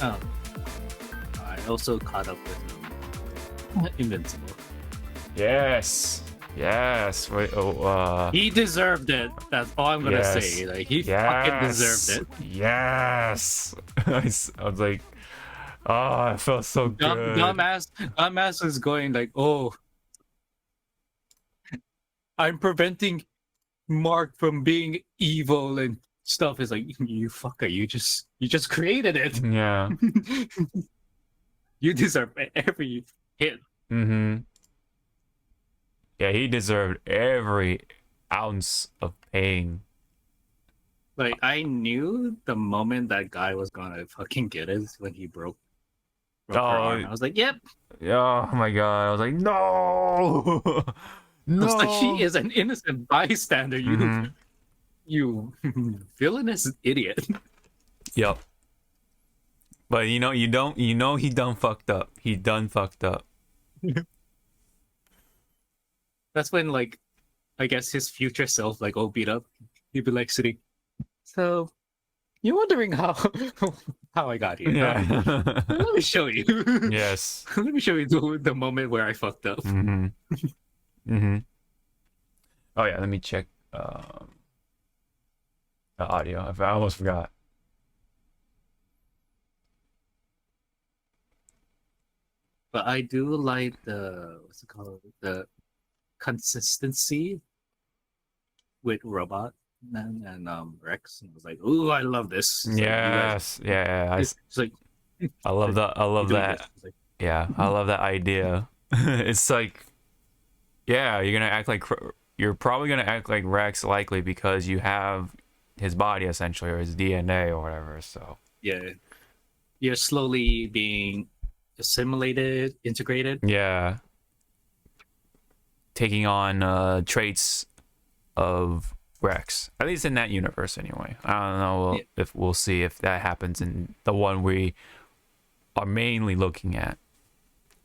Oh, I also caught up with Invincible. Yes. Yes. Wait. Oh. He deserved it. That's all I'm gonna say. Like he fucking deserved it. Yes. I was like, oh, I felt so good. Dumbass is going like, oh, I'm preventing Mark from being evil and stuff. Is like, you fucker, you just created it. Yeah. You deserve every hit. Mm-hmm. Yeah, he deserved every ounce of pain. Like I knew the moment that guy was gonna fucking get it when he broke her arm. I was like, yep. Oh my god! I was like, no, no. I was like, she is an innocent bystander. You villainous idiot. Yep. But you know he done fucked up. He done fucked up. That's when, like, I guess his future self, like, all beat up. He'd be like sitting. So, you're wondering how I got here? Yeah. Huh? Let me show you. Yes. Let me show you the moment where I fucked up. Mm-hmm. Mm-hmm. Oh yeah. Let me check the audio. I almost forgot. But I do like what's it called? The consistency with Robot and Rex. And I was like, ooh, I love this. It's Yes. Like, yeah. it's like I love that. I love that. Like, yeah, I love that idea. It's like, yeah, you're probably gonna act like Rex likely because you have his body essentially or his DNA or whatever. So yeah, you're slowly being assimilated, integrated. Yeah, taking on traits of Rex, at least in that universe anyway. I don't know if we'll see if that happens in the one we are mainly looking at,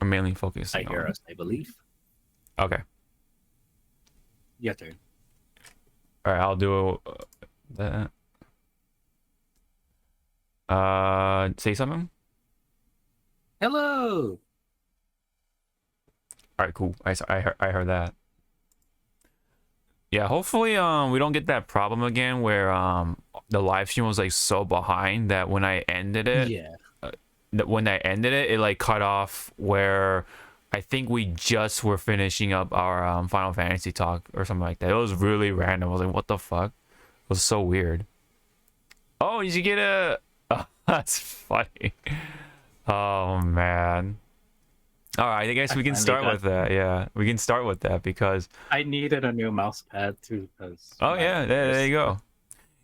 or mainly focusing on. I believe. Okay. Your turn. All right, I'll do that. Say something. Hello. All right, cool. I heard that. Yeah, hopefully we don't get that problem again where the live stream was like so behind that when I ended it, it like cut off where I think we just were finishing up our Final Fantasy talk or something like that. It was really random. I was like, what the fuck? It was so weird. Oh, did you get a... Oh, that's funny. Oh, man. All right, I guess we can start with that. Yeah, we can start with that because... I needed a new mouse pad too. Oh, yeah, there you go.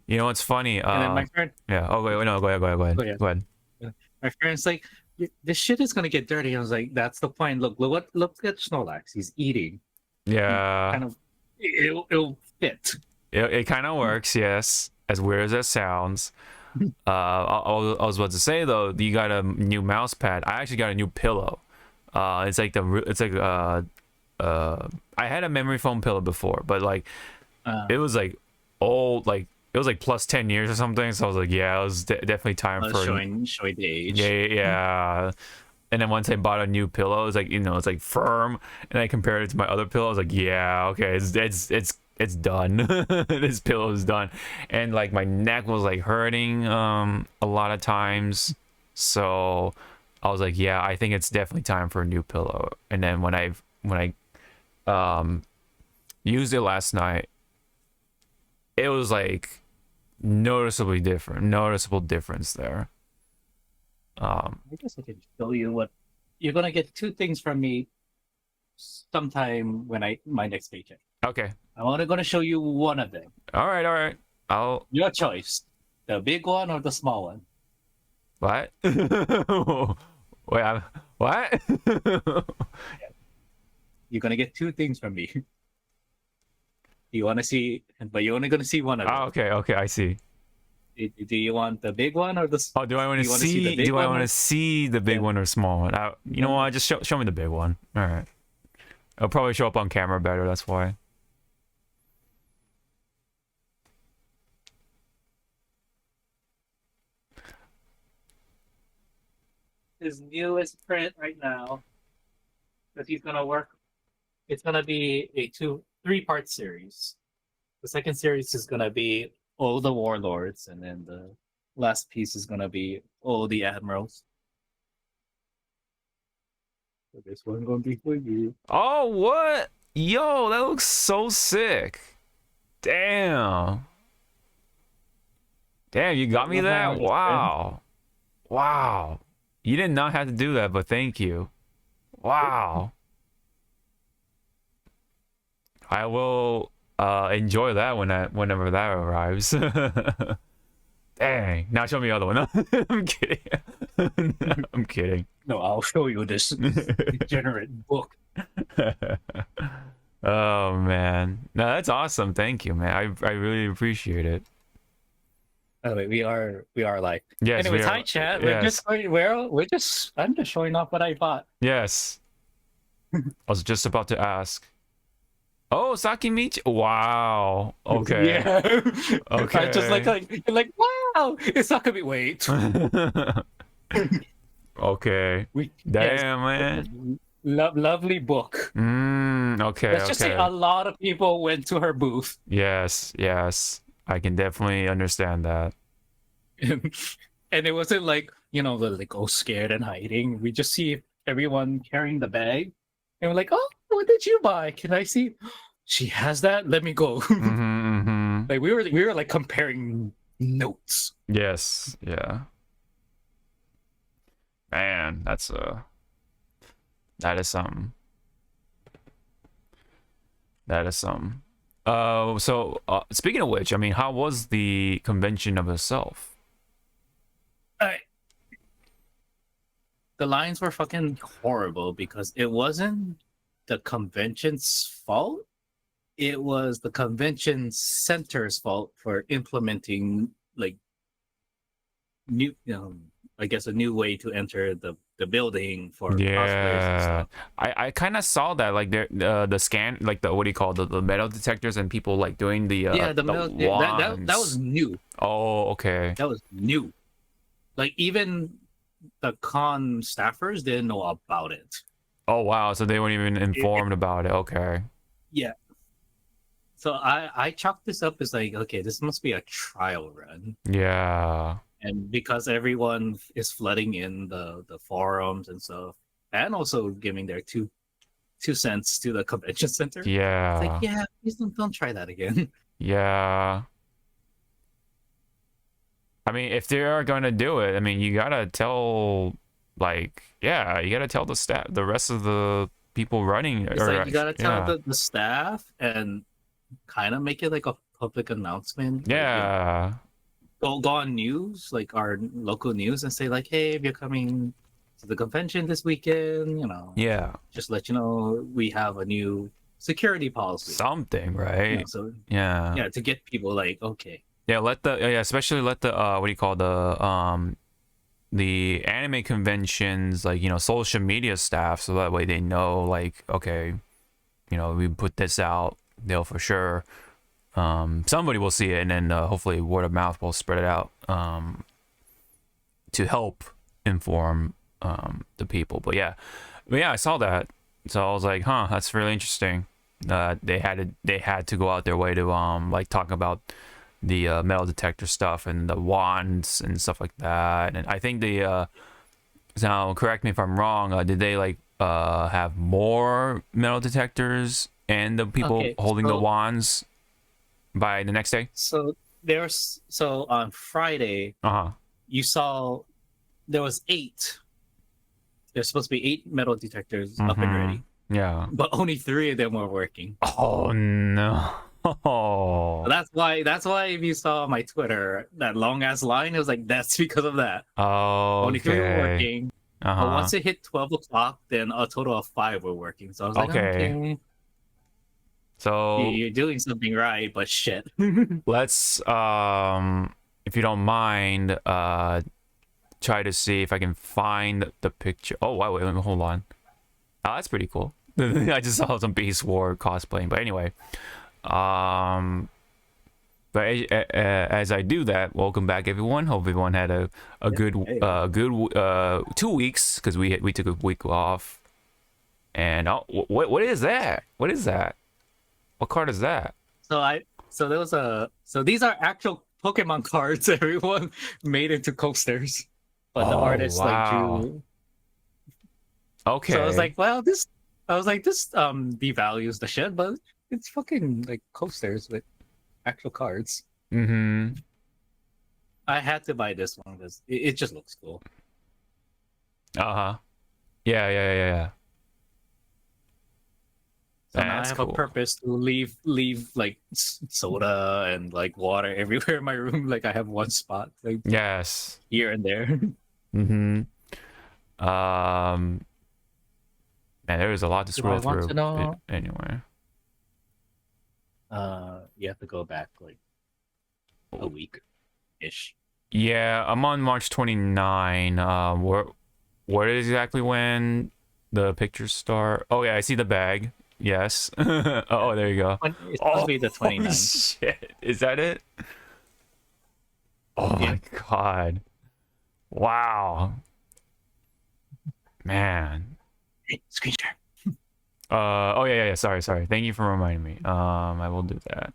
You know what's funny? And then my friend... Yeah, oh, wait, no, go ahead. Go ahead. My friend's like, this shit is gonna get dirty. I was like, that's the point. Look at Snorlax. He's eating. Yeah. Kind of, it'll fit. It kind of works, yes. As weird as that sounds. I was about to say though, you got a new mouse pad. I actually got a new pillow. It's like I had a memory foam pillow before, but like it was like old, like it was like plus 10 years or something. So I was like, yeah, it was definitely time for showing the age. Yeah. And then once I bought a new pillow, it's like, you know, it's like firm, and I compared it to my other pillow. I was like, yeah, okay, it's done. This pillow is done. And like my neck was like hurting a lot of times, so I was like, yeah, I think it's definitely time for a new pillow. And then when I used it last night, it was like noticeable difference there. I guess I can show you what you're gonna get. Two things from me sometime when my next paycheck. Okay. I'm only gonna show you one of them. All right. Your choice. The big one or the small one? What? Wait, what? You're gonna get two things from me. You want to see, but you're only gonna see one of them. Oh, okay, I see. Do you want the big one or the? Oh, do I want to see? Do I want to see the big one or small one? You know what? Just show me the big one. All right. It'll probably show up on camera better. That's why. his newest print right now that he's gonna work. It's gonna be a 3-part series. The second series is gonna be all the warlords, and then the last piece is gonna be all the admirals. So this one gonna be for you. Oh, what? Yo, that looks so sick. Damn. Damn, you got me that? Wow. Wow. You did not have to do that, but thank you. Wow. I will enjoy that whenever that arrives. Dang. Now show me the other one. I'm kidding. I'm kidding. No, I'll show you this degenerate book. Oh man. No, that's awesome. Thank you, man. I really appreciate it. Oh wait, we are like. Yes, anyways, we are. hi chat. Yes. I'm just showing off what I bought. Yes. I was just about to ask. Oh, Sakimichi. Wow. Okay. Yeah. Okay. I just you're like, wow, it's not gonna be wait. Okay. Damn, man. Lovely book. Okay. Let's just say a lot of people went to her booth. Yes. Yes. I can definitely understand that. And it wasn't like, like, oh, scared and hiding. We just see everyone carrying the bag. And we're like, oh, what did you buy? Can I see? She has that? Let me go. Like we were like comparing notes. Yes. Yeah. Man, that is something. That is something. So speaking of which, I mean, how was the convention of itself? The lines were fucking horrible because it wasn't the convention's fault. It was the convention center's fault for implementing like new, I guess a new way to enter the building for cosplayers and stuff. I kind of saw that, like the scan, like the what do you call the metal detectors and people like doing the that was new. Oh, okay. That was new. Like even the con staffers didn't know about it. Oh wow, so they weren't even informed about it. Okay. Yeah. So I chalked this up as like, okay, this must be a trial run. Yeah. And because everyone is flooding in the forums and stuff, and also giving their two cents to the convention center. Yeah. It's like, yeah, please don't try that again. Yeah. I mean, if they are going to do it, I mean, you gotta tell, like, yeah, you gotta tell the staff, the rest of the people running. It's like you gotta tell the staff and kind of make it like a public announcement. Yeah. Like, go on news, like our local news, and say like, hey, if you're coming to the convention this weekend, Yeah. just let you know we have a new security policy. Something, right? So yeah, to get people like, okay. Yeah, especially let the what do you call the anime conventions, like, social media staff, so that way they know, like, okay, we put this out, they'll for sure somebody will see it, and then hopefully word of mouth will spread it out to help inform the people. But yeah, I saw that, so I was like, huh, that's really interesting. They had to go out their way to like talk about the metal detector stuff and the wands and stuff like that. And I think now correct me if I'm wrong, did they like have more metal detectors and the people holding the wands by the next day? So on Friday, you saw there was 8. There's supposed to be 8 metal detectors up and ready. Yeah. But only 3 of them were working. Oh no. So that's why if you saw my Twitter, that long ass line, it was like, that's because of that. Oh, only 3 were working. But once it hit 12 o'clock, then a total of 5 were working. So I was like, okay. So you're doing something right, but shit. Let's if you don't mind, try to see if I can find the picture. Oh wow, wait, hold on. Oh, that's pretty cool. I just saw some Beast War cosplaying, but anyway, But as I do that, welcome back everyone. Hope everyone had a good yeah. 2 weeks because we took a week off. And what is that? What is that? What card is that? So these are actual Pokemon cards everyone made into coasters, but the Oh artist like wow. drew. Okay. So I was like, well, this devalues the shit, but it's fucking like coasters with actual cards. Mm-hmm. I had to buy this one because it just looks cool. Uh-huh. Yeah. So now I That's have cool. a purpose to leave like soda and like water everywhere in my room. Like I have one spot like Yes. here and there. Mm-hmm. Man, there was a lot to Do I scroll want to through. know? Anyway. You have to go back like a week ish. Yeah, I'm on March 29. What is exactly when the pictures start? Oh yeah, I see the bag. Yes. Oh, there you go. It's supposed Oh to be the 29th. shit. Is that it? Oh Yeah. my god. Wow. Man. Hey, screen share. Oh yeah. Sorry. Thank you for reminding me. I will do that.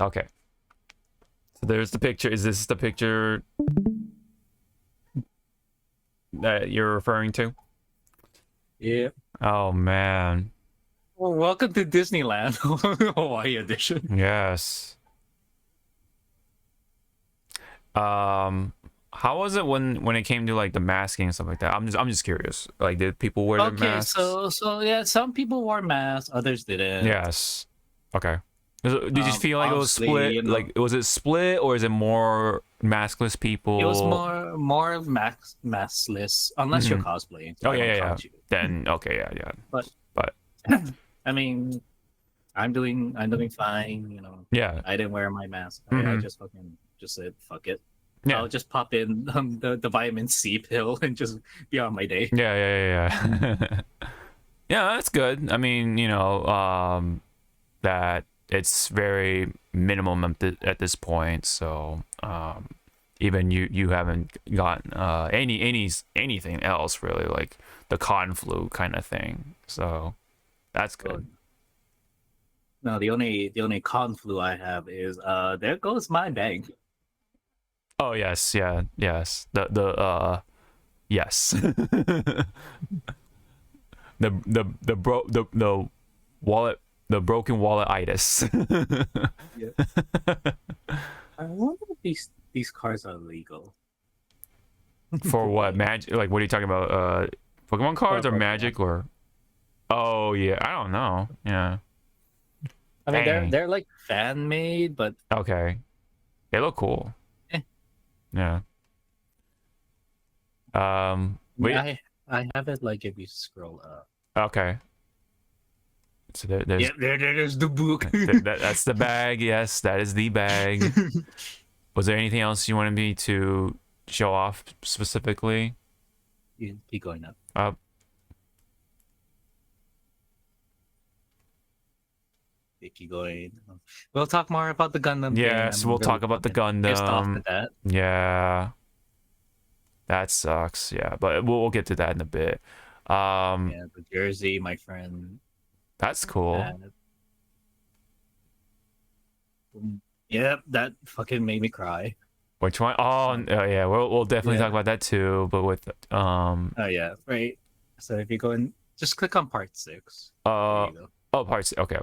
Okay. So there's the picture. Is this the picture that you're referring to? Yeah. Oh man. Well, welcome to Disneyland Hawaii edition. Yes. How was it when it came to like the masking and stuff like that? I'm just curious. Like, did people wear their Okay, masks? so yeah, some people wore masks, others didn't. Yes. Okay. Did you feel like it was Obviously, split? you know, Like, was it split or is it more maskless people? it was more maskless, unless you're Mhm. cosplaying. Oh I yeah, don't yeah. count you. Then okay, yeah. But But I mean, I'm doing fine. You know, yeah. I didn't wear my mask. I Mhm. just said fuck it. Yeah. I'll just pop in the vitamin C pill and just be on my day. Yeah. Yeah, that's good. I mean, that it's very minimum at this point. So even you haven't gotten anything else really, like the con flu kind of thing. So that's good. No, the only con flu I have is there goes my bank. Oh yes, yes. The yes. The wallet, the broken wallet itis. Yeah. I wonder if these cars are legal. For what? Magic? Like, what are you talking about? Pokemon cards or Pokemon. Magic or? Oh yeah, I don't know. Yeah. I mean, Dang. they're like fan made, but Okay. They look cool. Eh. Yeah. yeah, I have it like if you scroll up. Okay. So there's Yeah, there's the book. that's the bag. Yes, that is the bag. Was there anything else you wanted me to show off specifically? You keep going up. Keep going. We'll talk more about the Gundam. Yes, we'll talk about the Pissed off Gundam. at that. Yeah. That sucks. Yeah, but we'll get to that in a bit. Yeah, the jersey, my friend. That's cool. Yep, that fucking made me cry. Which one? Oh, yeah, we'll definitely talk about that too. But with Oh yeah, right. So if you go in, just click on part 6. oh, parts. Okay.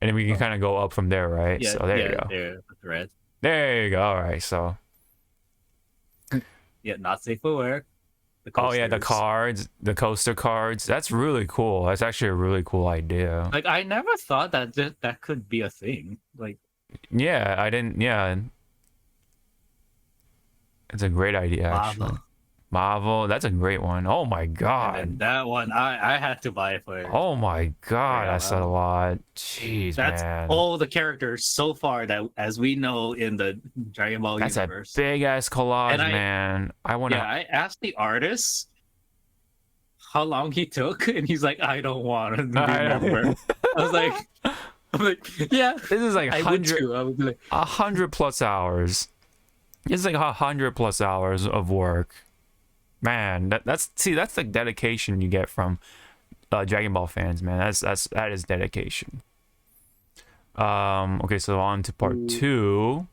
And then we can kind of go up from there, right? Yeah, so there you go. There, the thread. There you go. All right. So. Yeah, not safe for work. Oh yeah, the cards, the coaster cards. That's really cool. That's actually a really cool idea. Like I never thought that that could be a thing. Like yeah, I didn't. Yeah, it's a great idea. Actually, Marvel. That's a great one. Oh my god. And that one, I had to buy it for it. Oh my god, that's a lot. Jeez, that's man. all the characters so far that as we know in the Dragon Ball universe. That's a big ass collage, man. I want to. Yeah, I asked the artist how long he took, and he's like, I don't want to remember. I was like, I'm like, yeah, This is like I would 100 too. I would be like, 100+ hours. It's like 100+ hours of work. Man, that's the dedication you get from Dragon Ball fans, man. That is dedication. Okay, so on to part 2.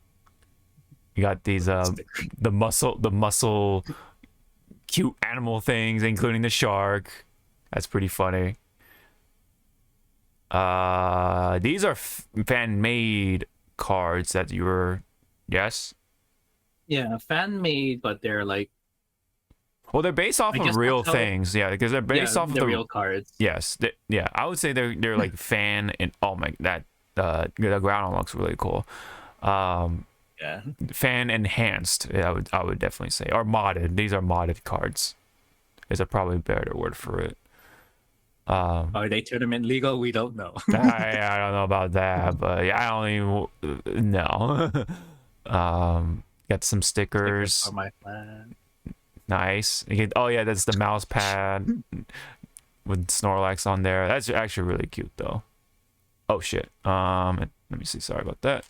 You got these the muscle cute animal things, including the shark. That's pretty funny. These are fan-made cards that you were, yes? yeah, fan made, but they're like, Well, they're based off I of guess real that's how, things, yeah, because they're based off of the the real cards. yes, yeah. I would say they're like fan and oh my that the ground looks really cool. Yeah. Fan enhanced, yeah, I would definitely say, or modded. These are modded cards. Is a probably better word for it. Are they tournament legal? We don't know. I don't know about that, but yeah, I don't even know. Got some stickers. On my flag. Nice. Oh yeah, that's the mouse pad with Snorlax on there. That's actually really cute though. Oh shit. Let me see. Sorry about that.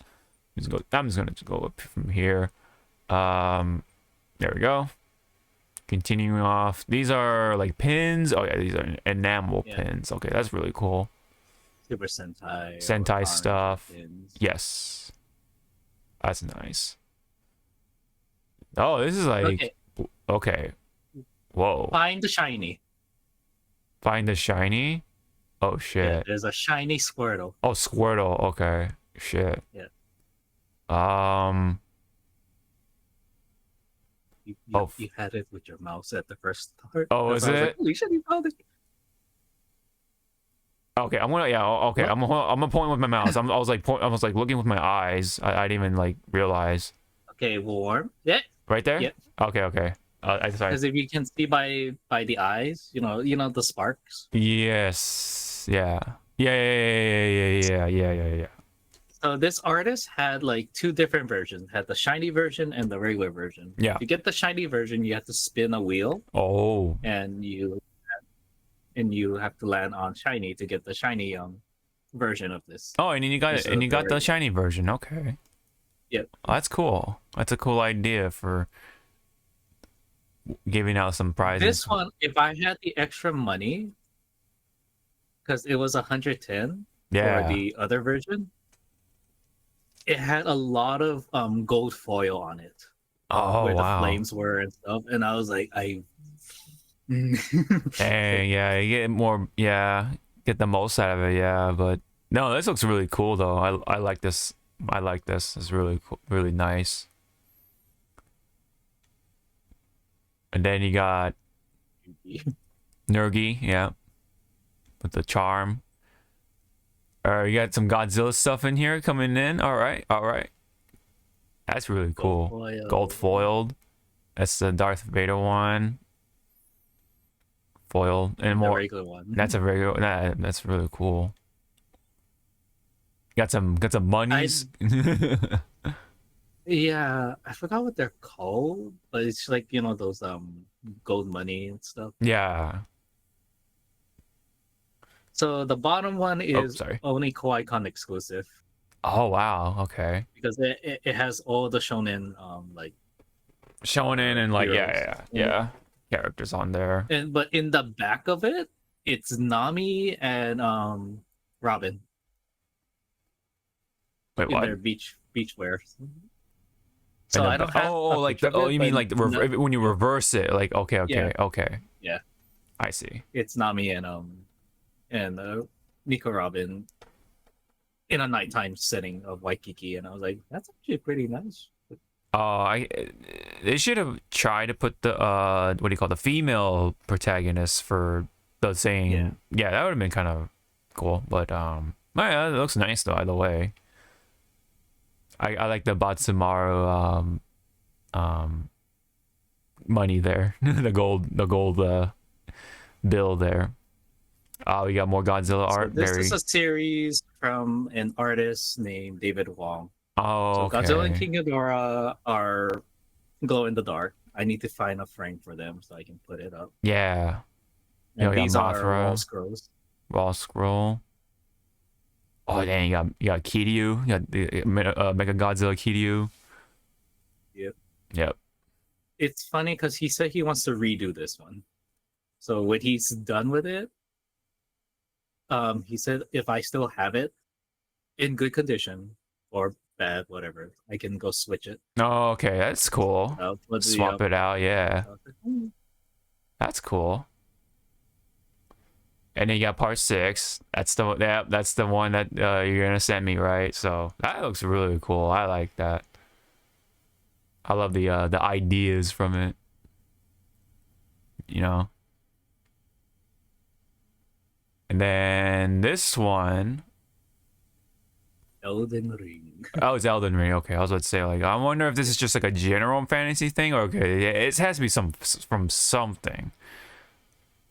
I'm just gonna go up from here. There we go. Continuing off. These are like pins. Oh yeah, these are enamel pins. Okay, that's really cool. Super Sentai. Sentai stuff. Pins. Yes. That's nice. Oh, this is like okay. Whoa. Find the shiny. Find the shiny? Oh shit. Yeah, there's a shiny Squirtle. Oh, Squirtle. Okay. Shit. Yeah. You had it with your mouse at the first start. Oh, is it? Like, holy shit, you found it. Okay, I'm gonna okay. I'm gonna point with my mouse. I was like looking with my eyes. I didn't even like realize. Okay, warm. Yeah. Right there. Yeah. Okay. I sorry. Because if you can see by the eyes, you know the sparks. Yes. Yeah. Yeah. So this artist had like 2 different versions. Had the shiny version and the regular version. Yeah. To get the shiny version, you have to spin a wheel. Oh. And you have to land on shiny to get the shiny version of this. Oh, and then you got it, and you got the shiny version. Okay. Yep. Oh, that's cool. That's a cool idea for giving out some prizes. This one, if I had the extra money, because it was 110 for the other version, it had a lot of gold foil on it. Oh, where wow. the flames were and stuff, and I was like, Hey, yeah, you get more, get the most out of it, but no, this looks really cool though. I like this. I like this. It's really cool, really nice. And then you got Nergy, yeah, with the charm. You got some Godzilla stuff in here coming in. All right. That's really cool. Gold foiled. That's the Darth Vader one. Foiled and more. Regular one. That's a regular. That's really cool. Got some monies. Yeah, I forgot what they're called, but it's like those gold money and stuff. Yeah. So the bottom one is only Kawaii-Con exclusive. Oh wow, okay. Because it has all the shonen like shonen and like yeah characters on there. But in the back of it, it's Nami and Robin. Wait, in what? their beach wear. So I don't have. Like you mean like when you reverse it? Like okay. Yeah. I see. It's Nami and Nico Robin in a nighttime setting of Waikiki, and I was like, that's actually pretty nice. They should have tried to put the what do you call the female protagonist for the same. Yeah, that would have been kind of cool. But yeah, it looks nice though either way. I like the Batsumaru money there, the gold bill there. We got more Godzilla art. This is a series from an artist named David Wong. Oh, okay. Godzilla and King Ghidorah are glow in the dark. I need to find a frame for them so I can put it up. Yeah. And these are raw scrolls. Raw scroll. Oh dang, you got Kiryu, you got the Mega Godzilla Kiryu. Yep. Yep. It's funny because he said he wants to redo this one. So when he's done with it, he said if I still have it in good condition or bad, whatever, I can go switch it. Oh, okay, that's cool. But Swap it out, yeah. I was like, "Hmm." That's cool. And then you got part 6. That's the one that you're gonna send me, right? So that looks really cool. I like that. I love the ideas from it. You know. And then this one. Elden Ring. Oh, it's Elden Ring. Okay, I was about to say, like, I wonder if this is just like a general fantasy thing, or okay, it has to be from something.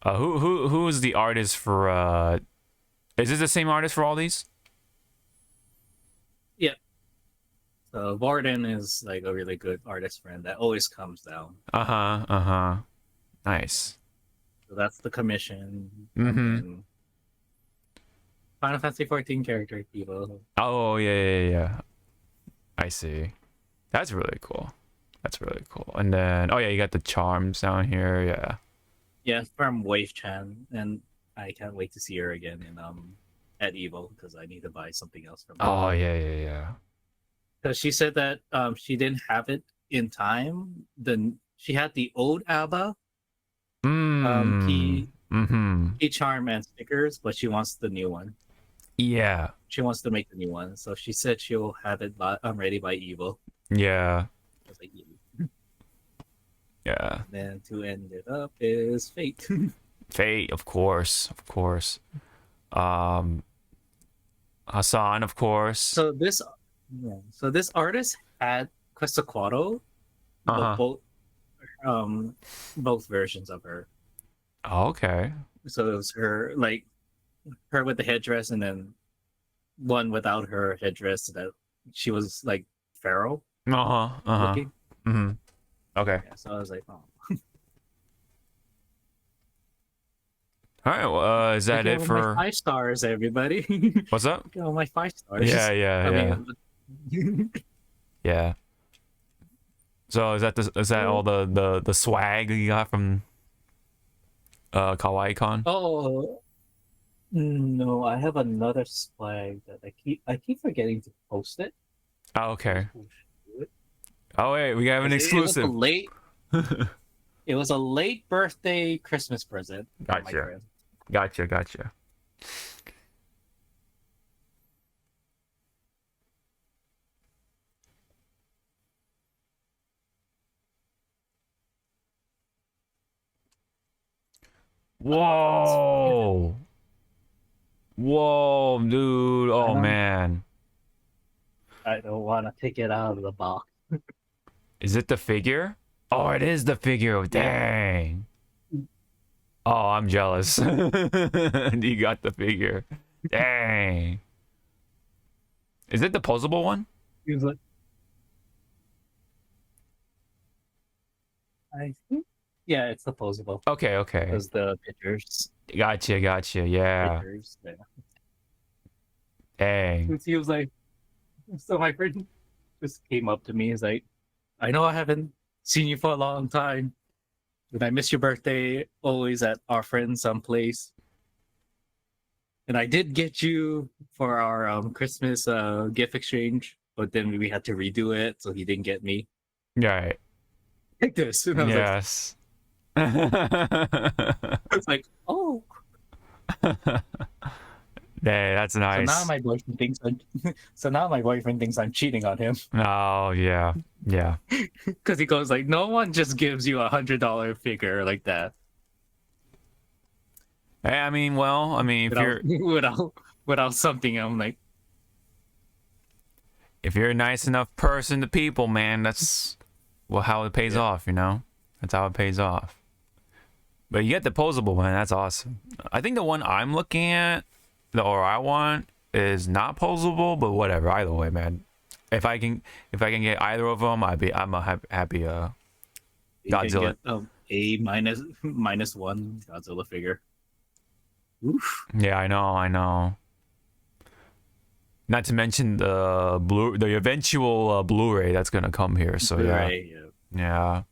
Who's the artist for? Is it the same artist for all these? Yeah. So Varden is like a really good artist friend that always comes down. Nice. So that's the commission. Mm-hmm. And then Final Fantasy 14 character people. Oh yeah. I see. That's really cool. And then oh yeah, you got the charms down here. Yeah. Yeah, from Wave Chan, and I can't wait to see her again in at Evo because I need to buy something else from her. Oh yeah. Because she said that she didn't have it in time. Then she had the old ABBA key charm and stickers, but she wants the new one. Yeah. She wants to make the new one, so she said she'll have it ready by Evo. Yeah. I was like, yeah. Yeah. Then to end it up is Fate. Fate, of course. Hassan, of course. So this artist had Quetzalcoatl, but both versions of her. Oh, okay. So it was her her with the headdress, and then one without her headdress. That she was like pharaoh. Looking. Okay. Yeah, so I was like, oh. All right. Well, is that it for my 5 stars, everybody? What's up? Look at all my 5 stars. Yeah. Mean, Yeah. So is that all the swag you got from Kawaii Con? Oh no, I have another swag that I keep forgetting to post it. Oh, okay. Oh wait, we have an exclusive. It was a late birthday Christmas present. Gotcha. Whoa, dude. Oh man. I don't want to take it out of the box. Is it the figure? Oh, it is the figure. Dang. Oh, I'm jealous. You got the figure. Dang. Is it the posable one? He was like, I think, yeah, it's the posable. Okay. Because the pictures. Gotcha. Yeah. Pictures, yeah. Dang. He was like, so my friend just came up to me. He's like, I know I haven't seen you for a long time, but I miss your birthday always at our friend's someplace. And I did get you for our Christmas gift exchange, but then we had to redo it, so he didn't get me. Right. Like this. And I was Yes. it's like, oh. Hey, that's nice. So now my boyfriend thinks I'm cheating on him. Oh yeah. Because he goes like, no one just gives you $100 figure like that. Hey, I mean, if you're without something, I'm like, if you're a nice enough person to people, man, that's how it pays off, you know? That's how it pays off. But you get the posable one, that's awesome. I think the one I'm looking at, or I want, is not posable, but whatever. Either way, man. If I can get either of them, I'm a happy Godzilla. A -1 Godzilla figure. Oof. Yeah, I know. Not to mention the eventual Blu-ray that's gonna come here. So Blu-ray, yeah,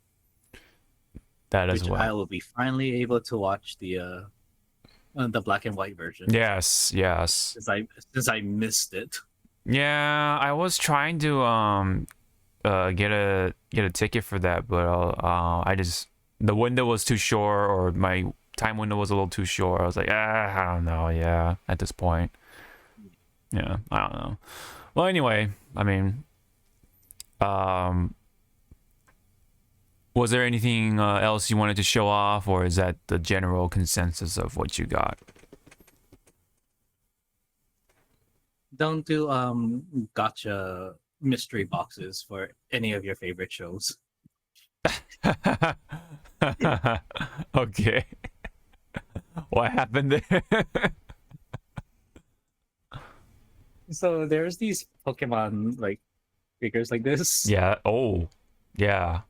that as which well. I will be finally able to watch the black and white version. Yes. Since I missed it. Yeah, I was trying to get a ticket for that, but I just the window was too short, or my time window was a little too short. I was like, I don't know. Yeah, at this point, yeah, I don't know. Well, anyway, I mean, was there anything else you wanted to show off, or is that the general consensus of what you got? Don't do gotcha mystery boxes for any of your favorite shows. Okay. What happened there? So there's these Pokemon like figures like this. Yeah. Oh. Yeah.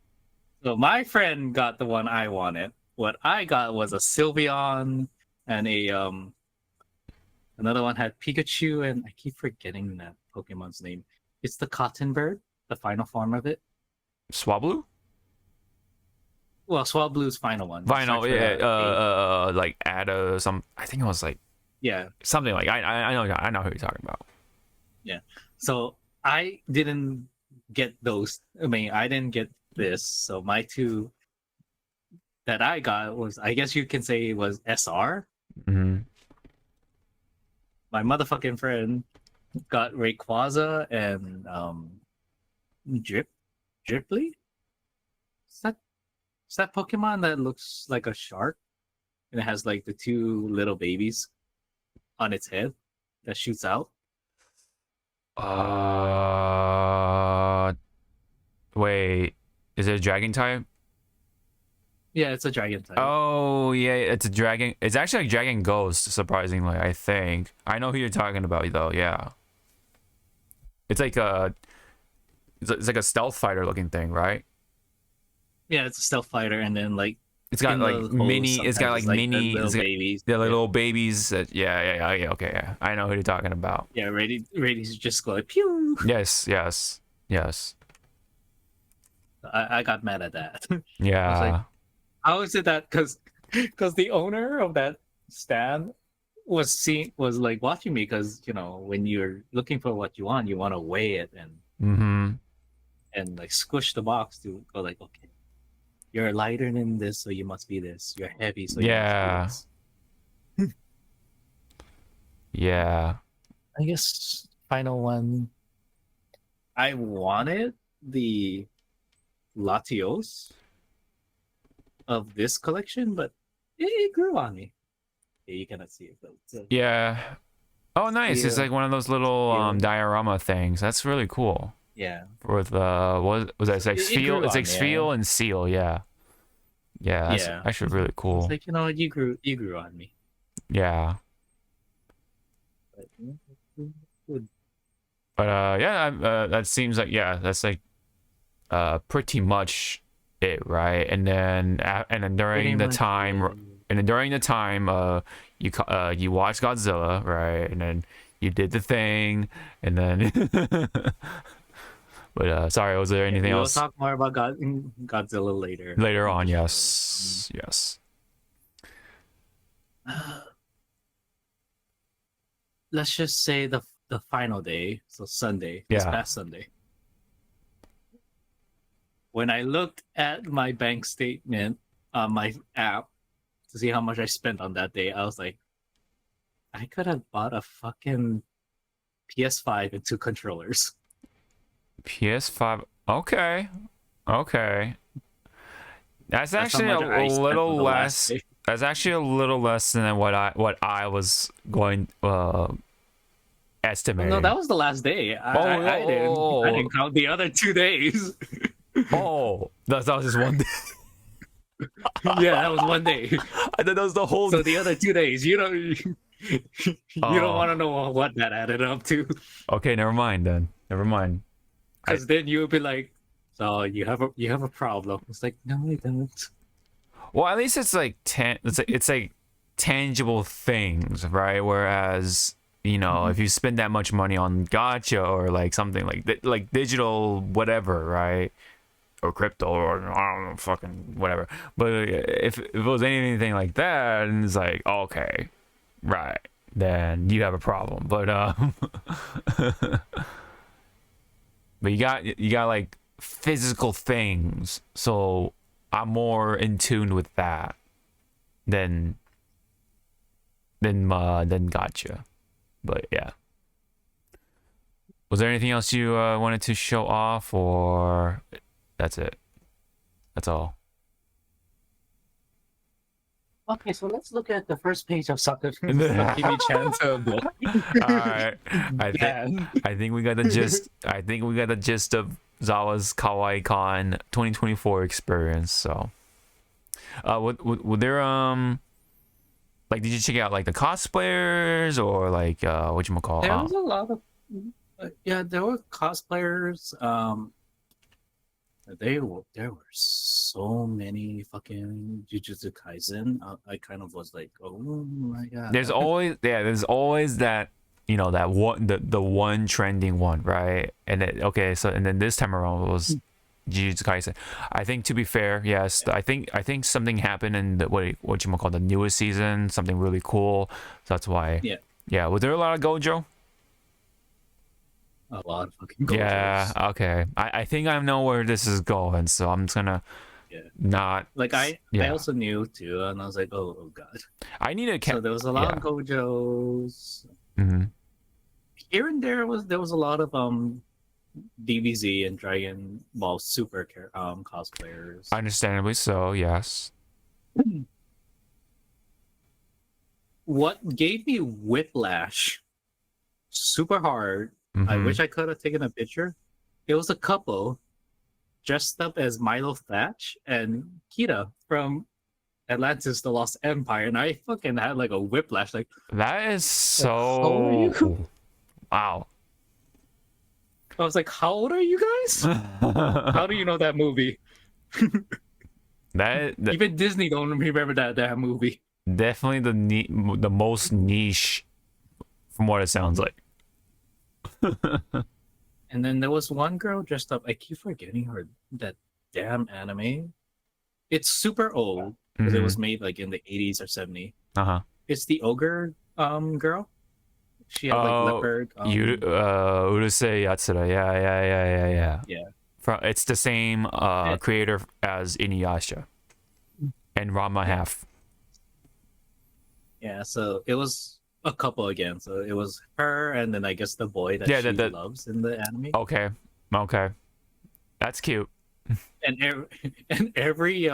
So my friend got the one I wanted. What I got was a Sylveon and a another one had Pikachu, and I keep forgetting that Pokemon's name. It's the Cotton Bird, the final form of it. Swablu? Well, Swablu's final one. Vinyl, Starts with a yeah. Like Ada some. I think it was like yeah. something like I know who you're talking about. Yeah. So I didn't get those. I mean, I didn't get this. So my two that I got was, I guess you can say, was SR. Mm-hmm. My motherfucking friend got Rayquaza and Dripply. Is that Pokemon that looks like a shark and it has like the two little babies on its head that shoots out? Wait, is it a dragon type? Yeah, it's a dragon type. Oh yeah, it's a dragon. It's actually like Dragon Ghost, surprisingly. I think I know who you're talking about though. Yeah, it's like it's like a stealth fighter looking thing, right? Yeah, it's a stealth fighter, and then like it's got like mini. It's got like mini little babies. They're like little babies. Yeah. Okay, yeah. I know who you're talking about. Yeah, Radi's just go like pew. Yes. I got mad at that. Yeah. I was like, how is it that because the owner of that stand was like watching me, because you know when you're looking for what you want to weigh it and like squish the box to go like, okay, you're lighter than this, so you must be this. You're heavy, so you must be this. Yeah. I guess final one. I wanted the Latios of this collection, but it grew on me. Yeah, you cannot see it, but yeah. Oh, nice! It's like one of those little diorama things. That's really cool. Yeah. With what was that? It's like feel. It's like feel and seal. Yeah. Yeah. That's actually really cool. It's like, you know, you grew on me. Yeah. But yeah, that seems like that's like pretty much it, right? And then during the time you watched Godzilla, right? And then you did the thing, and then but sorry, was there anything else? We'll talk more about Godzilla later. Later on, yes. Let's just say the final day, so Sunday, this past Sunday. When I looked at my bank statement on my app to see how much I spent on that day, I was like, I could have bought a fucking PS5 and 2 controllers. PS5. Okay. That's actually a little less. That's actually a little less than what I was going estimating. No, that was the last day. I didn't count the other 2 days. Oh, that was just one day. Yeah, that was one day. I thought that was the whole. So the other 2 days, you don't want to know what that added up to. Okay, never mind then. Never mind. Because then you'll be like, "So you have a problem." It's like, no, I don't. Well, at least it's like it's like tangible things, right? Whereas you know, if you spend that much money on gacha or like something like digital whatever, right? Or crypto or I don't know, fucking whatever. But if it was anything like that, and it's like okay, right, then you have a problem. But you got like physical things, so I'm more in tune with that than gotcha. But yeah, was there anything else you wanted to show off, or that's it? That's all. Okay, so let's look at the first page of Sakimi-chan's book. All right, Yeah. I think we got the gist. I think we got the gist of Zawa's Kawaii Con 2024 experience. So, would there like did you check out like the cosplayers or like what you call There was a lot of yeah, there were cosplayers. There were so many fucking Jujutsu Kaisen. I kind of was like, oh my god. there's always that, you know, that one, the one trending one, right? And it, okay, so and then this time around it was Jujutsu Kaisen. I think, to be fair, yes, I think something happened in the what you call the newest season, something really cool. So that's why. Yeah. Was there a lot of Gojo? A lot of fucking Gojos. Yeah. Okay. I think I know where this is going, so I'm just gonna not like I also knew too, and I was like, oh god. I need a so there was a lot of Gojos. Mm-hmm. Here and there was a lot of DBZ and Dragon Ball Super cosplayers. Understandably so, yes. What gave me whiplash super hard, I wish I could have taken a picture. It was a couple dressed up as Milo Thatch and Kita from Atlantis the Lost Empire, and I fucking had like a whiplash. Like, that is so wow. I was like, how old are you guys? How do you know that movie? that Even Disney don't remember that movie. Definitely the most niche from what it sounds like. And then there was one girl dressed up. I keep forgetting her that damn anime. It's super old because it was made like in the 80s or 70s. It's the ogre girl. She had like leopard. Urusei Yatsura. Yeah. Yeah. It's the same creator as Inuyasha and Rama half. Yeah, so it was a couple again. So it was her, and then I guess the boy that she loves in the anime. Okay, that's cute. And every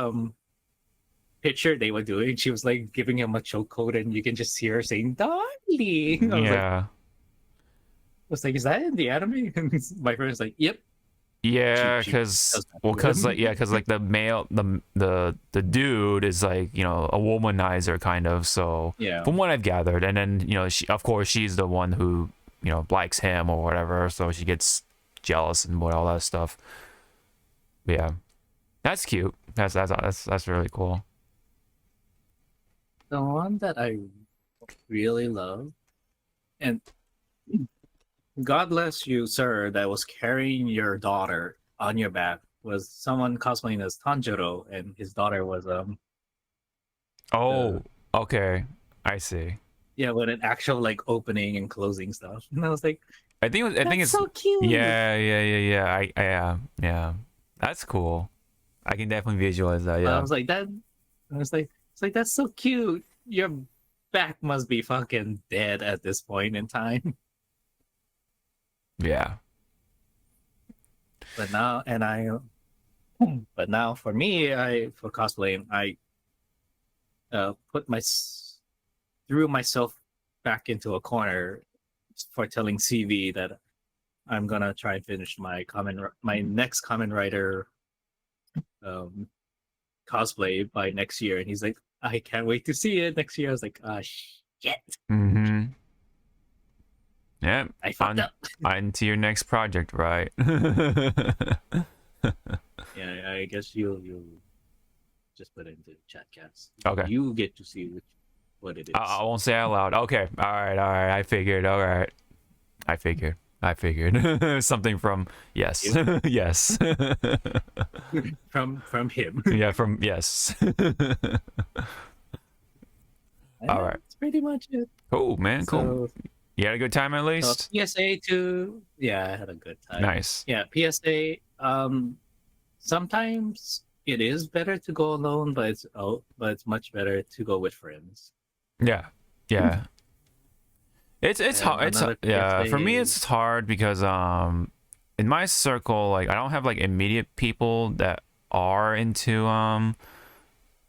picture they were doing, she was like giving him a chokehold, and you can just hear her saying "darling." I was like, is that in the anime? And my friend was like, yep. Yeah, because like the male, the dude is like, you know, a womanizer kind of. So from what I've gathered, and then, you know, she's the one who, you know, likes him or whatever. So she gets jealous and all that stuff. But yeah, that's cute. That's really cool. The one that I really love, and God bless you, sir, that was carrying your daughter on your back, was someone cosplaying as Tanjiro, and his daughter was okay, I see. Yeah, with an actual like opening and closing stuff, and I was like, I think it's so cute. Yeah. That's cool. I can definitely visualize that. Yeah, I was like it's like that's so cute. Your back must be fucking dead at this point in time. Yeah. But now for me, for cosplaying, I threw myself back into a corner for telling CV that I'm gonna try and finish my next Kamen Rider cosplay by next year, and he's like, I can't wait to see it next year. I was like, ah, shit. Yeah, I fucked up. On to your next project, right? Yeah, I guess you'll just put it into chat cast. Okay. You get to see which what it is. I won't say out loud. Okay. All right. I figured. All right. I figured. Something from yes. Yes. From him. Yeah, from yes. All right. That's pretty much it. Cool, man. Cool. So, You had a good time at least? PSA to yeah, I had a good time. Nice. Yeah, PSA. Sometimes it is better to go alone, but it's much better to go with friends. Yeah. Yeah. It's hard. It's another yeah. For me, PSA. it's hard because in my circle, like I don't have like immediate people that are into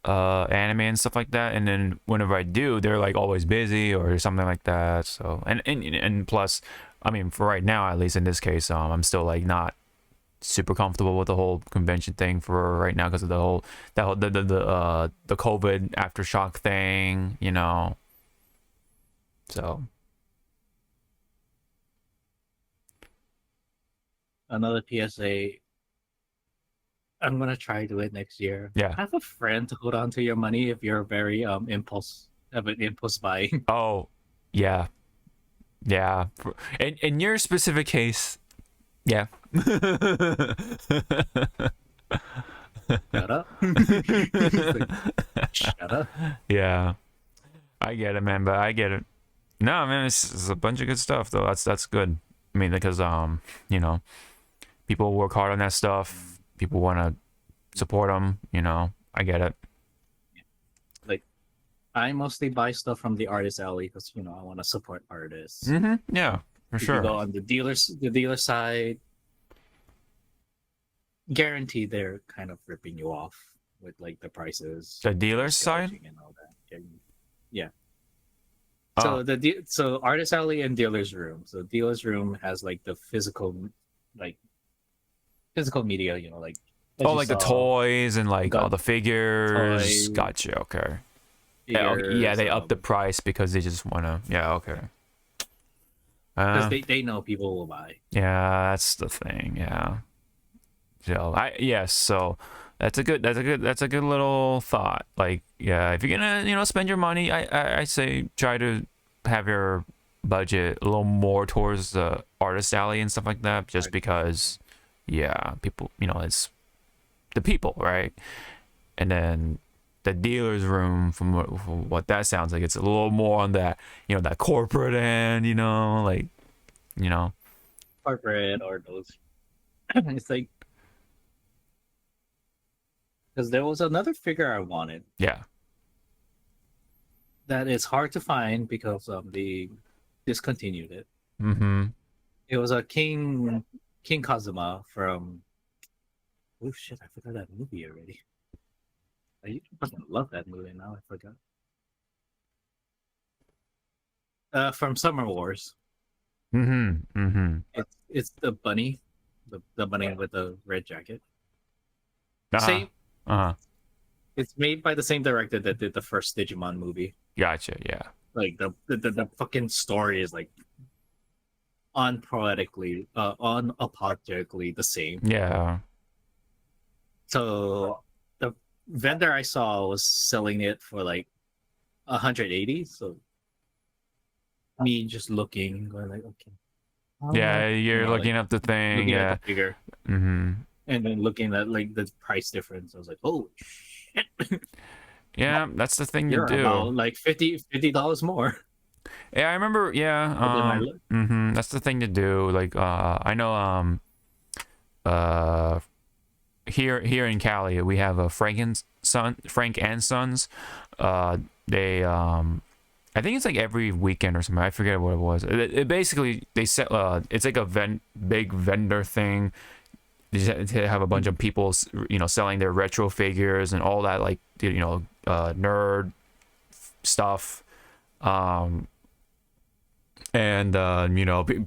anime and stuff like that, and then whenever I do, they're like always busy or something like that. So and plus, I mean, for right now, at least in this case, I'm still like not super comfortable with the whole convention thing for right now because of the COVID aftershock thing, you know. So Another PSA. I'm gonna try to do it next year. yeah. Have a friend to hold on to your money if you're very have an impulse buying. Oh, yeah. Yeah. In your specific case, yeah. Shut up. Like, shut up. Yeah. I get it, man, but I get it. No, man, it's a bunch of good stuff though. That's good. I mean, because you know, people work hard on that stuff. People want to support them, you know. I get it. Like, I mostly buy stuff from the artist alley because I want to support artists. Yeah, for If sure. you go on the dealer side, guaranteed they're kind of ripping you off with like the prices, The dealer's side? gouging and all that. Yeah. Oh. So artist alley and dealer's room. So dealer's room has like the like physical media, like Oh, like the toys and like got all the figures. toys, Gotcha. Okay. Yeah, yeah, they up the price because they just wanna. Yeah. Okay. because they know people will buy. Yeah, that's the thing. Yeah. So so that's a good little thought. Like, yeah, if you're gonna spend your money, I say try to have your budget a little more towards the artist alley and stuff like that, just because, yeah, people, it's the people, right? And then the dealer's room, from what that sounds like, it's a little more on that, that corporate end, like, Corporate or those. It's like because there was another figure I wanted yeah. that is hard to find because they discontinued it. Mm-hmm. It was a King Kazuma from. Oh shit! I forgot that movie already. I fucking love that movie. Now I forgot. From Summer Wars. Mm-hmm. Mm-hmm. It's the bunny, the bunny with the red jacket. Uh-huh. Same. Uh-huh. It's made by the same director that did the first Digimon movie. Gotcha. Yeah. Like the fucking story is like unapologetically the same. Yeah. So the vendor I saw was selling it for like 180. So me just looking, going like, okay. Yeah, you're looking up the thing. Looking Yeah. at the figure, Mm-hmm. and then looking at like the price difference. I was like, oh shit. Yeah, that's the thing You're to do. about like $50 more. Yeah, I remember. Yeah. That's the thing to do. Like, I know. Here in Cali, we have a Frank and Sons. They I think it's like every weekend or something. I forget what it was. It basically they set. It's like a big vendor thing. They have a bunch of people, selling their retro figures and all that, like, nerd stuff.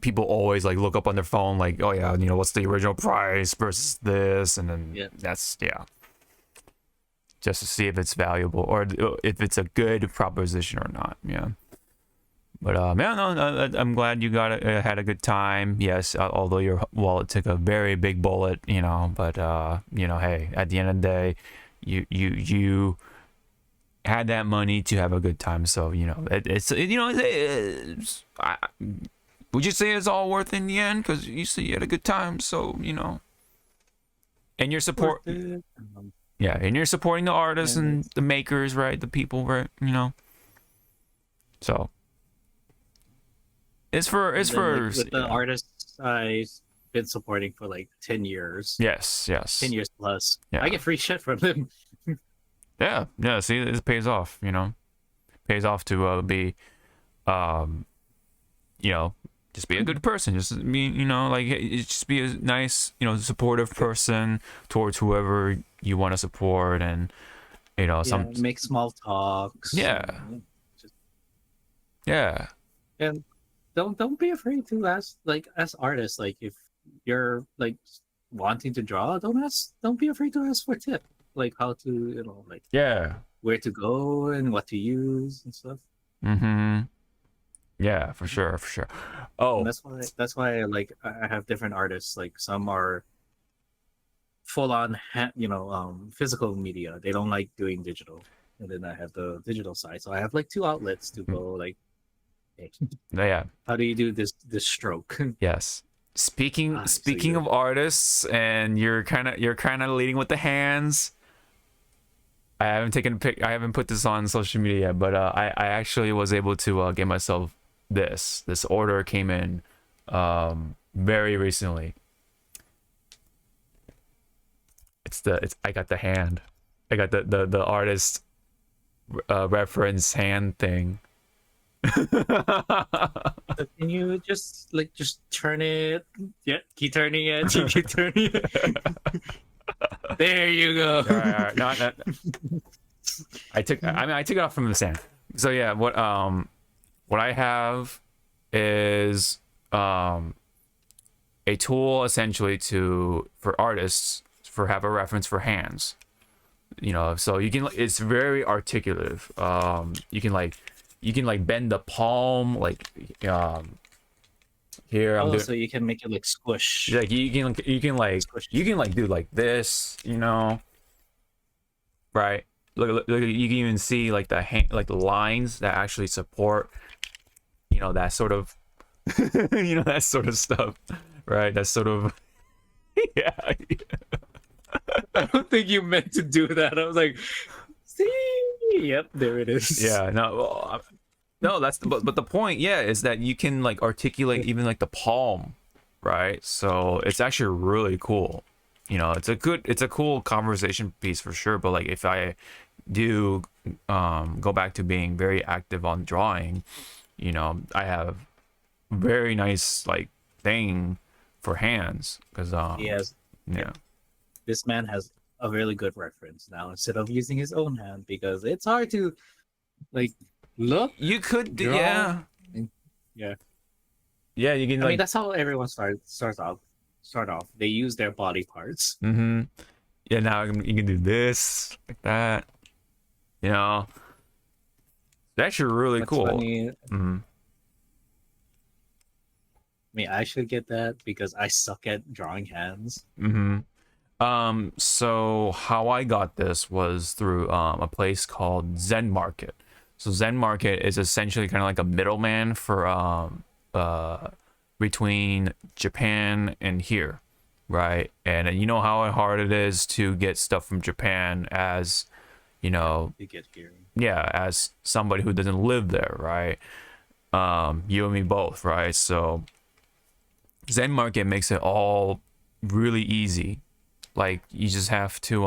People always like look up on their phone, like, oh yeah, what's the original price versus this, and then that's just to see if it's valuable or if it's a good proposition or not. Yeah. But no, I'm glad you had a good time. Yes, although your wallet took a very big bullet, but hey, at the end of the day, you had that money to have a good time. So would you say it's all worth it in the end? Because you said you had a good time. So and you're support. Worth it. Yeah, and you're supporting the artists And and the makers, right? The people, right? So it's for with the artists I've been supporting for like 10 years. Yes. 10 years plus. Yeah. I get free shit from them. Yeah. See, it pays off. Pays off to be, just be a good person. Just be, just be a nice, supportive person towards whoever you want to support, and make small talks. Yeah. Yeah. And don't be afraid to ask, like, as artists, like, if you're like wanting to draw, don't be afraid to ask for tip, like how to like Yeah. where to go and what to use and stuff. Mm-hmm. Yeah, for sure. Oh, And that's why like I have different artists. Like some are full on physical media. They don't like doing digital, and then I have the digital side. So I have like two outlets to go like, hey, yeah. how do you do this stroke? Yes. Speaking so of artists, and you're kind of leading with the hands. I haven't taken a pic. I haven't put this on social media yet, but I actually was able to get myself this. This order came in very recently. I got the hand. I got the artist reference hand thing. Can you just turn it? Yeah, keep turning it. Keep turning it. There you go. All right. No, I took it off from the stand. So yeah, what I have is a tool essentially for artists have a reference for hands. So you can, it's very articulative. You can bend the palm, like here I'm doing, so you can make it like squish. like you can do like this, right? Look, you can even see like the like the lines that actually support, that sort of, that sort of stuff, right? That sort of, yeah. I don't think you meant to do that. I was like, see, yep, there it is. Yeah, no, that's but the point, yeah, is that you can like articulate even like the palm, right? So it's actually really cool. It's a cool conversation piece for sure. But like if I do go back to being very active on drawing, I have very nice like thing for hands because yeah. This man has a really good reference now instead of using his own hand, because it's hard to like look. You could draw, yeah. You can I mean, that's how everyone start off. They use their body parts. Mm-hmm. Yeah, now you can do this like that. It's actually really cool. Funny. Mm-hmm. I mean, I should get that because I suck at drawing hands. Mm-hmm. So how I got this was through a place called Zen Market. So Zen Market is essentially kind of like a middleman for between Japan and here, right? And you know how hard it is to get stuff from Japan as, To get here. yeah, as somebody who doesn't live there, right? You and me both, right? So Zen Market makes it all really easy. Like you just have to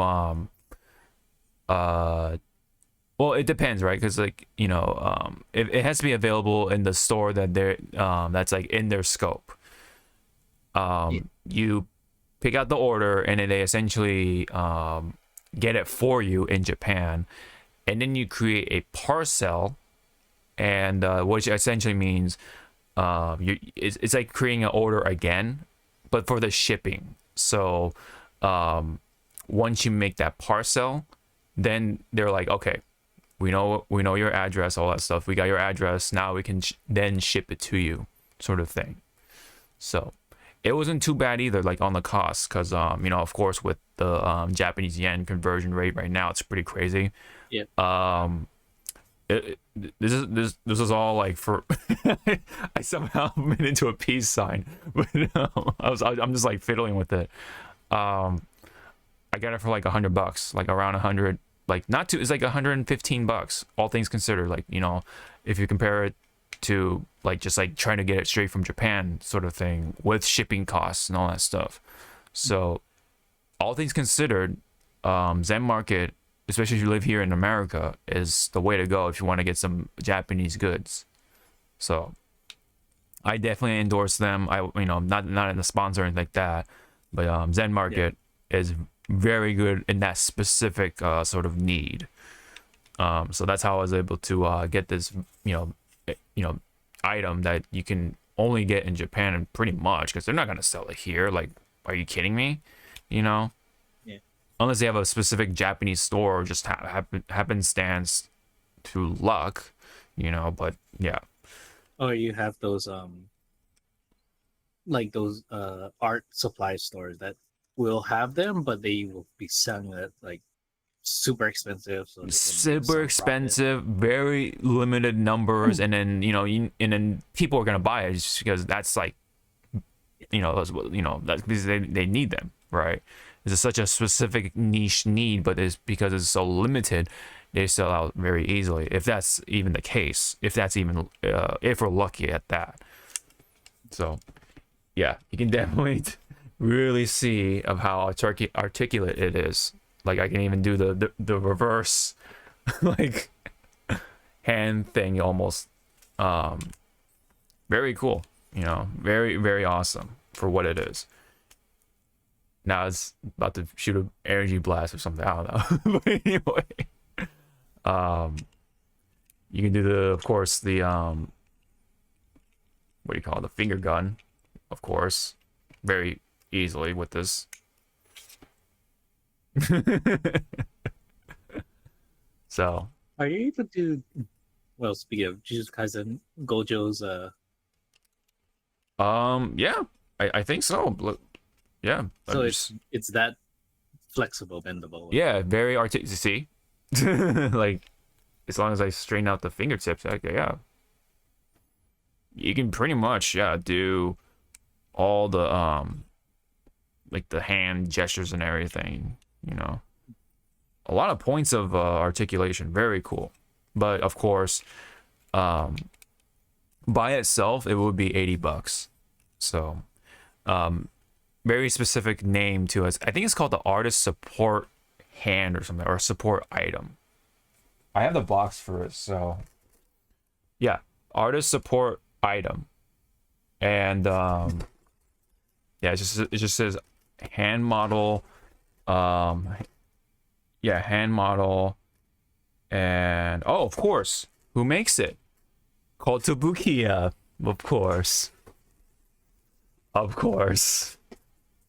well, it depends, right? Because like it has to be available in the store that they're that's like in their scope. You pick out the order and then they essentially get it for you in Japan, and then you create a parcel, and which essentially means it's like creating an order again, but for the shipping. So once you make that parcel, then they're like, okay, we know your address, all that stuff. We got your address. Now we can then ship it to you, sort of thing. So it wasn't too bad either, like on the cost, because of course with the Japanese yen conversion rate right now, it's pretty crazy. Yeah. This is all like for I somehow made it into a peace sign, but I'm just like fiddling with it. I got it for like $100, like around 100, like not too. It's like $115, all things considered. Like, you know, if you compare it to like just like trying to get it straight from Japan, sort of thing, with shipping costs and all that stuff. So, all things considered, Zen Market, especially if you live here in America, is the way to go if you want to get some Japanese goods. So, I definitely endorse them. Not in the sponsor or anything like that, but Zen Market is very good in that specific sort of need. So that's how I was able to get this, item that you can only get in Japan, and pretty much because they're not gonna sell it here. Like, are you kidding me? You know, Yeah. unless they have a specific Japanese store or just happenstance to luck, But yeah, Or you have those like those art supply stores that will have them, but they will be selling it like super expensive, so they can super some profit. expensive, very limited numbers, and then and then people are gonna buy it just because that's like, that's because they need them, right? It's such a specific niche need, but it's because it's so limited, they sell out very easily. If that's even the case, if we're lucky at that. So, yeah, you can definitely really see of how articulate it is. Like, I can even do the reverse, like, hand thing almost. Very cool, very, very awesome for what it is. Now it's about to shoot an energy blast or something, I don't know. But anyway, you can do of course, the what do you call it, the finger gun, of course, very easily with this. So, Are you able to? Well, speaking of Jujutsu Kaisen, Gojo's yeah, I think so. Look, yeah, so it's that flexible, bendable. Yeah, very artistic. See, like, as long as I straighten out the fingertips, yeah, you can pretty much do all the like the hand gestures and everything. A lot of points of articulation. Very cool. But of course, by itself, it would be $80. So, very specific name to us. I think it's called the artist support hand or something, or support item. I have the box for it, so yeah, artist support item, and yeah, it just says hand model, hand model, and of course, who makes it? Called Tobukiya, of course.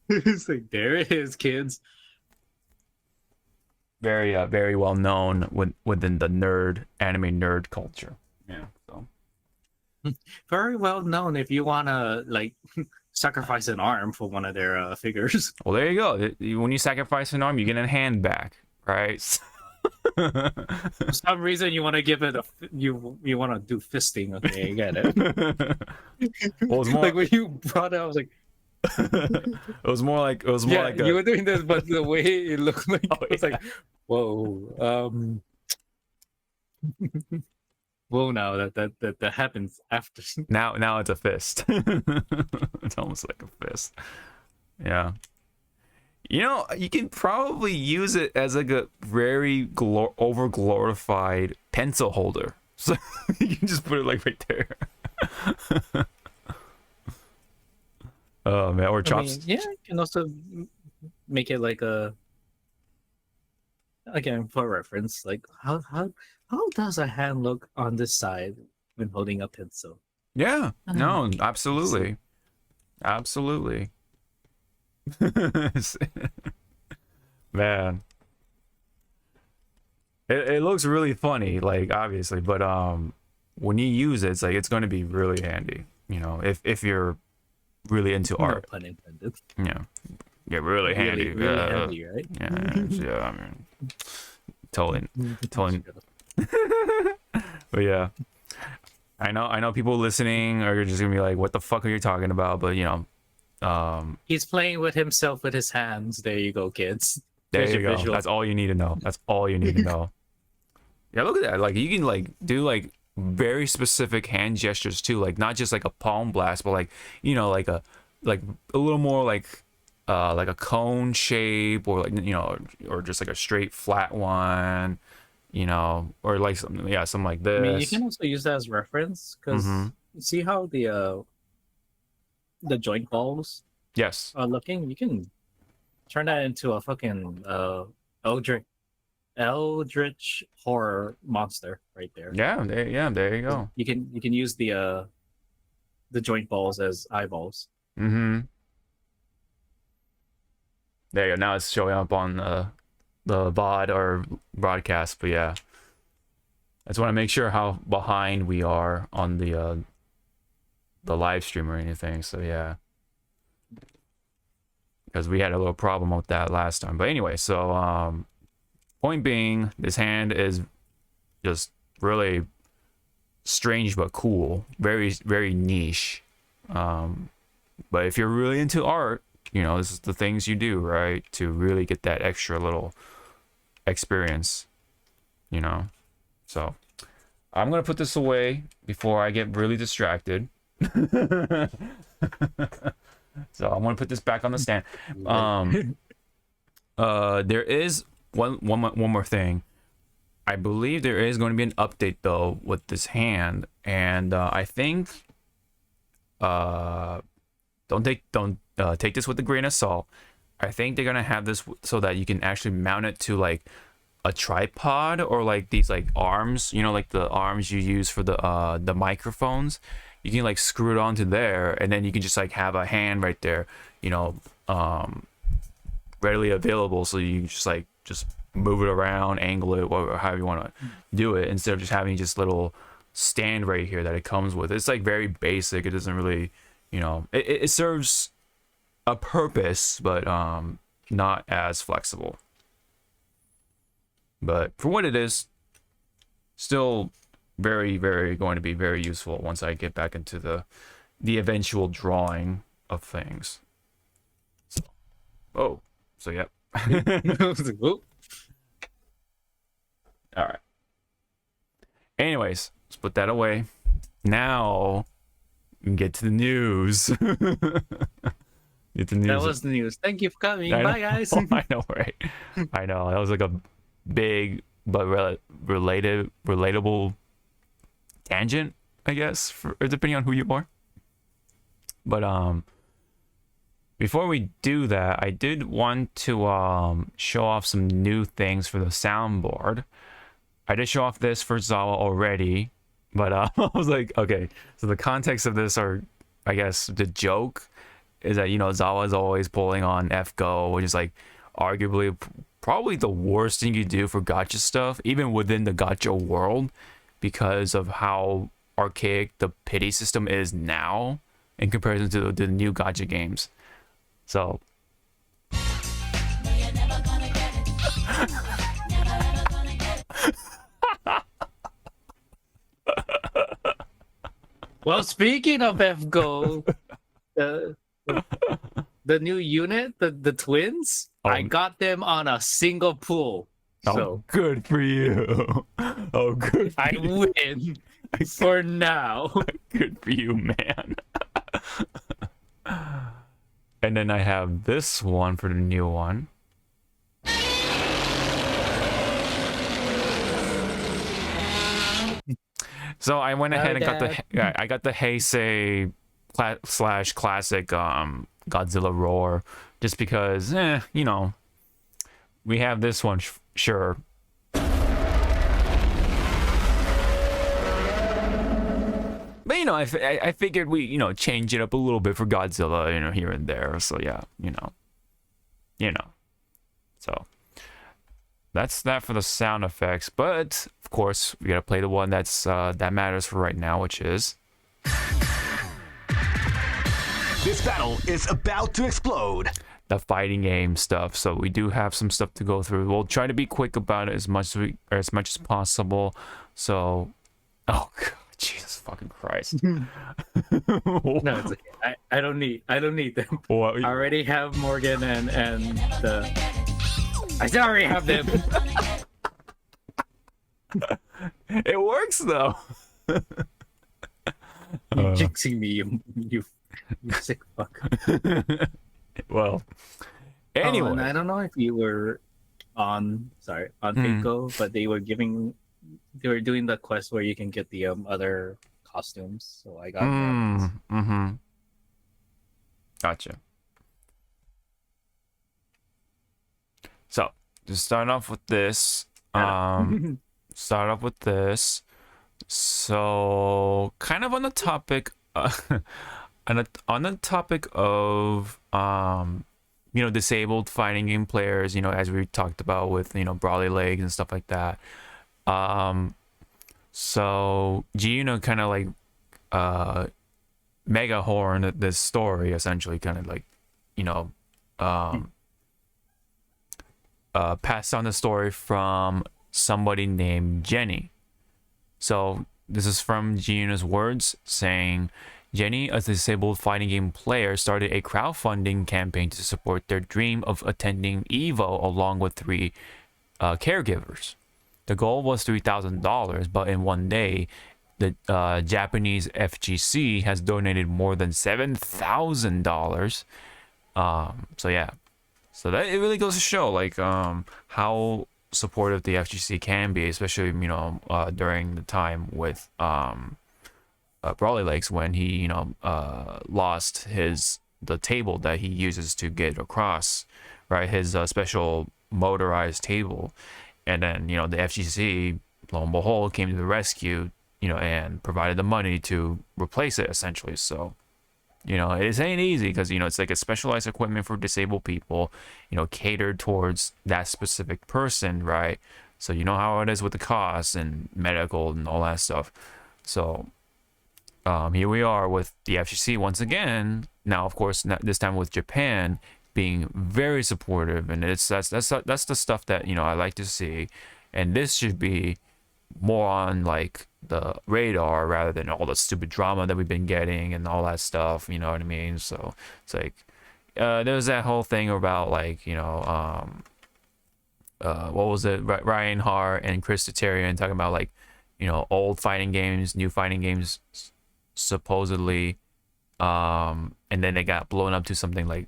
It's like, there it is, kids. Very very well known within the anime nerd culture. Yeah. So Very well known if you wanna like sacrifice an arm for one of their figures. well, there you go. When you sacrifice an arm, you get a hand back, right? For some reason, you want to give it you want to do fisting. Okay, I get it. Well, it was more like when you brought it, I was like, it was more like you were doing this, but the way it looked like, Oh, I was like, whoa, whoa. Now that happens after. now it's a fist. It's almost like a fist. Yeah. You can probably use it as like a very over glorified pencil holder. So you can just put it like right there. Oh man, or chops. Yeah, you can also make it like again for reference, like how does a hand look on this side when holding a pencil? Yeah, no, absolutely. Man, it looks really funny, like, obviously, but when you use it, it's like it's going to be really handy, if you're really into No art. pun intended. Yeah, get really handy. Really handy, right? Yeah, I mean, totally. But yeah, I know people listening are just gonna be like, what the fuck are you talking about? But He's playing with himself with his hands. There you go, kids. there There's you your go. visual. That's all you need to know. That's all you need to know. Yeah, look at that. Like you can like do like very specific hand gestures too, like not just like a palm blast, but like like a little more like a cone shape, or like or just like a straight flat one, or like something like this. I mean, you can also use that as reference because you see how the joint balls Yes. are looking. You can turn that into a fucking eldritch horror monster right there. Yeah, there you go. You can use the joint balls as eyeballs. There you go. Now it's showing up on the VOD or broadcast, but yeah. I just want to make sure how behind we are on the live stream or anything. So yeah. Because we had a little problem with that last time. But anyway, so point being, this hand is just really strange but cool. Very, very niche. But if you're really into art, this is the things you do, right? To really get that extra little experience, So I'm going to put this away before I get really distracted. So I'm going to put this back on the stand. There is one more thing. I believe there is going to be an update though with this hand, and I think don't take this with a grain of salt. I think they're gonna have this so that you can actually mount it to like a tripod, or like these like arms, like the arms you use for the microphones. You can like screw it onto there, and then you can just like have a hand right there, readily available, so you can just move it around, angle it, or however you want to do it, instead of just having just little stand right here that it comes with. It's like very basic. It doesn't really, it serves a purpose, but not as flexible. But for what it is, still very, very going to be very useful once I get back into the eventual drawing of things. So yep. All right. Anyways, let's put that away. Now we can get to the news. Get the news. That was the news. Thank you for coming. Bye, guys. I know, right? I know. That was like a big but relatable tangent, I guess, depending on who you are. But before we do that, I did want to show off some new things for the soundboard. I did show off this for Zawa already, but I was like, okay, so the context of this, are, I guess, the joke is that, Zawa is always pulling on FGO, which is like arguably probably the worst thing you do for gacha stuff, even within the gacha world, because of how archaic the pity system is now in comparison to the new gacha games. So well, speaking of FGO, the new unit, the twins, I got them on a single pool. So good for you. Oh, good. I win for now. Good for you, man. And then I have this one for the new one. So I went ahead and got the Heisei / classic Godzilla roar, just because we have this one, sure. But I figured we change it up a little bit for Godzilla, here and there. So yeah, so that's that for the sound effects. But of course, we gotta play the one that's that matters for right now, which is. This battle is about to explode. fighting game stuff. So we do have some stuff to go through. We'll try to be quick about it as much as possible. So, oh god, Jesus fucking Christ. No, it's okay. I don't need them. What? I already have Morgan and the. I already have them. It works though. You jinxing me, you sick fuck. Well, anyway, and I don't know if you were on Pico, but they were doing the quest where you can get the other costumes. So I got one. Gotcha. So to start off with this, So kind of on the topic, on the topic of disabled fighting game players, as we talked about with Brawly Legs and stuff like that. So Gino kind of like mega horn this story, essentially, kind of like passed on the story from somebody named Jenny. So this is from Gina's words, saying Jenny, a disabled fighting game player, started a crowdfunding campaign to support their dream of attending EVO along with 3 caregivers. The goal was $3,000, but in one day, the Japanese FGC has donated more than $7,000. So yeah, so that it really goes to show like how supportive the FGC can be, especially during the time with Brawly Legs, when he lost the table that he uses to get across, right, his special motorized table, and then the FGC, lo and behold, came to the rescue, and provided the money to replace it, essentially. So it ain't easy, because it's like a specialized equipment for disabled people, catered towards that specific person, right? So how it is with the costs and medical and all that stuff. So here we are with the FGC once again. Now, of course, this time with Japan being very supportive, and that's the stuff that I like to see, and this should be more on like the radar rather than all the stupid drama that we've been getting and all that stuff. You know what I mean? So it's like there's that whole thing about like what was it? Ryan Hart and Chris Tatarian talking about like old fighting games, new fighting games, supposedly, and then they got blown up to something like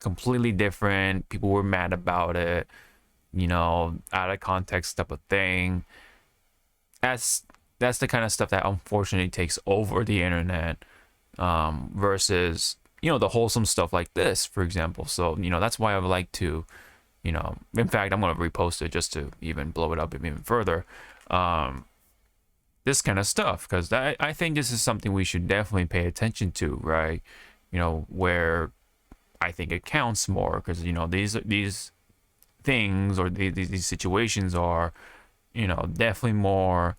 completely different. People were mad about it, out of context type of thing. That's the kind of stuff that unfortunately takes over the internet, versus the wholesome stuff like this, for example. So that's why I would like to, in fact, I'm gonna repost it just to even blow it up even further. This kind of stuff, because I think this is something we should definitely pay attention to, right? Where I think it counts more, because these things or these situations are definitely more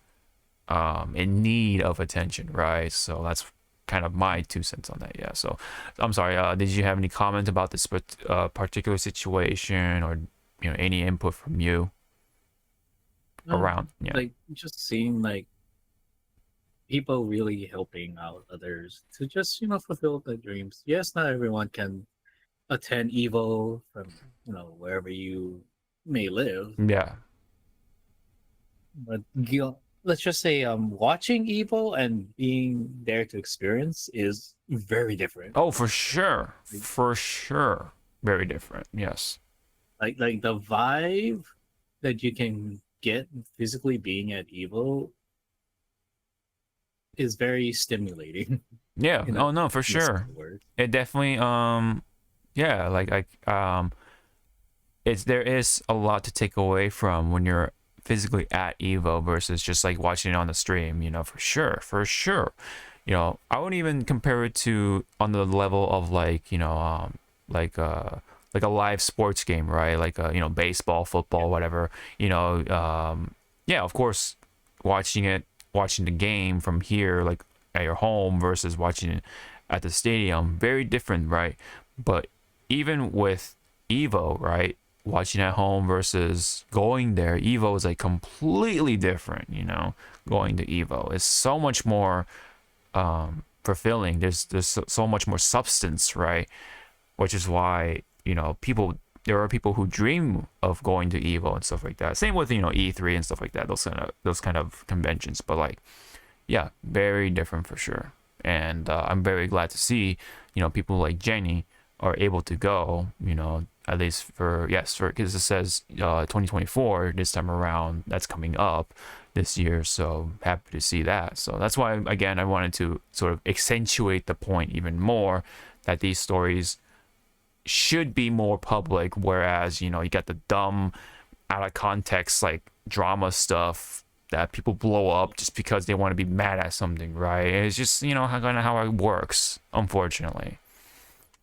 in need of attention, right? So that's kind of my 2 cents on that. Yeah, so I'm sorry, did you have any comment about this particular situation, or any input from you around like just seeing like people really helping out others to just fulfill their dreams. Yes, not everyone can attend EVO from wherever you may live, Yeah. but let's just say watching EVO and being there to experience is very different. Oh, for sure, very different. Yes. Like the vibe that you can get physically being at EVO is very stimulating. Yeah. Oh no, for sure. It definitely yeah, like there is a lot to take away from when you're physically at EVO versus just like watching it on the stream, for sure. I wouldn't even compare it to on the level of like like a live sports game, right? Like baseball, football, whatever. Yeah, of course, watching the game from here, like at your home, versus watching it at the stadium, very different, right? But even with Evo, right? Watching at home versus going there, Evo is like completely different, you know. Going to Evo is so much more fulfilling. There's so much more substance, right? Which is why, you know, there are people who dream of going to Evo and stuff like that. Same with, you know, E3 and stuff like that. Those kind of conventions, but like, yeah, very different for sure. And I'm very glad to see, you know, people like Jenny are able to go, you know, at least for because it says 2024 this time around, that's coming up this year, so happy to see that. So that's why, again, I wanted to sort of accentuate the point even more that these stories should be more public, whereas, you know, you got the dumb out of context like drama stuff that people blow up just because they want to be mad at something, right? It's just, you know, kind of how it works, unfortunately.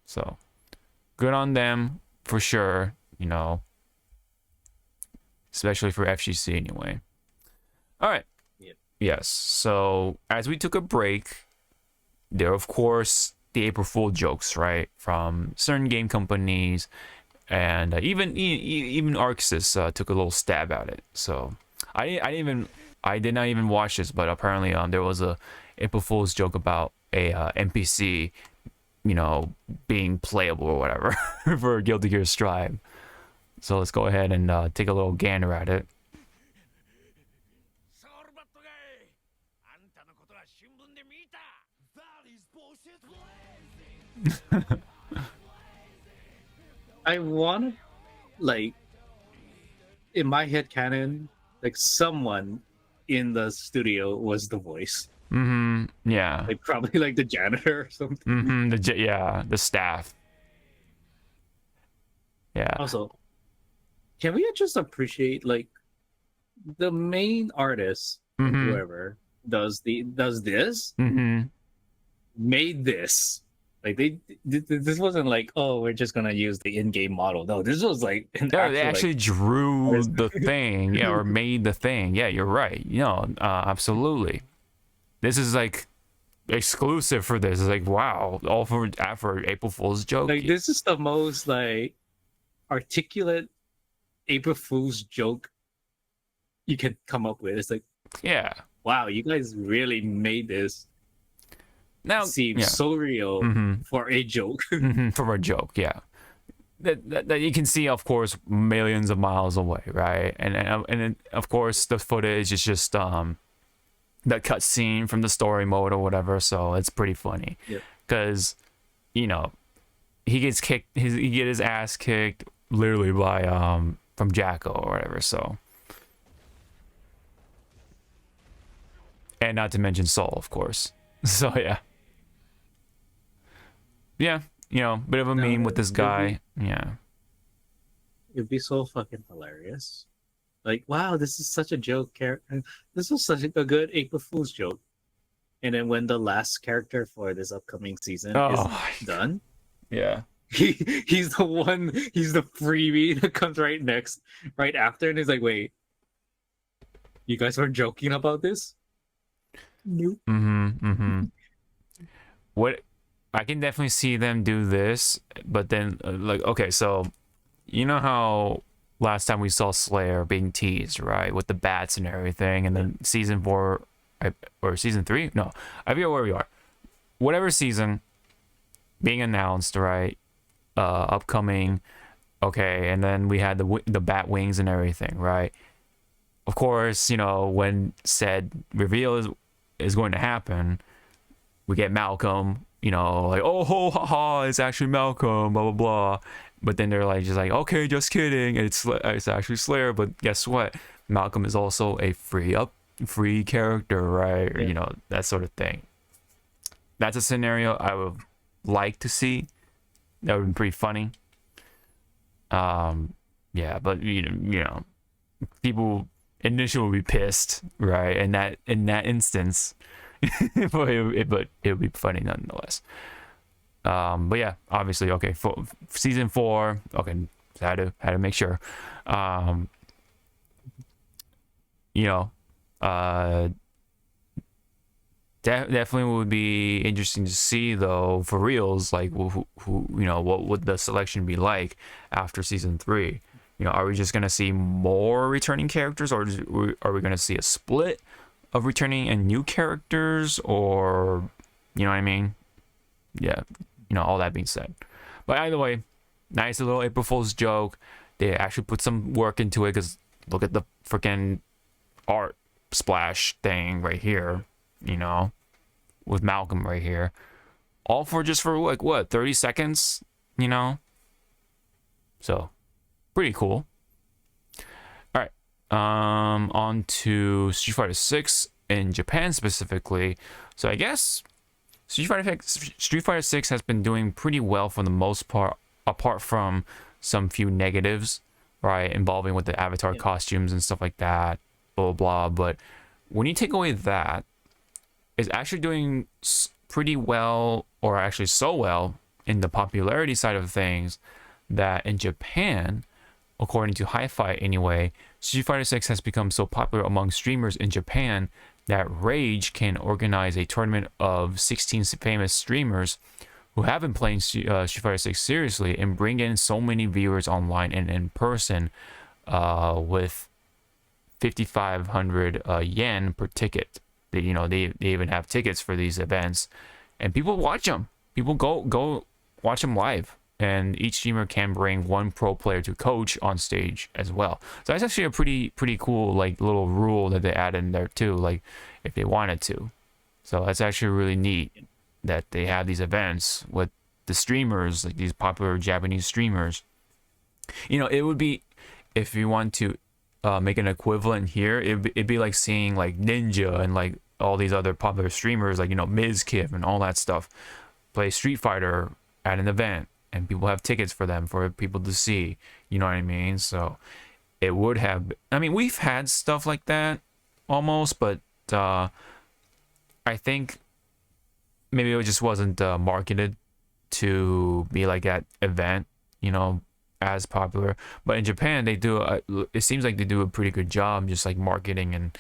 So good on them for sure, you know, especially for FGC anyway. All right. Yep. Yes. So as we took a break, there are, of course, the April Fool jokes, right, from certain game companies, and even Arxis took a little stab at it. So I did not even watch this, but apparently there was a April Fool's joke about a NPC, you know, being playable or whatever for Guilty Gear Strive. So let's go ahead and take a little gander at it. I want to, like, in my head canon, like someone in the studio was the voice. Yeah. Like probably like the janitor or something. The staff. Yeah. Also, can we just appreciate like the main artist, whoever does this, made this. Like this wasn't like, oh, we're just gonna use the in-game model. No, this was like they actually like, drew the thing, yeah, or made the thing. Yeah, you're right. You know, absolutely. This is like exclusive for this. It's like, wow, all for April Fool's joke. Like this is the most like articulate April Fool's joke you can come up with. It's like, yeah, wow, you guys really made this now seem so real for a joke. For a joke, yeah. That you can see, of course, millions of miles away, right? And then, of course, the footage is just the cutscene from the story mode or whatever. So it's pretty funny because, you know, he gets kicked, he get his ass kicked literally by from Jacko or whatever. So, and not to mention Soul, of course. So yeah, you know, bit of a meme with this guy. It'd be so fucking hilarious. Like, wow, this is such a joke character. This was such a good April Fool's joke. And then when the last character for this upcoming season is done, he's the freebie that comes right after, and he's like, wait, you guys were joking about this? Nope. What I can definitely see them do this, but then like, okay, so you know how last time we saw Slayer being teased, right, with the bats and everything, and then season 4 or season 3? No, I forget where we are. Whatever season being announced, right? Upcoming, okay, and then we had the bat wings and everything, right? Of course, you know, when said reveal is going to happen, we get Malcolm, you know, like, oh ho ha ha, it's actually Malcolm, blah blah blah. But then they're like, just like, okay, just kidding, it's actually Slayer. But guess what? Malcolm is also a free character, right? Or, you know, that sort of thing. That's a scenario I would like to see. That would be pretty funny. Yeah, but you know, people initially will be pissed, right? And in that instance, but it would be funny nonetheless. But yeah, obviously, okay, for season 4, okay, had to make sure. You know, definitely would be interesting to see though for reals, like who what would the selection be like after season 3. Are we just gonna see more returning characters, or are we gonna see a split of returning and new characters, or you know what I mean? Yeah, all that being said, but either way, nice little April Fool's joke. They actually put some work into it, because look at the freaking art splash thing right here, with Malcolm right here, all for like what, 30 seconds, so pretty cool. All right, on to Street Fighter 6 in Japan specifically. So I guess Street Fighter 6 has been doing pretty well for the most part, apart from some few negatives, right, involving with the avatar costumes and stuff like that, blah blah. But when you take away that, it's actually doing pretty well, or actually so well in the popularity side of things, that in Japan, according to Hi-Fi anyway, Street Fighter 6 has become so popular among streamers in Japan that Rage can organize a tournament of 16 famous streamers who have been playing Street Fighter 6 seriously, and bring in so many viewers online and in person, with 5,500 yen per ticket. They even have tickets for these events, and people watch them. People go watch them live, and each streamer can bring one pro player to coach on stage as well. So that's actually a pretty cool like little rule that they add in there too, like if they wanted to. So that's actually really neat that they have these events with the streamers, like these popular Japanese streamers. It would be, if you want to make an equivalent here, it'd be like seeing like Ninja and like all these other popular streamers, like Mizkif and all that stuff, play Street Fighter at an event, and people have tickets for them for people to see. You know what I mean? So it would have. I mean, we've had stuff like that almost, but I think maybe it just wasn't marketed to be like that event, as popular. But in Japan, they do. It seems like they do a pretty good job, just like marketing and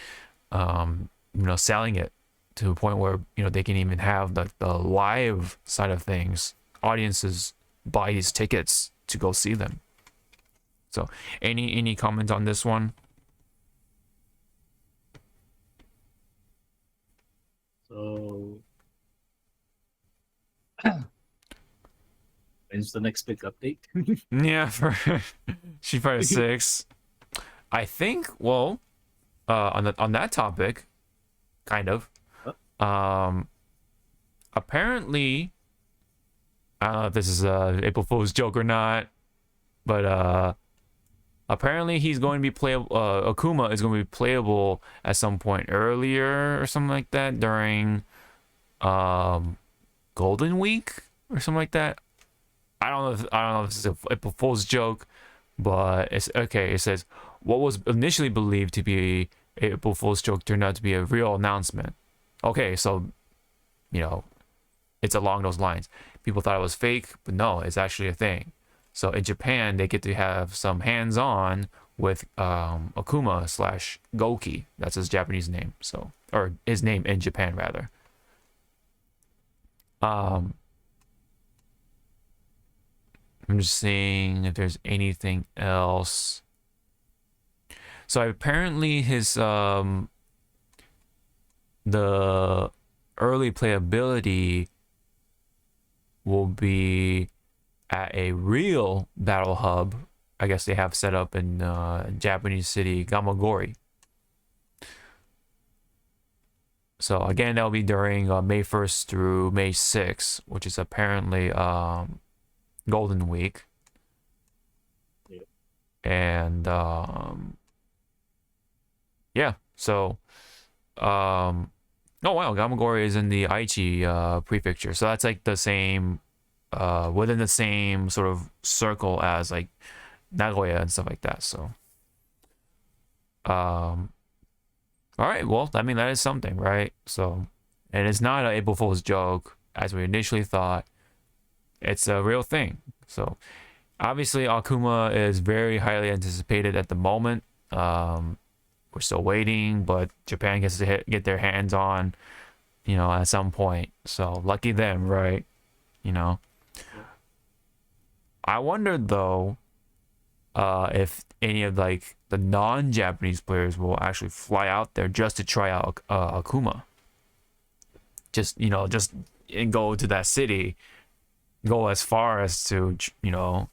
selling it to a point where they can even have the live side of things. Audiences buy these tickets to go see them. So, any comments on this one? So, when's the next big update? Yeah, for Street Fighter 6. I think, well, on that topic, kind of. Apparently, I don't know if this is a April Fool's joke or not, but apparently he's going to be playable. Akuma is going to be playable at some point earlier or something like that during Golden Week or something like that. I don't know if this is a April Fool's joke, but it's okay. It says what was initially believed to be a April Fool's joke turned out to be a real announcement. Okay, so it's along those lines. People thought it was fake, but no, it's actually a thing. So in Japan, they get to have some hands-on with Akuma / Goki. That's his Japanese name. So, or his name in Japan rather. I'm just seeing if there's anything else. So apparently his the early playability will be at a real battle hub. I guess they have set up in Japanese city Gamagori. So again, that'll be during May 1st through May 6th, which is apparently Golden Week. Yep. And yeah, so oh wow, Gamagori is in the Aichi prefecture, so that's like the same within the same sort of circle as like Nagoya and stuff like that. So all right, well, I mean, that is something, right? So, and it's not an April Fool's joke as we initially thought. It's a real thing. So obviously Akuma is very highly anticipated at the moment. We're still waiting, but Japan gets to get their hands on you know, at some point. So lucky them, right? You know. Yeah. I wonder though, if any of like the non-Japanese players will actually fly out there just to try out Akuma. Just you know, just and go to that city, go as far as to you know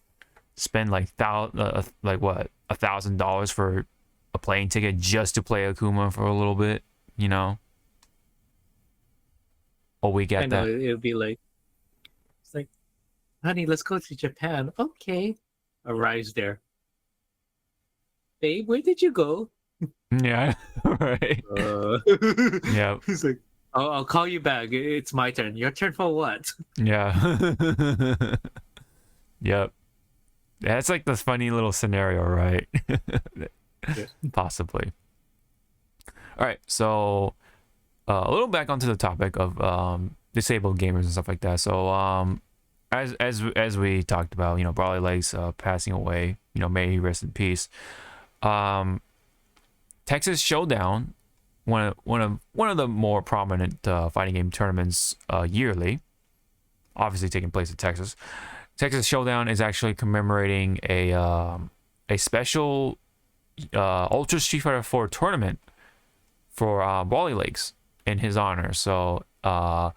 spend like like what $1,000 for a plane ticket just to play Akuma for a little bit, you know. Oh, we I get know that. it would be like, it's like, honey, let's go to Japan. Okay. Arrives there. Babe, where did you go? Yeah, right. Uh, Yeah, He's like, I'll call you back. It's my turn. Your turn for what? yeah. Yep. That's like this funny little scenario, right? Yeah. Possibly. All right, so a little back onto the topic of disabled gamers and stuff like that. So as we talked about, you know, Brawley Legs passing away, you know, may he rest in peace. Texas Showdown, one of the more prominent fighting game tournaments yearly, obviously taking place in Texas. Texas Showdown is actually commemorating a special Ultra Street Fighter 4 tournament for Brawley Lakes in his honor. So I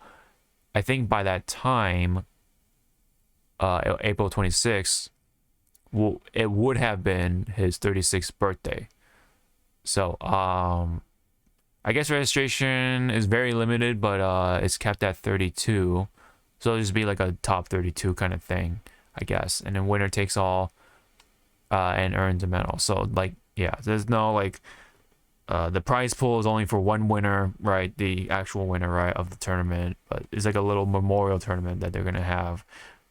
think by that time, April 26th, it would have been his 36th birthday. So I guess registration is very limited, but it's kept at 32. So it'll just be like a top 32 kind of thing, I guess. And then winner takes all and earns a medal. So like, yeah, there's no like the prize pool is only for one winner, right? The actual winner, right, of the tournament. But it's like a little memorial tournament that they're gonna have,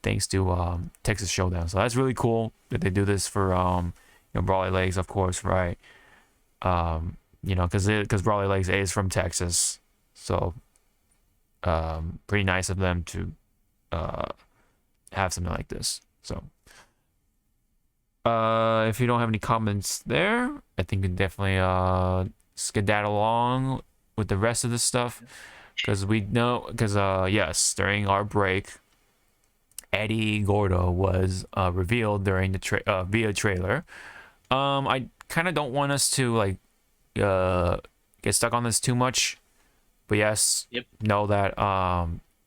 thanks to Texas Showdown. So that's really cool that they do this for you know, Brawley Lakes, of course, right? You know, because Brawley Lakes is from Texas, so pretty nice of them to have something like this. So if you don't have any comments there, I think you can definitely skedaddle along with the rest of the stuff, because yes, during our break, Eddie Gordo was revealed during the via trailer. I kind of don't want us to like get stuck on this too much, but yes, Yep. know that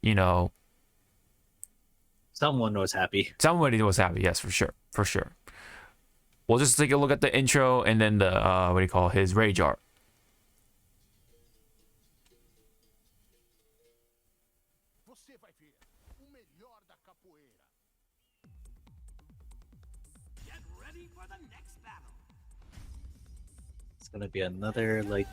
you know, Someone was happy. somebody was happy. Yes, for sure. We'll just take a look at the intro and then the what do you call his rage art. Você vai ver o melhor da capoeira. Get ready for the next battle. It's gonna be another like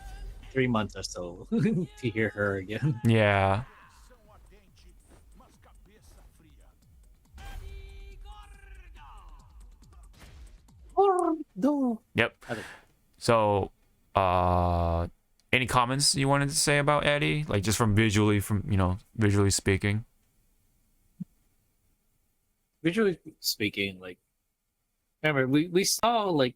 3 months or so to hear her again. Yeah. Coração ardente, mas cabeça fria. Gordo. Yep. Okay. So, any comments you wanted to say about Eddie, like just from visually speaking? Visually speaking, like, remember we saw like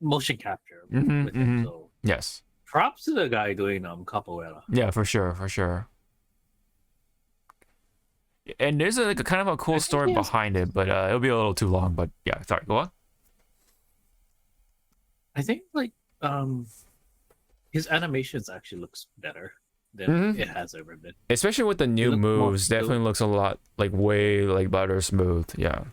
motion capture with him, so Yes. props to the guy doing capoeira. Yeah, for sure. And there's like a kind of a cool I think story he has- behind it, but it'll be a little too long. But yeah, sorry, go on. I think like his animations actually looks better than it has ever been. Especially with the new look more moves, fluid. definitely looks a lot like way like better smooth. Yeah.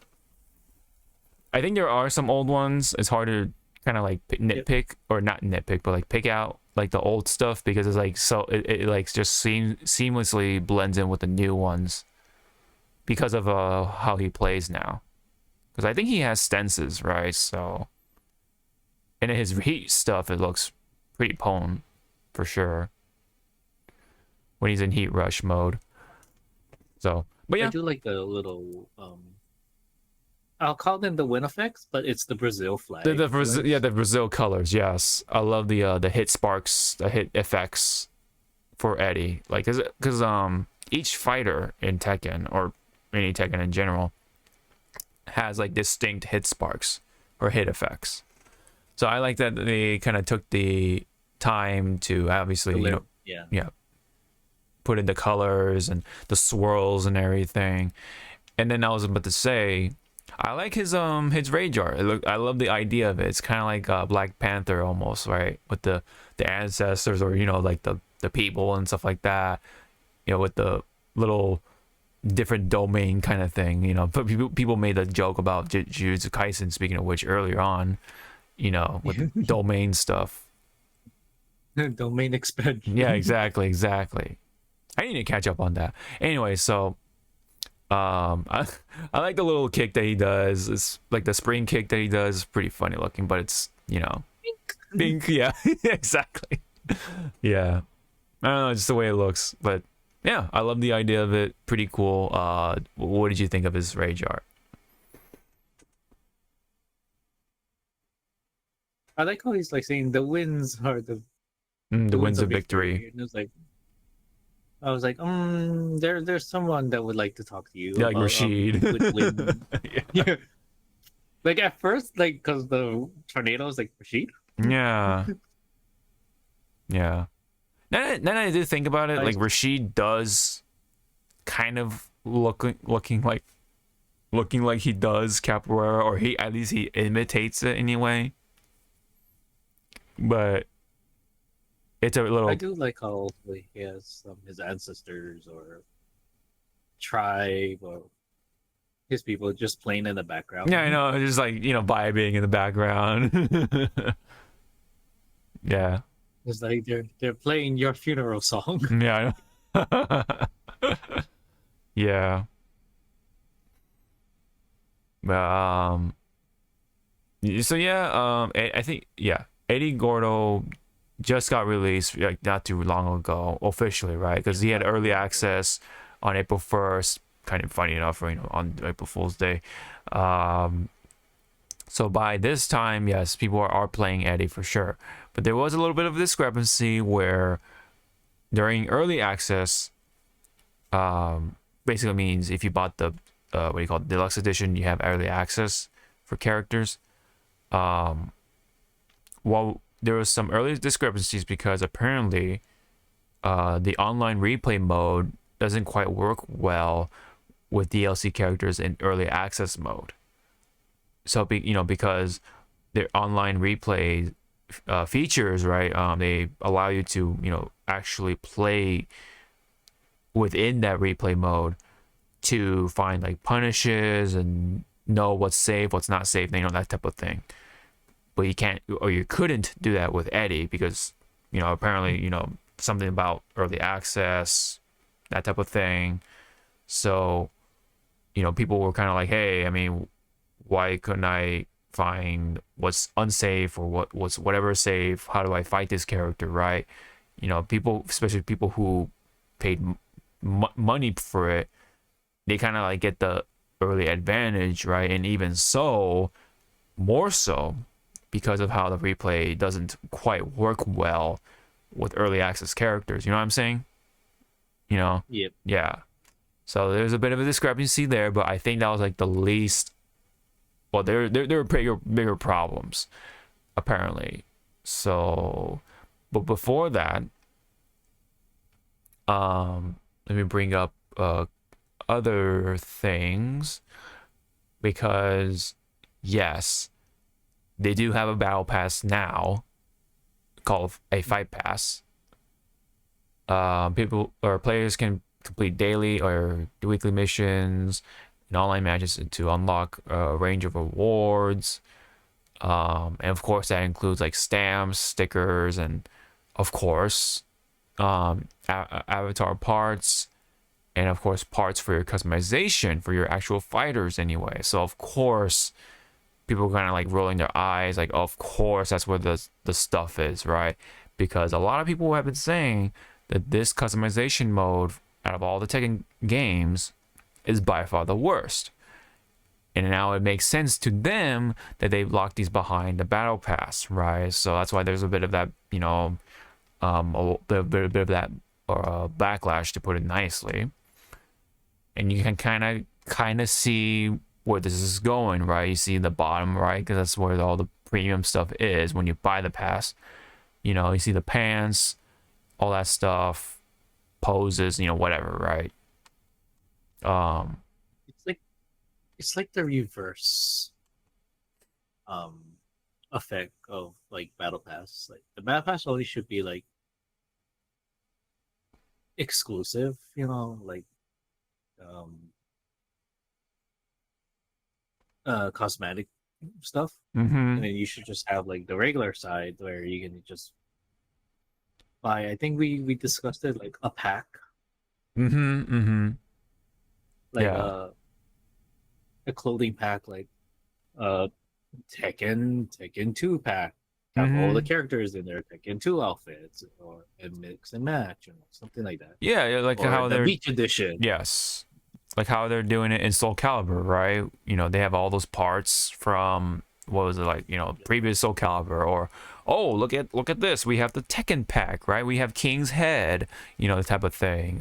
I think there are some old ones. It's hard to kind of like nitpick, or not nitpick, but like pick out like the old stuff, because it's like so it like just seamlessly blends in with the new ones because of how he plays now. Because I think he has stances, right? So, and in his heat stuff, it looks pretty potent for sure when he's in heat rush mode. So, but I yeah, do like the little I'll call them the wind effects, but it's the Brazil flag. the Brazil, yeah, the Brazil colors. Yes, I love the hit sparks, the hit effects for Eddie. Like, because each fighter in Tekken, or any Tekken in general, has like distinct hit sparks or hit effects. So I like that they kind of took the time to obviously, you know, yeah. yeah, put in the colors and the swirls and everything. And then I was about to say, I like his rage art. I love the idea of it. It's kind of like Black Panther almost, right? With the ancestors, or like the people and stuff like that. With the little different domain kind of thing. But people made a joke about Jujutsu Kaisen, speaking of which, earlier on. With domain stuff. Domain expansion. Yeah, exactly. I need to catch up on that. Anyway, so I like the little kick that he does. It's like the spring kick that he does is pretty funny looking, but it's pink. Yeah, exactly. Yeah, I don't know, just the way it looks, but yeah, I love the idea of it. Pretty cool. What did you think of his rage art? I like how he's like saying the wins are the wins of victory. And it's like, I was like, there's someone that would like to talk to you. Yeah, like about, Rashid. would win. Yeah. Like at first, like because the tornado is like Rashid. Yeah. Yeah. Then I did think about it. Like Rashid does kind of looking like he does capoeira, or at least he imitates it anyway. But it's a little. I do like how he has his ancestors or tribe or his people just playing in the background. Yeah, I know, just like vibing in the background. Yeah. It's like they're playing your funeral song. Yeah, I know. Yeah. So yeah, I think Eddie Gordo just got released like not too long ago officially, right? Because he had early access on April 1st. Kind of funny enough, on April Fool's Day. So by this time, yes, people are playing Eddie for sure. But there was a little bit of a discrepancy where during early access, basically means if you bought the what do you call it, deluxe edition, you have early access for characters. Well, there was some early discrepancies because apparently the online replay mode doesn't quite work well with DLC characters in early access mode. So because their online replay features, right, they allow you to actually play within that replay mode to find like punishes and know what's safe, what's not safe, that type of thing. But you can't, or you couldn't do that with Eddie because apparently something about early access, that type of thing. So people were kind of like, hey, I mean, why couldn't I find what's unsafe or what's whatever safe? How do I fight this character, right? People, especially people who paid money for it, they kind of like get the early advantage, right? And even so, more so because of how the replay doesn't quite work well with early access characters. You know what I'm saying? Yep. Yeah. So there's a bit of a discrepancy there, but I think that was like the least. Well, there were bigger problems, apparently. So, but before that, let me bring up other things, because yes, they do have a battle pass now called a fight pass. People or players can complete daily or weekly missions and online matches to unlock a range of rewards. And of course that includes like stamps, stickers, and of course avatar parts, and of course parts for your customization for your actual fighters anyway. So of course people are kind of like rolling their eyes like, of course that's where the stuff is, right? Because a lot of people have been saying that this customization mode out of all the Tekken games is by far the worst. And now it makes sense to them that they've locked these behind the battle pass, right? So that's why there's a bit of that, a bit of that backlash, to put it nicely. And you can kind of see where this is going, right? You see the bottom right, because that's where all the premium stuff is when you buy the pass. You see the pants, all that stuff. poses, you know, whatever, right? It's like the reverse um effect of like battle pass. Like the battle pass only should be like exclusive, you know, like um cosmetic stuff. And Mm-hmm. then you should just have like the regular side where you can just buy. I think we discussed it like a pack, Mm-hmm. Mm-hmm. like Yeah. a clothing pack, like uh Tekken 2 pack. Have all the Mm-hmm. characters in their Tekken 2 outfits, or and mix and match, you know, something like that. Yeah, yeah, like Or how the they're beach edition. yes. Like how they're doing it in Soul Calibur, right? You know, they have all those parts from what was it like, you know, previous Soul Calibur, or oh, look at this. We have the Tekken pack, right? We have King's Head, you know, the type of thing.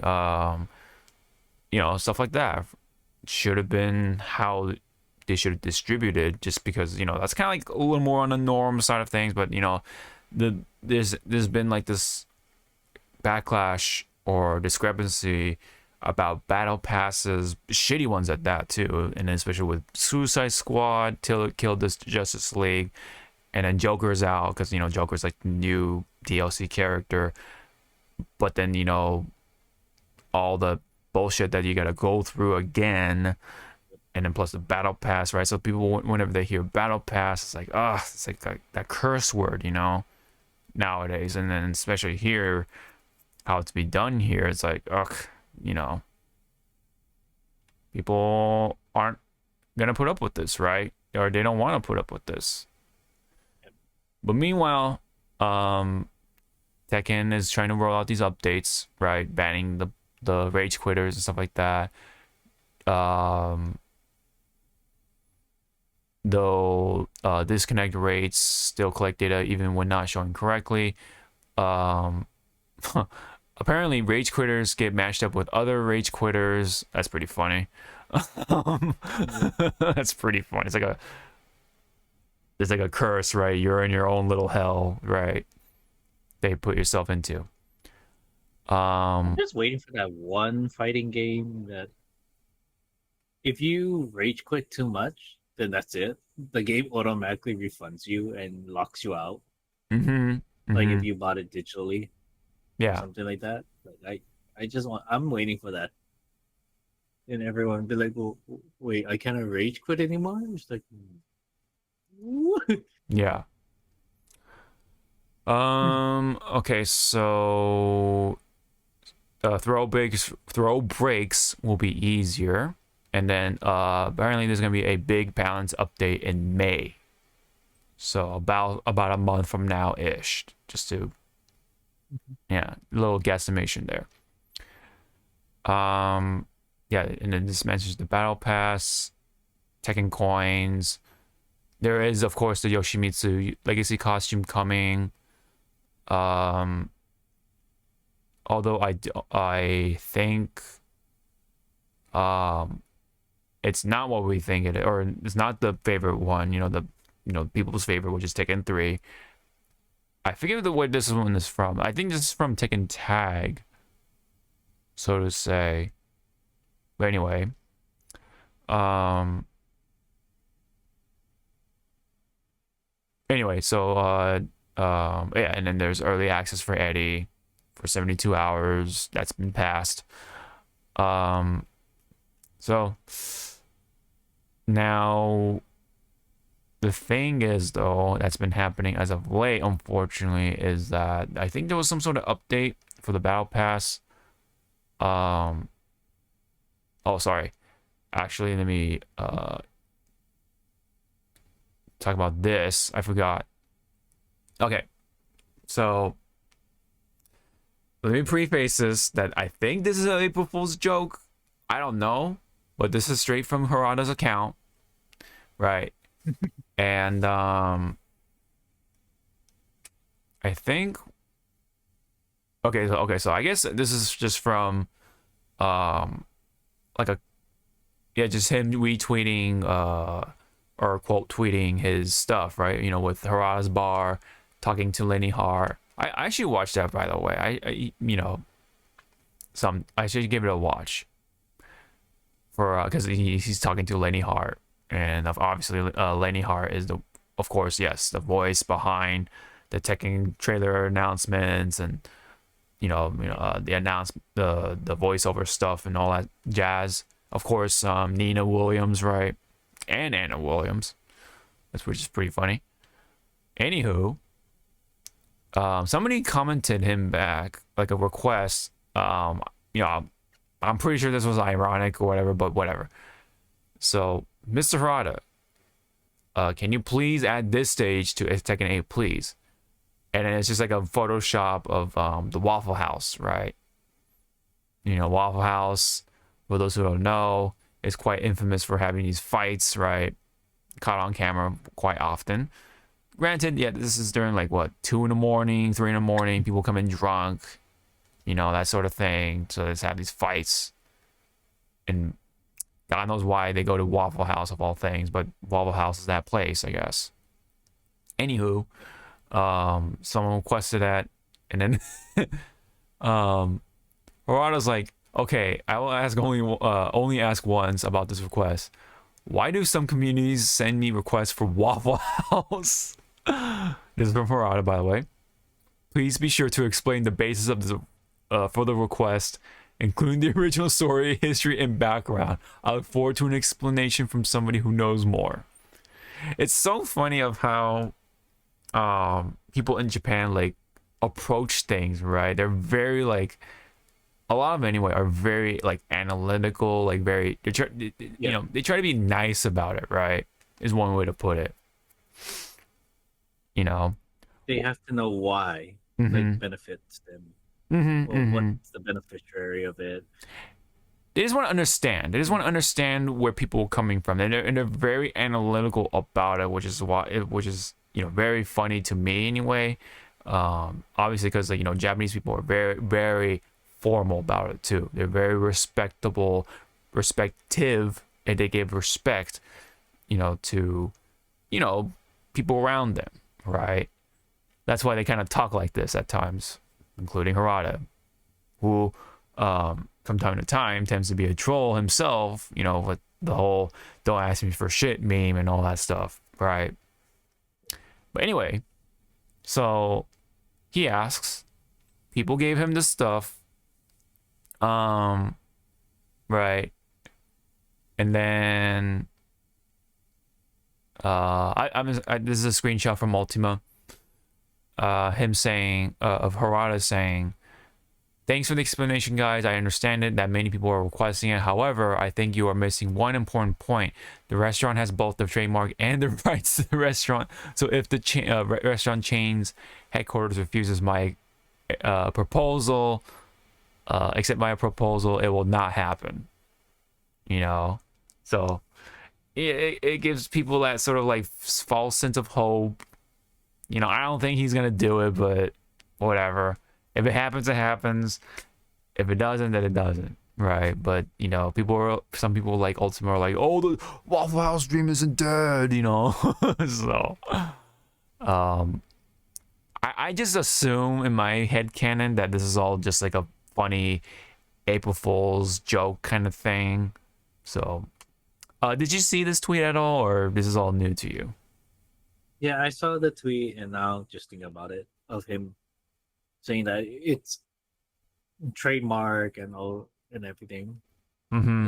You know, stuff like that. Should have been how they should have distributed, just because, you know, that's kind of like a little more on the norm side of things, but you know, there's been like this backlash or discrepancy about battle passes, shitty ones at that too, and especially with Suicide Squad till it killed this Justice League, and then Joker's out because, you know, Joker's like the new DLC character, but then, you know, all the bullshit that you gotta go through again, and then plus the battle pass, right? So people, whenever they hear battle pass, it's like, ah, it's like that curse word, you know, nowadays, and then especially here, how it's be done here, it's like, ugh, you know, people aren't gonna put up with this, right? Or they don't want to put up with this. But meanwhile, Tekken is trying to roll out these updates, right? Banning the rage quitters and stuff like that. Though disconnect rates still collect data even when not showing correctly. Um, apparently rage quitters get matched up with other rage quitters. That's pretty funny. That's pretty funny. It's like a curse, right? You're in your own little hell, right? They put yourself into. I'm just waiting for that one fighting game that if you rage quit too much, then that's it. The game automatically refunds you and locks you out. Mm-hmm. Like if Mm-hmm. you bought it digitally or Yeah. something like that. Like I'm waiting for that. And everyone be like, well, wait, I cannot rage quit anymore? It's like, what? Yeah. Okay, so throw breaks will be easier, and then apparently there's gonna be a big balance update in May, so about a month from now ish, just to, yeah, little guesstimation there. Yeah, and then this mentions the battle pass, Tekken coins. There is, of course, the Yoshimitsu legacy costume coming. Although I think it's not what we think it is, or it's not the favorite one. You know, people's favorite, which is Tekken 3. I forget where this one is from. I think this is from Tekken Tag, so to say. But anyway, so yeah, and then there's early access for Eddie for 72 hours. That's been passed. So now the thing is, though, that's been happening as of late, unfortunately, is that I think there was some sort of update for the battle pass. Oh, sorry. Actually, let me talk about this. I forgot. Okay, so let me preface this that I think this is an April Fool's joke. I don't know, but this is straight from Harada's account, right? And I think so I guess this is just from like a, yeah, just him retweeting or quote tweeting his stuff, right? You know, with Harada's bar talking to Lenny Har. I actually watched that, by the way. I you know, some. I should give it a watch for because he's talking to Lenny Hart, and obviously Lenny Hart is of course, yes, the voice behind the Tekken trailer announcements and the voiceover stuff and all that jazz. Of course, Nina Williams, right, and Anna Williams, which is pretty funny. Anywho, somebody commented him back like a request. I'm pretty sure this was ironic or whatever, but whatever. So, Mr. Harada, can you please add this stage to Tekken 8, please? And then it's just like a Photoshop of the Waffle House, right? Waffle House, for those who don't know, is quite infamous for having these fights, right? Caught on camera quite often. Granted, yeah, this is during like what, 2 in the morning, 3 in the morning, people come in drunk, that sort of thing. So they just have these fights. And God knows why they go to Waffle House of all things, but Waffle House is that place, I guess. Anywho, someone requested that, and then Harada's like, okay, I will ask only ask once about this request. Why do some communities send me requests for Waffle House? This is from Harada, by the way. Please be sure to explain the basis of this for the request, including the original story, history, and background. I look forward to an explanation from somebody who knows more. It's so funny of how people in Japan like approach things, right? They're very like, a lot of them anyway are very like analytical, like very they try to be nice about it, right? Is one way to put it. They have to know why it benefits them. What's the beneficiary of it? They just want to understand. They just want to understand where people are coming from, and they're very analytical about it, which is very funny to me anyway. Obviously, because Japanese people are very, very formal about it too. They're very respectable, respective, and they give respect, to people around them, right? That's why they kind of talk like this at times, including Harada, who from time to time tends to be a troll himself, with the whole "don't ask me for shit" meme and all that stuff, right? But anyway, so he asks, people gave him the stuff, right? And then this is a screenshot from Ultima. Him saying, of Harada saying, "Thanks for the explanation, guys. I understand it that many people are requesting it. However, I think you are missing one important point. The restaurant has both the trademark and the rights to the restaurant. So if the restaurant chain's headquarters refuses my proposal, accept my proposal, it will not happen." So it gives people that sort of like false sense of hope. I don't think he's gonna do it, but whatever. If it happens, it happens. If it doesn't, then it doesn't, right? But some people like Ultima are like, "Oh, the Waffle House dream isn't dead," So, I just assume in my head canon that this is all just like a funny April Fool's joke kind of thing. So, did you see this tweet at all, or this is all new to you? Yeah, I saw the tweet and now just thinking about it, of him saying that it's trademark and all and everything. Mm-hmm.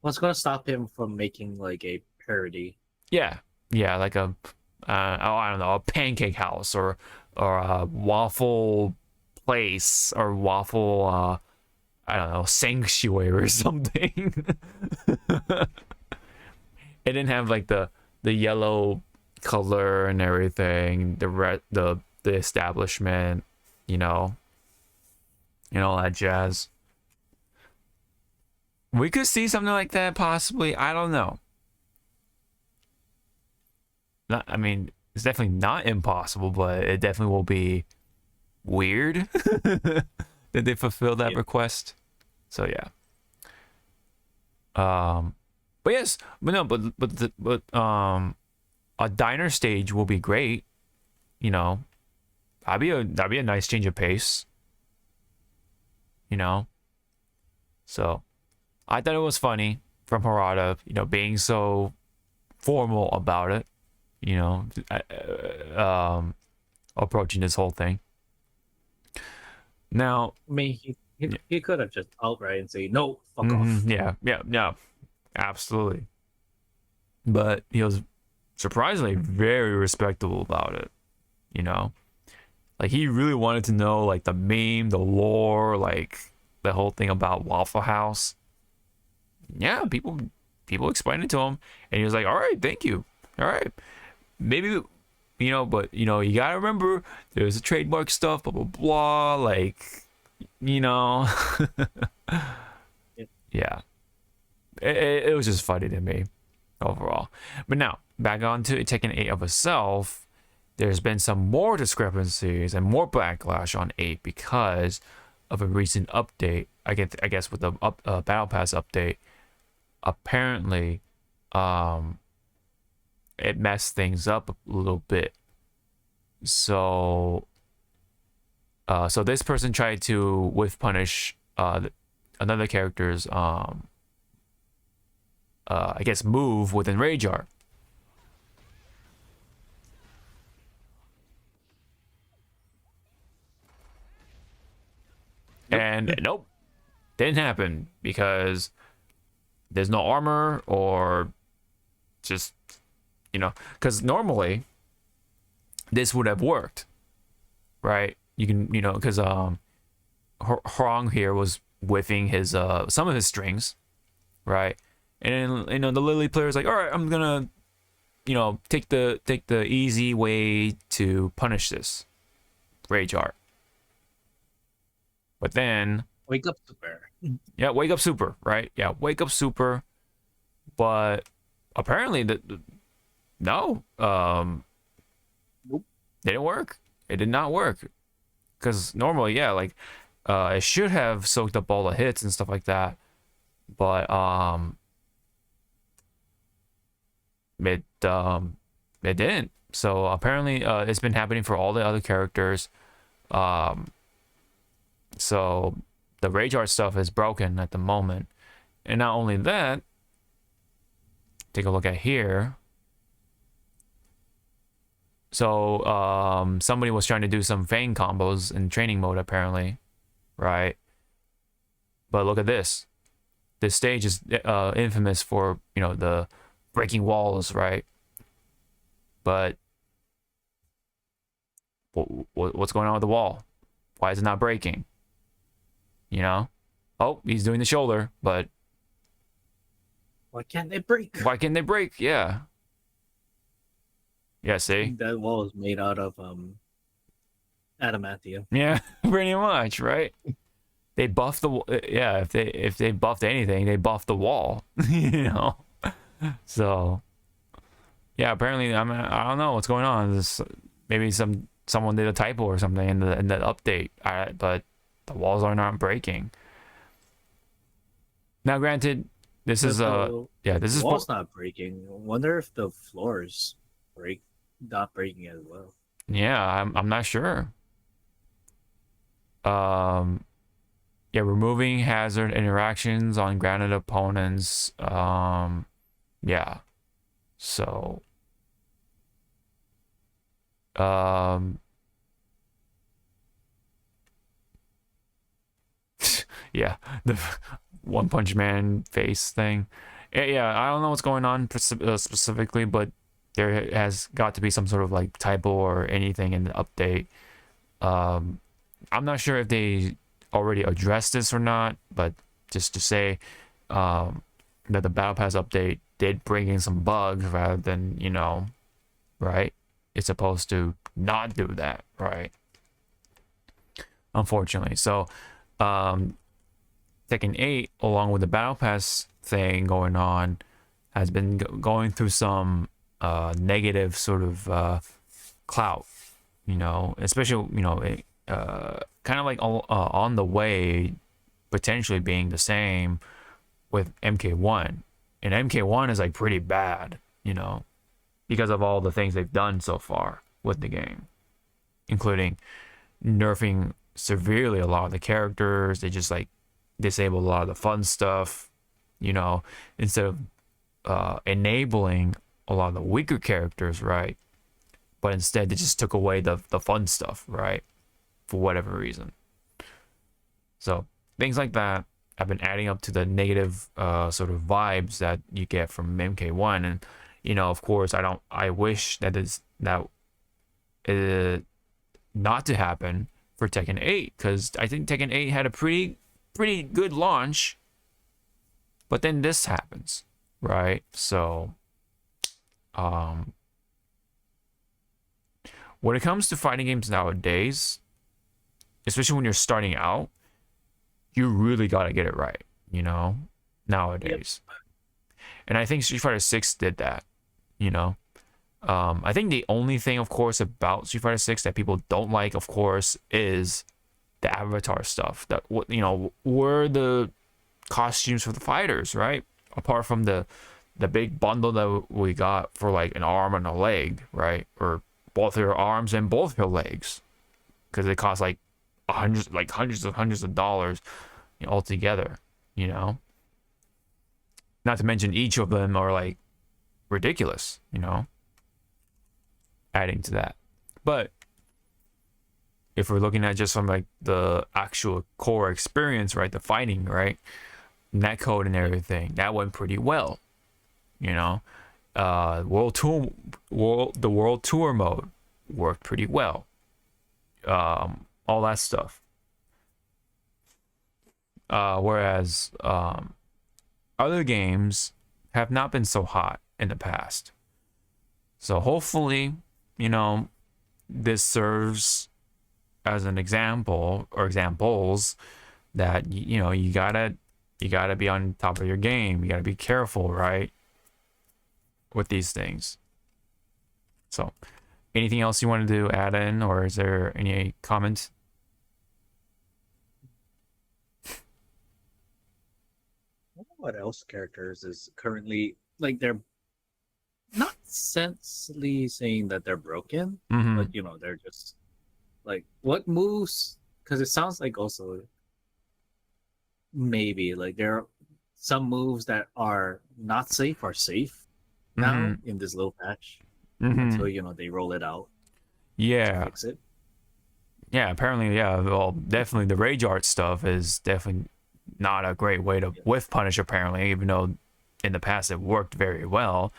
What's gonna stop him from making like a parody? Yeah, like a I don't know, a pancake house or a waffle place or waffle I don't know, sanctuary or something. It didn't have like the yellow color and everything, the establishment, and all that jazz. We could see something like that possibly. I don't know. It's definitely not impossible, but it definitely will be weird that they fulfill that request. So yeah. But yes, but a diner stage will be great. That'd be a nice change of pace. you know. So I thought it was funny from Harada, you know, being so formal about it, you know, approaching this whole thing. Now, I mean, he could have just outright and say no, fuck off. yeah, absolutely. But he was surprisingly very respectable about it, you know. Like he really wanted to know like the meme, the lore, like the whole thing about Waffle House. Yeah, people explained it to him, and he was like, "All right, thank you. All right, maybe, you know, but you know, you gotta remember there's a trademark stuff, blah blah blah. Like, you know, yeah, it was just funny to me overall. But now back on to Tekken 8 of itself. There's been some more discrepancies and more backlash on 8 because of a recent update. I guess with the Battle Pass update, apparently, it messed things up a little bit. So, so this person tried to whiff punish another character's I guess move within Rage Art. And nope, didn't happen because there's no armor or just, you know, because normally this would have worked, right? You can, you know, because Hwang here was whiffing his some of his strings, right? And then, you know, the Lily player is like, all right, I'm gonna, you know, take the easy way to punish this Rage Art. But then Wake up, Super. yeah, wake up super, right? Yeah, wake up super. But apparently no, Nope. didn't work. It did not work. Because normally, yeah, like it should have soaked up all the hits and stuff like that. But it didn't. So apparently it's been happening for all the other characters. So the Rage Art stuff is broken at the moment. And not only that, take a look at here. So somebody was trying to do some Fang combos in training mode apparently, right? But look at this. This stage is infamous for, you know, the breaking walls, right? But what's going on with the wall? Why is it not breaking? You know? Oh, he's doing the shoulder, but Why can't they break? why can't they break? Yeah. Yeah, see? That wall is made out of adamantium. Yeah, pretty much, right? They buffed the yeah, if they buffed anything, they buffed the wall, you know. So yeah, apparently I don't know what's going on. This maybe someone did a typo or something in the update. But the walls are not breaking. Now, granted, this is this is The wall's not breaking. I wonder if the floors not breaking as well. yeah, I'm not sure. Yeah, removing hazard interactions on grounded opponents. Yeah. So yeah, the One Punch Man face thing. Yeah, I don't know what's going on specifically, but there has got to be some sort of like typo or anything in the update. I'm not sure if they already addressed this or not, but just to say that the Battle Pass update did bring in some bugs rather than, you know, right? It's supposed to not do that, right? Unfortunately. So, Tekken 8, along with the Battle Pass thing going on, has been going through some negative sort of clout, you know, especially, you know, kind of like on the way potentially being the same with MK1. And MK1 is like pretty bad, you know, because of all the things they've done so far with the game, including nerfing severely a lot of the characters. They just like disable a lot of the fun stuff, you know, instead of enabling a lot of the weaker characters, right? But instead they just took away the fun stuff, right? For whatever reason. So things like that have been adding up to the negative sort of vibes that you get from MK1. And you know, of course, I wish that is that not to happen for Tekken 8, because I think Tekken 8 had a pretty good launch, but then this happens, right? So when it comes to fighting games nowadays, especially when you're starting out, you really got to get it right, you know, nowadays. Yep. And I think Street Fighter 6 did that, you know. I think the only thing, of course, about Street Fighter 6 that people don't like, of course, is the avatar stuff. That, you know, were the costumes for the fighters, right? Apart from the big bundle that we got for like an arm and a leg, right? Or both your arms and both your legs, because they cost like hundreds of dollars, you know, altogether, you know. Not to mention each of them are like ridiculous, you know. Adding to that, but if we're looking at just from like the actual core experience, right, the fighting, right, netcode and everything, that went pretty well, you know. The world tour mode worked pretty well. All that stuff. Whereas other games have not been so hot in the past. So hopefully, you know, this serves as an example or examples that, you know, you gotta be on top of your game. You gotta be careful, right, with these things. So anything else you wanted to add in, or is there any comments? What else characters is currently like they're not sensely saying that they're broken, but you know, they're just like what moves, because it sounds like also maybe like there are some moves that are not safe are safe now in this little patch until, you know, they roll it out. Yeah, fix it. Yeah, apparently, yeah. Well, definitely the rage art stuff is definitely not a great way to whiff punish, apparently, even though in the past it worked very well.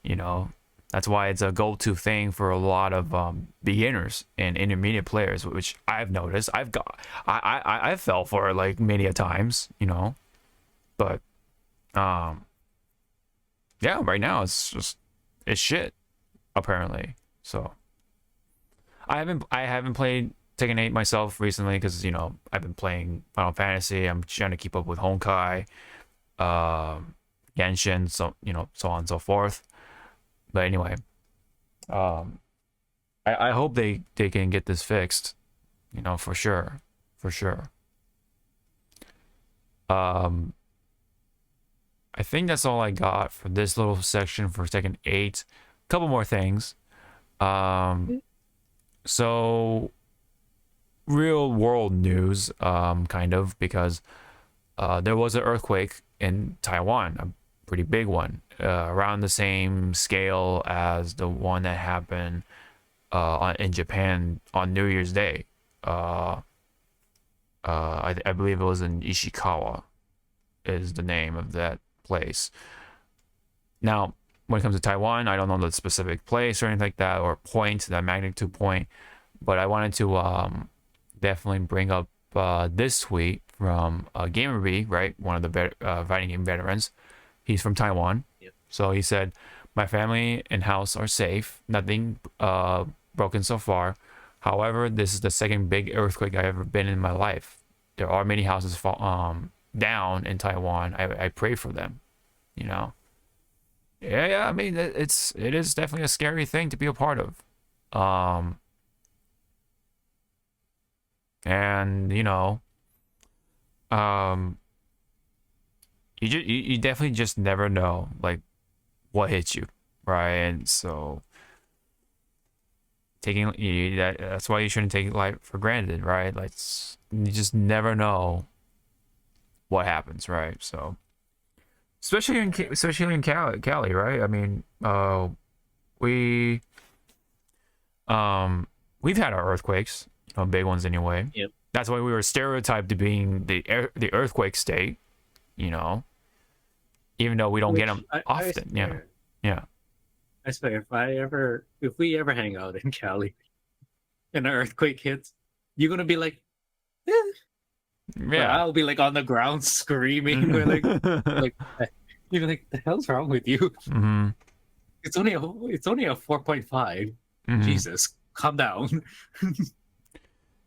You know, that's why it's a go-to thing for a lot of beginners and intermediate players, which I've noticed. I fell for it like many a times, you know, but yeah, right now it's shit, apparently. So I haven't played Tekken 8 myself recently because, you know, I've been playing Final Fantasy. I'm trying to keep up with Honkai, Genshin, so, you know, so on and so forth. But anyway, I hope they can get this fixed, you know, for sure. I think that's all I got for this little section for Tekken 8. A couple more things. So real world news, kind of, because there was an earthquake in Taiwan, a pretty big one, around the same scale as the one that happened in Japan on New Year's Day. I believe it was in Ishikawa, is the name of that place. Now, when it comes to Taiwan, I don't know the specific place or anything like that, or point, that magnitude point, but I wanted to definitely bring up this tweet from GamerBee, right, one of the fighting game veterans. He's from Taiwan. Yep. So he said, "My family and house are safe. Nothing broken so far. However, this is the second big earthquake I've ever been in my life. There are many houses down in Taiwan. I pray for them." You know. Yeah. I mean, it is definitely a scary thing to be a part of. And you know, you definitely just never know, like, what hits you, right? And so that's why you shouldn't take life for granted, right? Like you just never know what happens, right? So especially in Cali, right? I mean, we we've had our earthquakes, big ones anyway. Yep. That's why we were stereotyped to being the earthquake state, you know, even though we don't get Which them I often. Yeah, swear, yeah, I swear, if we ever hang out in Cali and an earthquake hits, you're gonna be like, eh. But yeah. I'll be like on the ground screaming. We're like, you're like, the hell's wrong with you? Mm-hmm. It's only a 4.5. Mm-hmm. Jesus, calm down.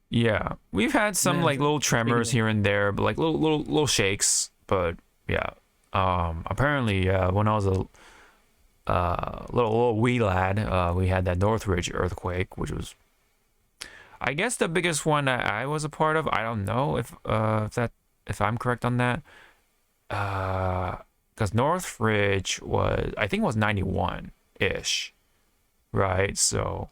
Yeah, we've had some Man, like little speaking tremors of- here and there, but like little shakes. But yeah, apparently, when I was a little wee lad, we had that Northridge earthquake, which was, I guess, the biggest one that I was a part of. I don't know if I'm correct on that. Because Northridge was, I think it was 91 ish, right? So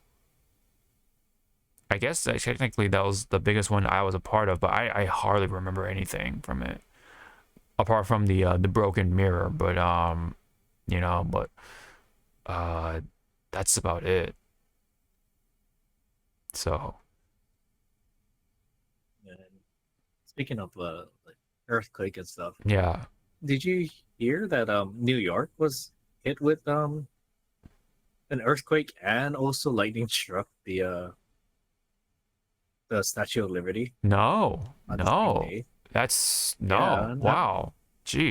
I guess that technically that was the biggest one I was a part of, but I hardly remember anything from it apart from the broken mirror. But but that's about it. So And speaking of like earthquake and stuff, yeah, did you hear that New York was hit with an earthquake and also lightning struck the Statue of Liberty no, on the same no, day? that's Yeah, no, and wow, I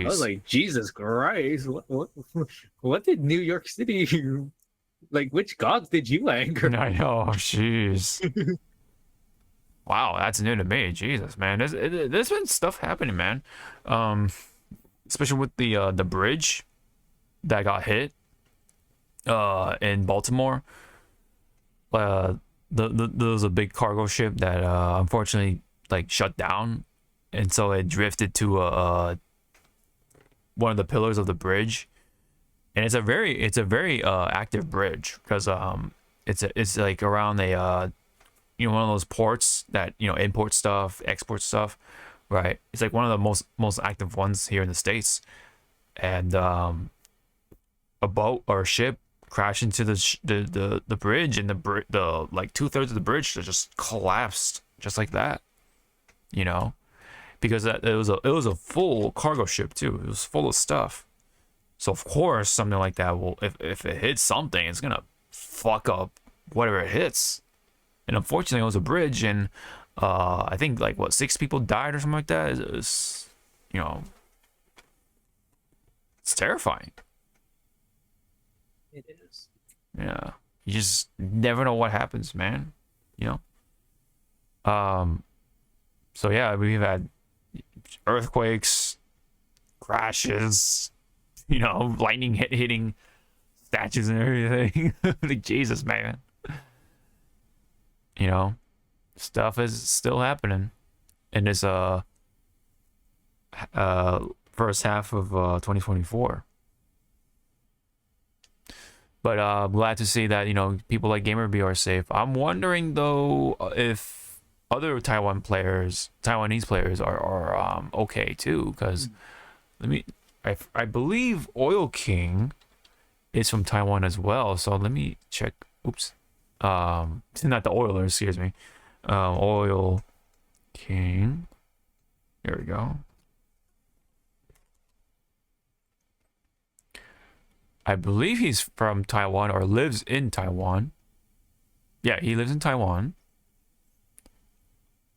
was jeez. like, Jesus Christ, what did New York City like? Which gods did you anger? I know, jeez. Wow, that's new to me. Jesus, man, there's been stuff happening, man. Um, especially with the bridge that got hit in Baltimore. Uh, there was a big cargo ship that unfortunately like shut down, and so it drifted to one of the pillars of the bridge, and it's a very active bridge because it's like around a one of those ports that import stuff, export stuff, right? It's like one of the most active ones here in the States, and a boat or a ship crashed into the bridge, and the like 2/3 of the bridge just collapsed just like that, because it was a full cargo ship too. It was full of stuff. So of course something like that will, if it hits something, it's gonna fuck up whatever it hits. And unfortunately it was a bridge, and I think like 6 people died or something like that. It's it's terrifying. It is. Yeah, you just never know what happens, man. you know so yeah, we've had earthquakes, crashes, lightning hitting statues and everything. Like, Jesus, man. Stuff is still happening in this first half of 2024. But I'm glad to see that people like GamerB are safe. I'm wondering though if other Taiwanese players are okay too, because I believe Oil King is from Taiwan as well. So let me check. Oops. Not the Oilers, excuse me. Oil King. Here we go. I believe he's from Taiwan or lives in Taiwan. Yeah, he lives in Taiwan.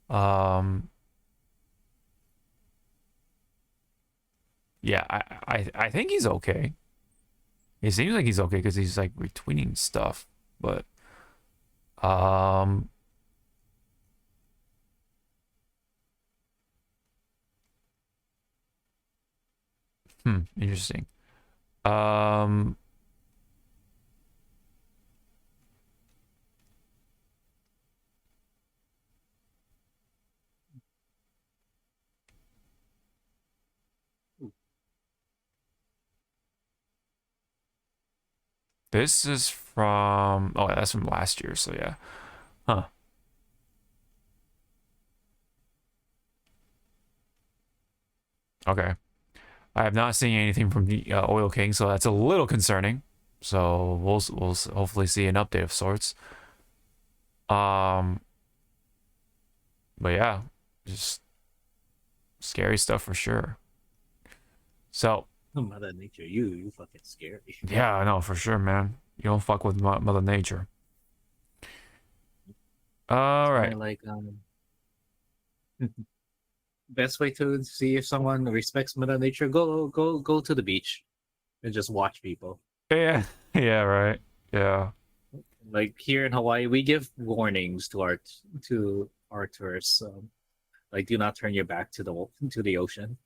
Yeah, I think he's okay. It seems like he's okay because he's like retweeting stuff, but interesting. Um, This is from... Oh, that's from last year, so yeah. Huh. Okay. I have not seen anything from the Oil King, so that's a little concerning. So we'll hopefully see an update of sorts. But yeah, just scary stuff for sure. So Mother Nature, you fucking scary. yeah, I know for sure, man. You don't fuck with Mother Nature. All right. Like best way to see if someone respects Mother Nature, go to the beach and just watch people. Yeah. Yeah. Right. Yeah. Like here in Hawaii, we give warnings to our tourists. Like, do not turn your back to the ocean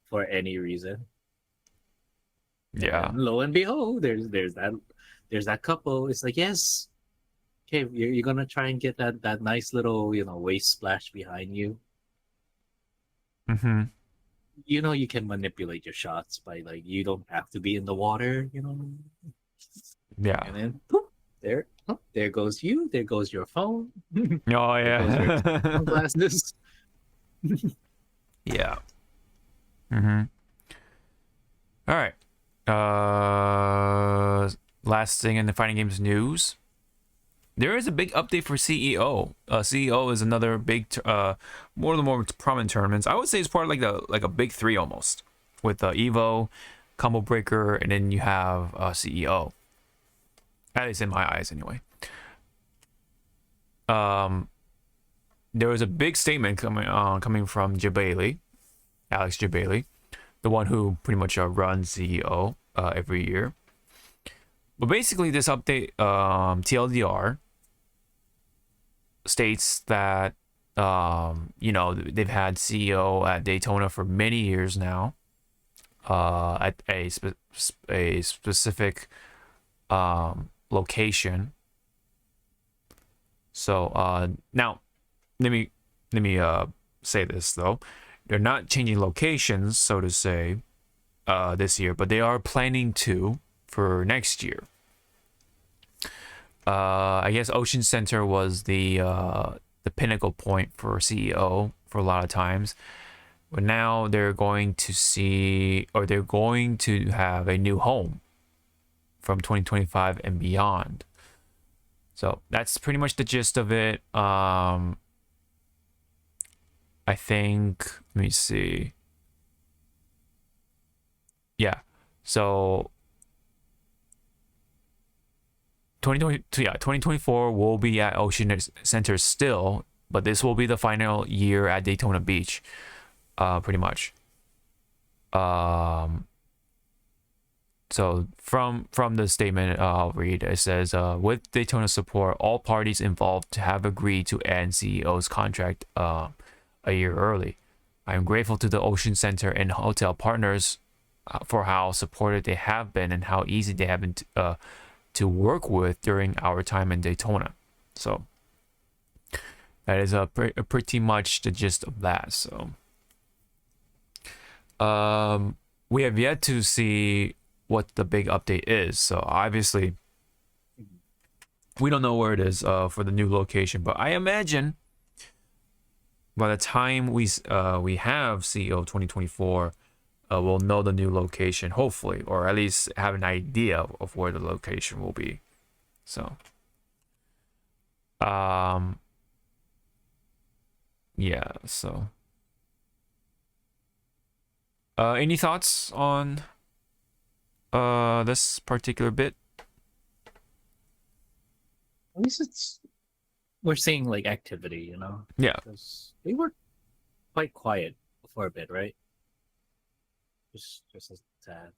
for any reason. Yeah. And lo and behold, there's that couple. It's like, yes, okay, you're gonna try and get that nice little wave splash behind you. Mm-hmm. You can manipulate your shots by like you don't have to be in the water. Yeah. And then poof, there goes you. There goes your phone. Oh There goes your yeah. sunglasses. Yeah. Mm-hmm. All right. Last thing in the fighting games news. There is a big update for CEO. CEO is another big, one of the more prominent tournaments. I would say it's part of like a big three almost, with Evo, Combo Breaker, and then you have CEO. At least in my eyes, anyway. There was a big statement coming from Jabali, Alex Jabali, the one who pretty much runs CEO every year. But basically, this update, TLDR, states that they've had CEO at Daytona for many years now, at a specific location. So now, let me say this though, they're not changing locations, so to say, this year, but they are planning to for next year. I guess Ocean Center was the pinnacle point for CEO for a lot of times, but now they're going to have a new home from 2025 and beyond. So that's pretty much the gist of it. I think, let me see. Yeah. So 2024 will be at Ocean Center still, but this will be the final year at Daytona Beach, pretty much. So from the statement I'll read, it says, with Daytona support, all parties involved have agreed to end CEO's contract a year early. I am grateful to the Ocean Center and hotel partners for how supportive they have been and how easy they have been to work with during our time in Daytona. So that is pretty much the gist of that. So we have yet to see what the big update is. So obviously we don't know where it is for the new location, but I imagine by the time we have CEO 2024, we'll know the new location, hopefully, or at least have an idea of where the location will be. So yeah, so any thoughts on this particular bit? At least we're seeing like activity, Yeah. because they were quite quiet for a bit, right? Just a tad,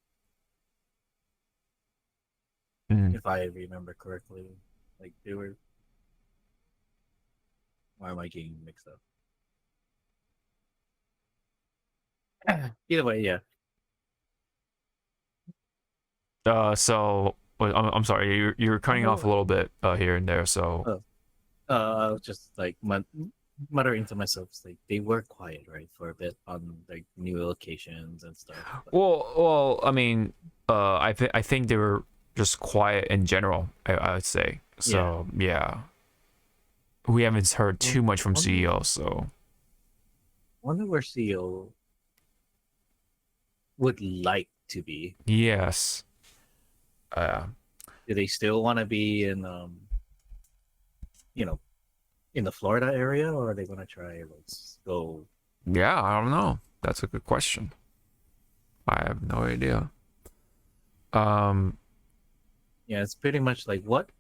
if I remember correctly. Like they were. Why am I getting mixed up? Either way, yeah. So I'm sorry, you're cutting off a little bit here and there. So I was just like muttering to myself, it's like they were quiet, right, for a bit on like new locations and stuff. But... well, I mean, I think they were just quiet in general. I would say. So yeah, we haven't heard too much from CEO. So Wonder where CEO would like to be. yes, Do they still want to be in in the Florida area, or are they gonna try let's go? yeah, I don't know. That's a good question. I have no idea. Yeah, it's pretty much like what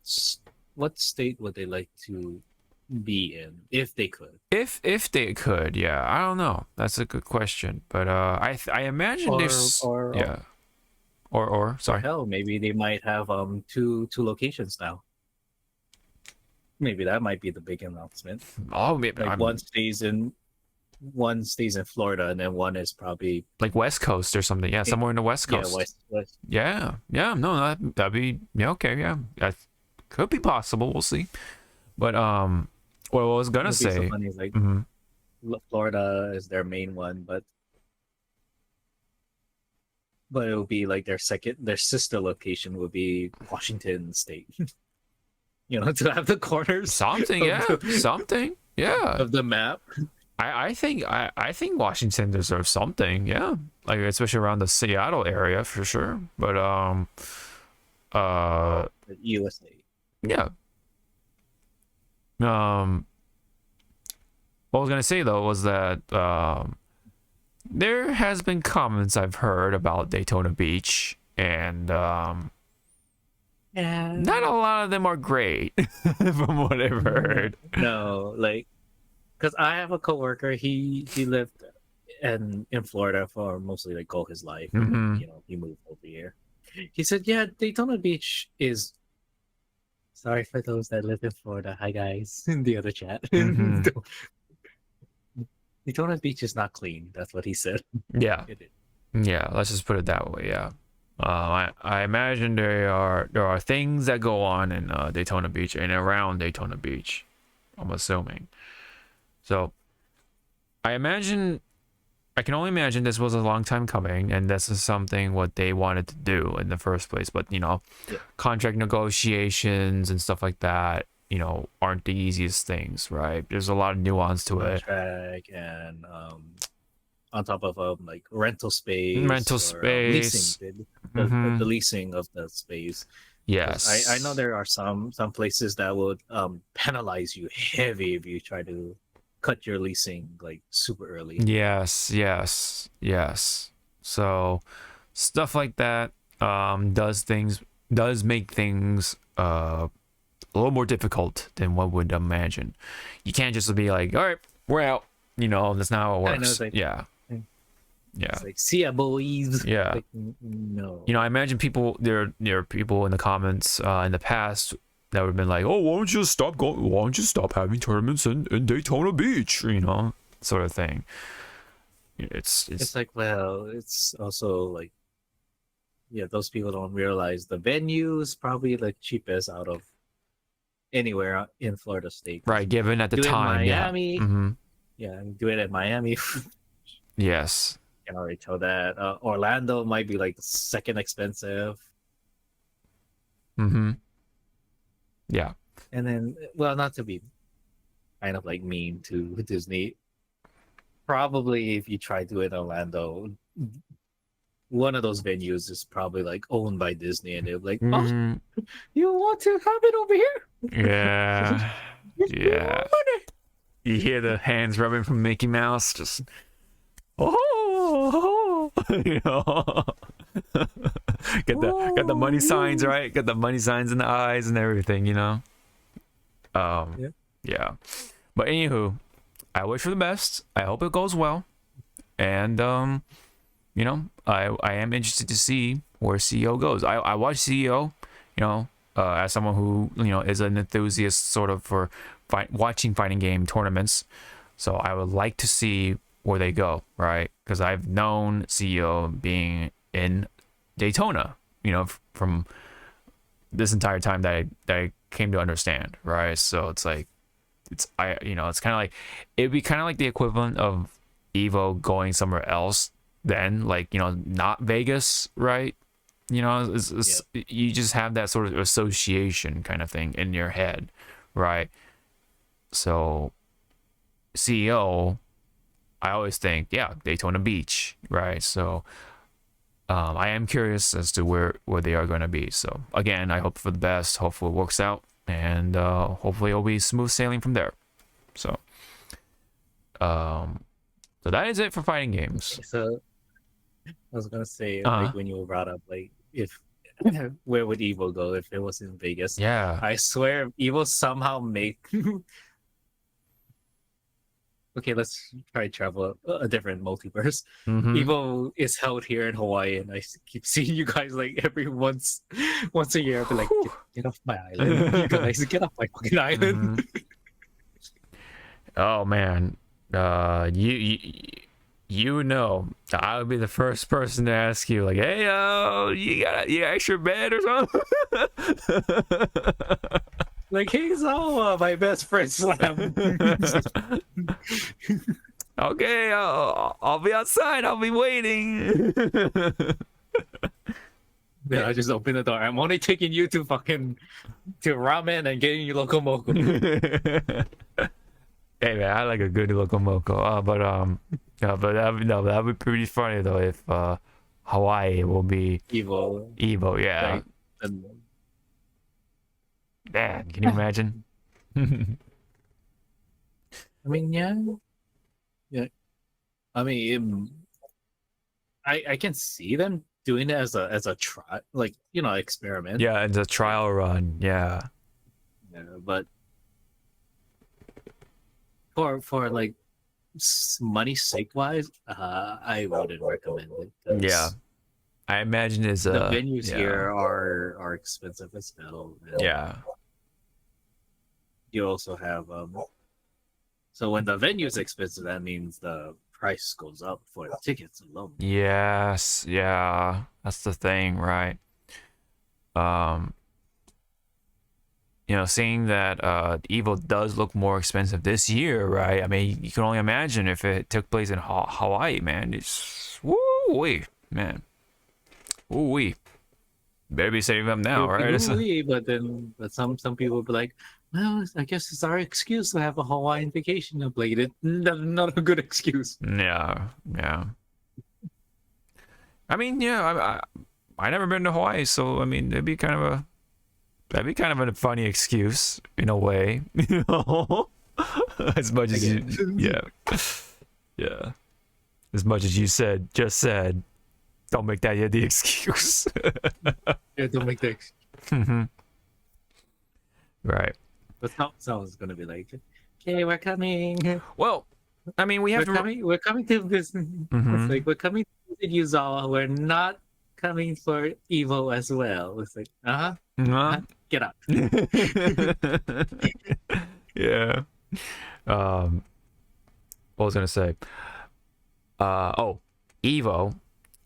state would they like to be in if they could? If they could, yeah, I don't know. That's a good question, but I imagine Or there's or yeah, or or sorry, hell, maybe they might have two locations now. Maybe that might be the big announcement. oh maybe Like I'm one stays in Florida, and then one is probably like West Coast or something. Yeah, somewhere in the West yeah Coast. west. Yeah, no, that'd be yeah, okay, yeah, that could be possible. We'll see. But what I was gonna It'll be so say, funny, like mhm. Florida is their main one, but it will be like their sister location would be Washington State. To have the corners Something, of yeah, something, yeah. of the map. I think I think Washington deserves something, yeah. Like especially around the Seattle area for sure. But The USA. yeah. What I was gonna say though was that there has been comments I've heard about Daytona Beach, and Yeah. not a lot of them are great from what I've heard. No, like, because I have a coworker. He lived in Florida for mostly like all his life. And then, Mhm. he moved over here. He said, "Yeah, Daytona Beach is." Sorry for those that live in Florida. Hi guys, in the other chat. Mhm. Daytona Beach is not clean. That's what he said. Yeah. It is. Yeah, let's just put it that way. Yeah, I imagine there are things that go on in Daytona Beach and around Daytona Beach. I'm assuming. So, I can only imagine this was a long time coming, and this is something what they wanted to do in the first place. But Yeah. contract negotiations and stuff like that, aren't the easiest things, right? There's a lot of nuance to it. Contract and on top of like rental space, Rental or, leasing, space. the Mhm. leasing of the space. 'Cause Yes. I know there are some places that would penalize you heavy if you try to cut your leasing like super early. Yes. So stuff like that does make things a little more difficult than one would imagine. You can't just be like, all right, we're out. That's not how it I know, works. it's like- Yeah. It's like, see ya, boys. Yeah. Like, no. I imagine there are people in the comments in the past that would have been like, oh, why don't you stop having tournaments in Daytona Beach, sort of thing. It's like, well, it's also like, yeah, those people don't realize the venue is probably the cheapest out of anywhere in Florida State. right, given at the Do it in time. Miami. Yeah. Mm-hmm. Yeah, do it at Miami. Yes. Can already tell that. Orlando might be like the second expensive. Mm-hmm. Yeah. And then, well, not to be kind of like mean to Disney, probably if you try to do it in Orlando, one of those venues is probably like owned by Disney, and they're like, "Oh, Mhm. you want to have it over here?" Yeah. Yeah. You hear the hands rubbing from Mickey Mouse, just got the money signs, right? Got the money signs in the eyes and everything, Yeah. Yeah. But anywho, I wish for the best. I hope it goes well. And I am interested to see where CEO goes. I watch CEO, as someone who, is an enthusiast sort of for watching fighting game tournaments. So I would like to see where they go, right? Because I've known CEO being in Daytona, from this entire time that I came to understand, right? So it's like, it's kind of like, it'd be kind of like the equivalent of Evo going somewhere else then, like, not Vegas, right? You know, you just have that sort of association kind of thing in your head, right? So CEO, I always think, yeah, Daytona Beach, right? So I am curious as to where they are going to be. So again, I hope for the best. Hopefully it works out, and hopefully it'll be smooth sailing from there. So so that is it for fighting games. So I was gonna say, Uh-huh. like when you brought up like if where would Evo go if it was in Vegas? Yeah. I swear Evo somehow make okay, let's try travel a different multiverse. Mm-hmm. Evo is held here in Hawaii, and I keep seeing you guys like every once a year. I'll be like, get off my island, you guys, get off my fucking island. Oh man, you know, I would be the first person to ask you, like, hey, you got extra bed or something? Like, hey, Zawa, my best friend Slam. Okay, I'll be outside. I'll be waiting. Then I just open the door. I'm only taking you to ramen and getting you loco moco. Hey man, I like a good locomoco. But that'd be pretty funny though if Hawaii will be Evo. yeah. Like, and Man, can you imagine? I mean, yeah. I mean, I can see them doing it as a try, like experiment. Yeah, it's a trial run. Yeah. But for like money sake wise, I wouldn't recommend it. 'Cause Yeah. I imagine it's the venues here are expensive as hell. And Yeah. you also have so when the venue's expensive, that means the price goes up for the tickets alone. Yes. Yeah. That's the thing, right? Seeing that Evo does look more expensive this year, right? I mean, you can only imagine if it took place in Hawaii, man. It's woo-wee, man. Woo-wee. Better be saving up now, right? But some people will be like, well, I guess it's our excuse to have a Hawaiian vacation. I'm like, it's not a good excuse. Yeah. I mean, yeah, I never been to Hawaii, so I mean, that'd be kind of a funny excuse in a way, as much as yeah. As much as you just said, don't make that the excuse. Yeah, don't make the excuse. Right. But someone's gonna be like, okay, we're coming. Well, I mean, we're coming to visit. It's like, we're coming to visit you, Zawa. We're not coming for Evo as well. It's like, get up. Yeah. What was I gonna say? Evo.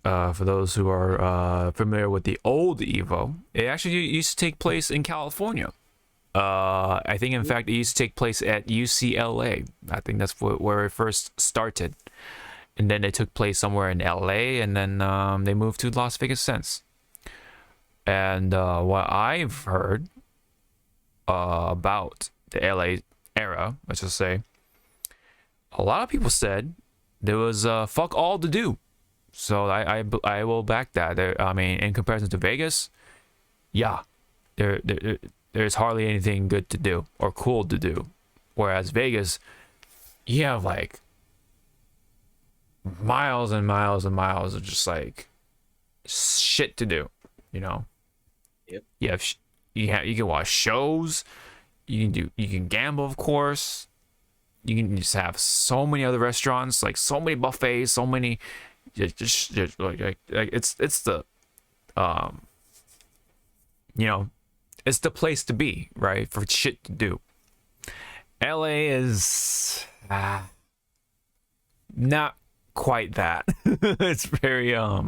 For those who are familiar with the old Evo, it actually used to take place in California. I think, in fact, it used to take place at UCLA. I think that's where it first started. And then it took place somewhere in LA, and then they moved to Las Vegas since. And what I've heard about the LA era, let's just say, a lot of people said there was fuck all to do. So I will back that. I mean, in comparison to Vegas, yeah, there's hardly anything good to do or cool to do. Whereas Vegas, you have like miles and miles and miles of just like shit to do, Yep. You can watch shows, you can gamble, of course. You can just have so many other restaurants, like so many buffets, so many just like it's the it's the place to be, right, for shit to do. LA is not quite that. It's very a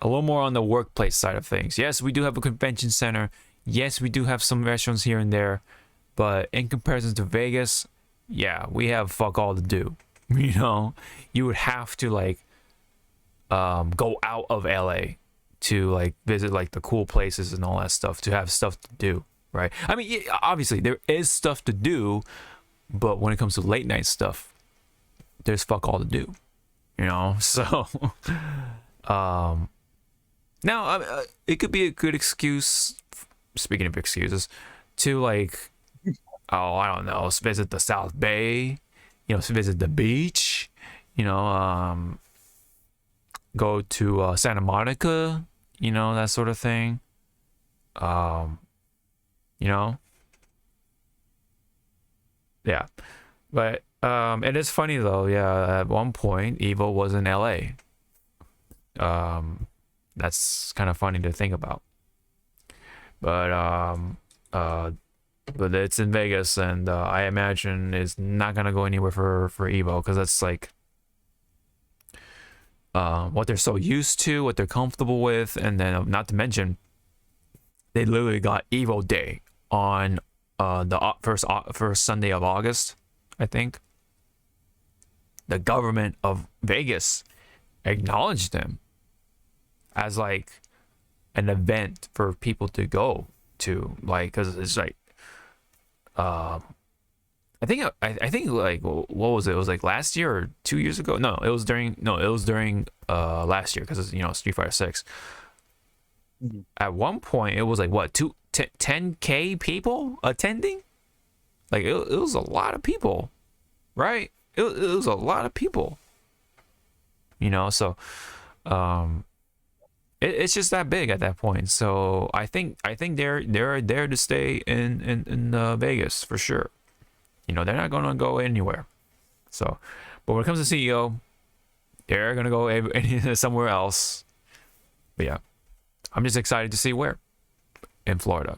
little more on the workplace side of things. Yes, we do have a convention center. Yes, we do have some restaurants here and there, but in comparison to Vegas, yeah, we have fuck all to do. You would have to like go out of LA to like visit like the cool places and all that stuff, to have stuff to do, right? I mean, yeah, obviously there is stuff to do, but when it comes to late night stuff, there's fuck all to do, you know. So now it could be a good excuse, speaking of excuses, to like, oh, I don't know, visit the South Bay, you know, visit the beach, you know, go to Santa Monica, you know, that sort of thing. You know, yeah. But it is funny though, yeah. At one point, Evo was in LA. That's kind of funny to think about. But but it's in Vegas, and I imagine it's not gonna go anywhere for Evo, because that's like what they're so used to, what they're comfortable with, and then not to mention, they literally got Evo Day on the first Sunday of August, I think. The government of Vegas acknowledged them as like an event for people to go to, like, because it's like I think like, what was it? It was like last year or 2 years ago. No, it was during last year, because you know, Street Fighter 6. Mhm. At one point it was like what, 10K people attending. Like it was a lot of people, right? It was a lot of people, you know. So it's just that big at that point. So I think they're there to stay in Vegas for sure. You know, they're not gonna go anywhere. So, but when it comes to CEO, they're gonna go somewhere else. But yeah, I'm just excited to see where in Florida.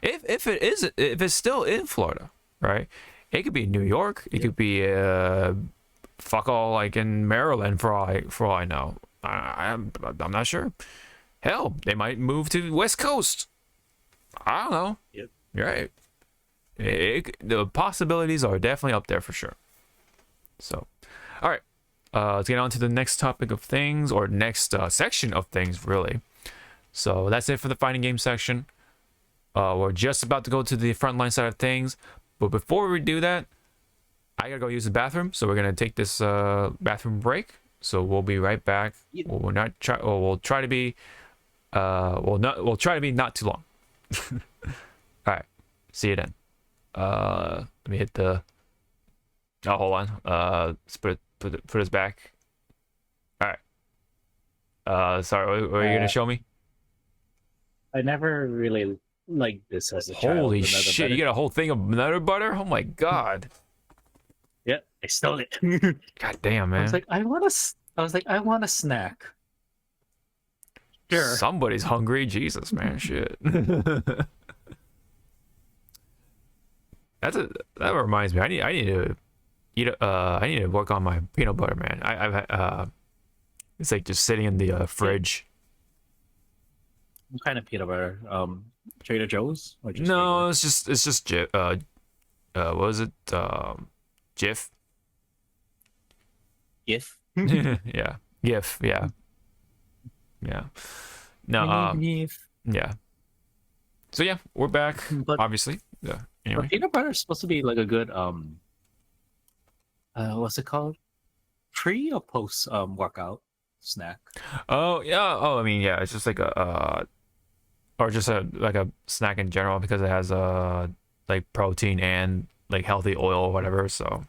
If it's still in Florida, right? It could be New York. It could be fuck all, like in Maryland for all I know. I'm not sure. Hell, they might move to the West Coast. I don't know. Yep. Right. The possibilities are definitely up there for sure. So, all right. Let's get on to the next topic of things, or next section of things, really. So that's it for the fighting game section. We're just about to go to the frontline side of things, but before we do that, I gotta go use the bathroom. So we're gonna take this bathroom break. So we'll be right back. Yep. We'll try to be not too long. All right. See you then. Let me hit the. Oh, hold on. Let's put us back. All right. Sorry. What were you gonna show me? I never really liked this as a child. Holy but shit! better. You got a whole thing of nutter butter? Oh my god! Yeah, I stole it. God damn, man! I was like, I want a snack. Sure. Somebody's hungry. Jesus, man. Shit. That reminds me. I need to eat. I need to work on my peanut butter, man. I've it's like just sitting in the fridge. What kind of peanut butter? Trader Joe's or just No, it's just what was it? Jif. GIF? Yeah. GIF. Yeah. Yeah. No. GIF. Yeah. So yeah, we're back. But- Obviously. Yeah. Anyway. But peanut butter is supposed to be like a good what's it called? Pre or post workout snack? Oh yeah. Oh, I mean, yeah. It's just like a or just like a snack in general, because it has like protein and like healthy oil or whatever. So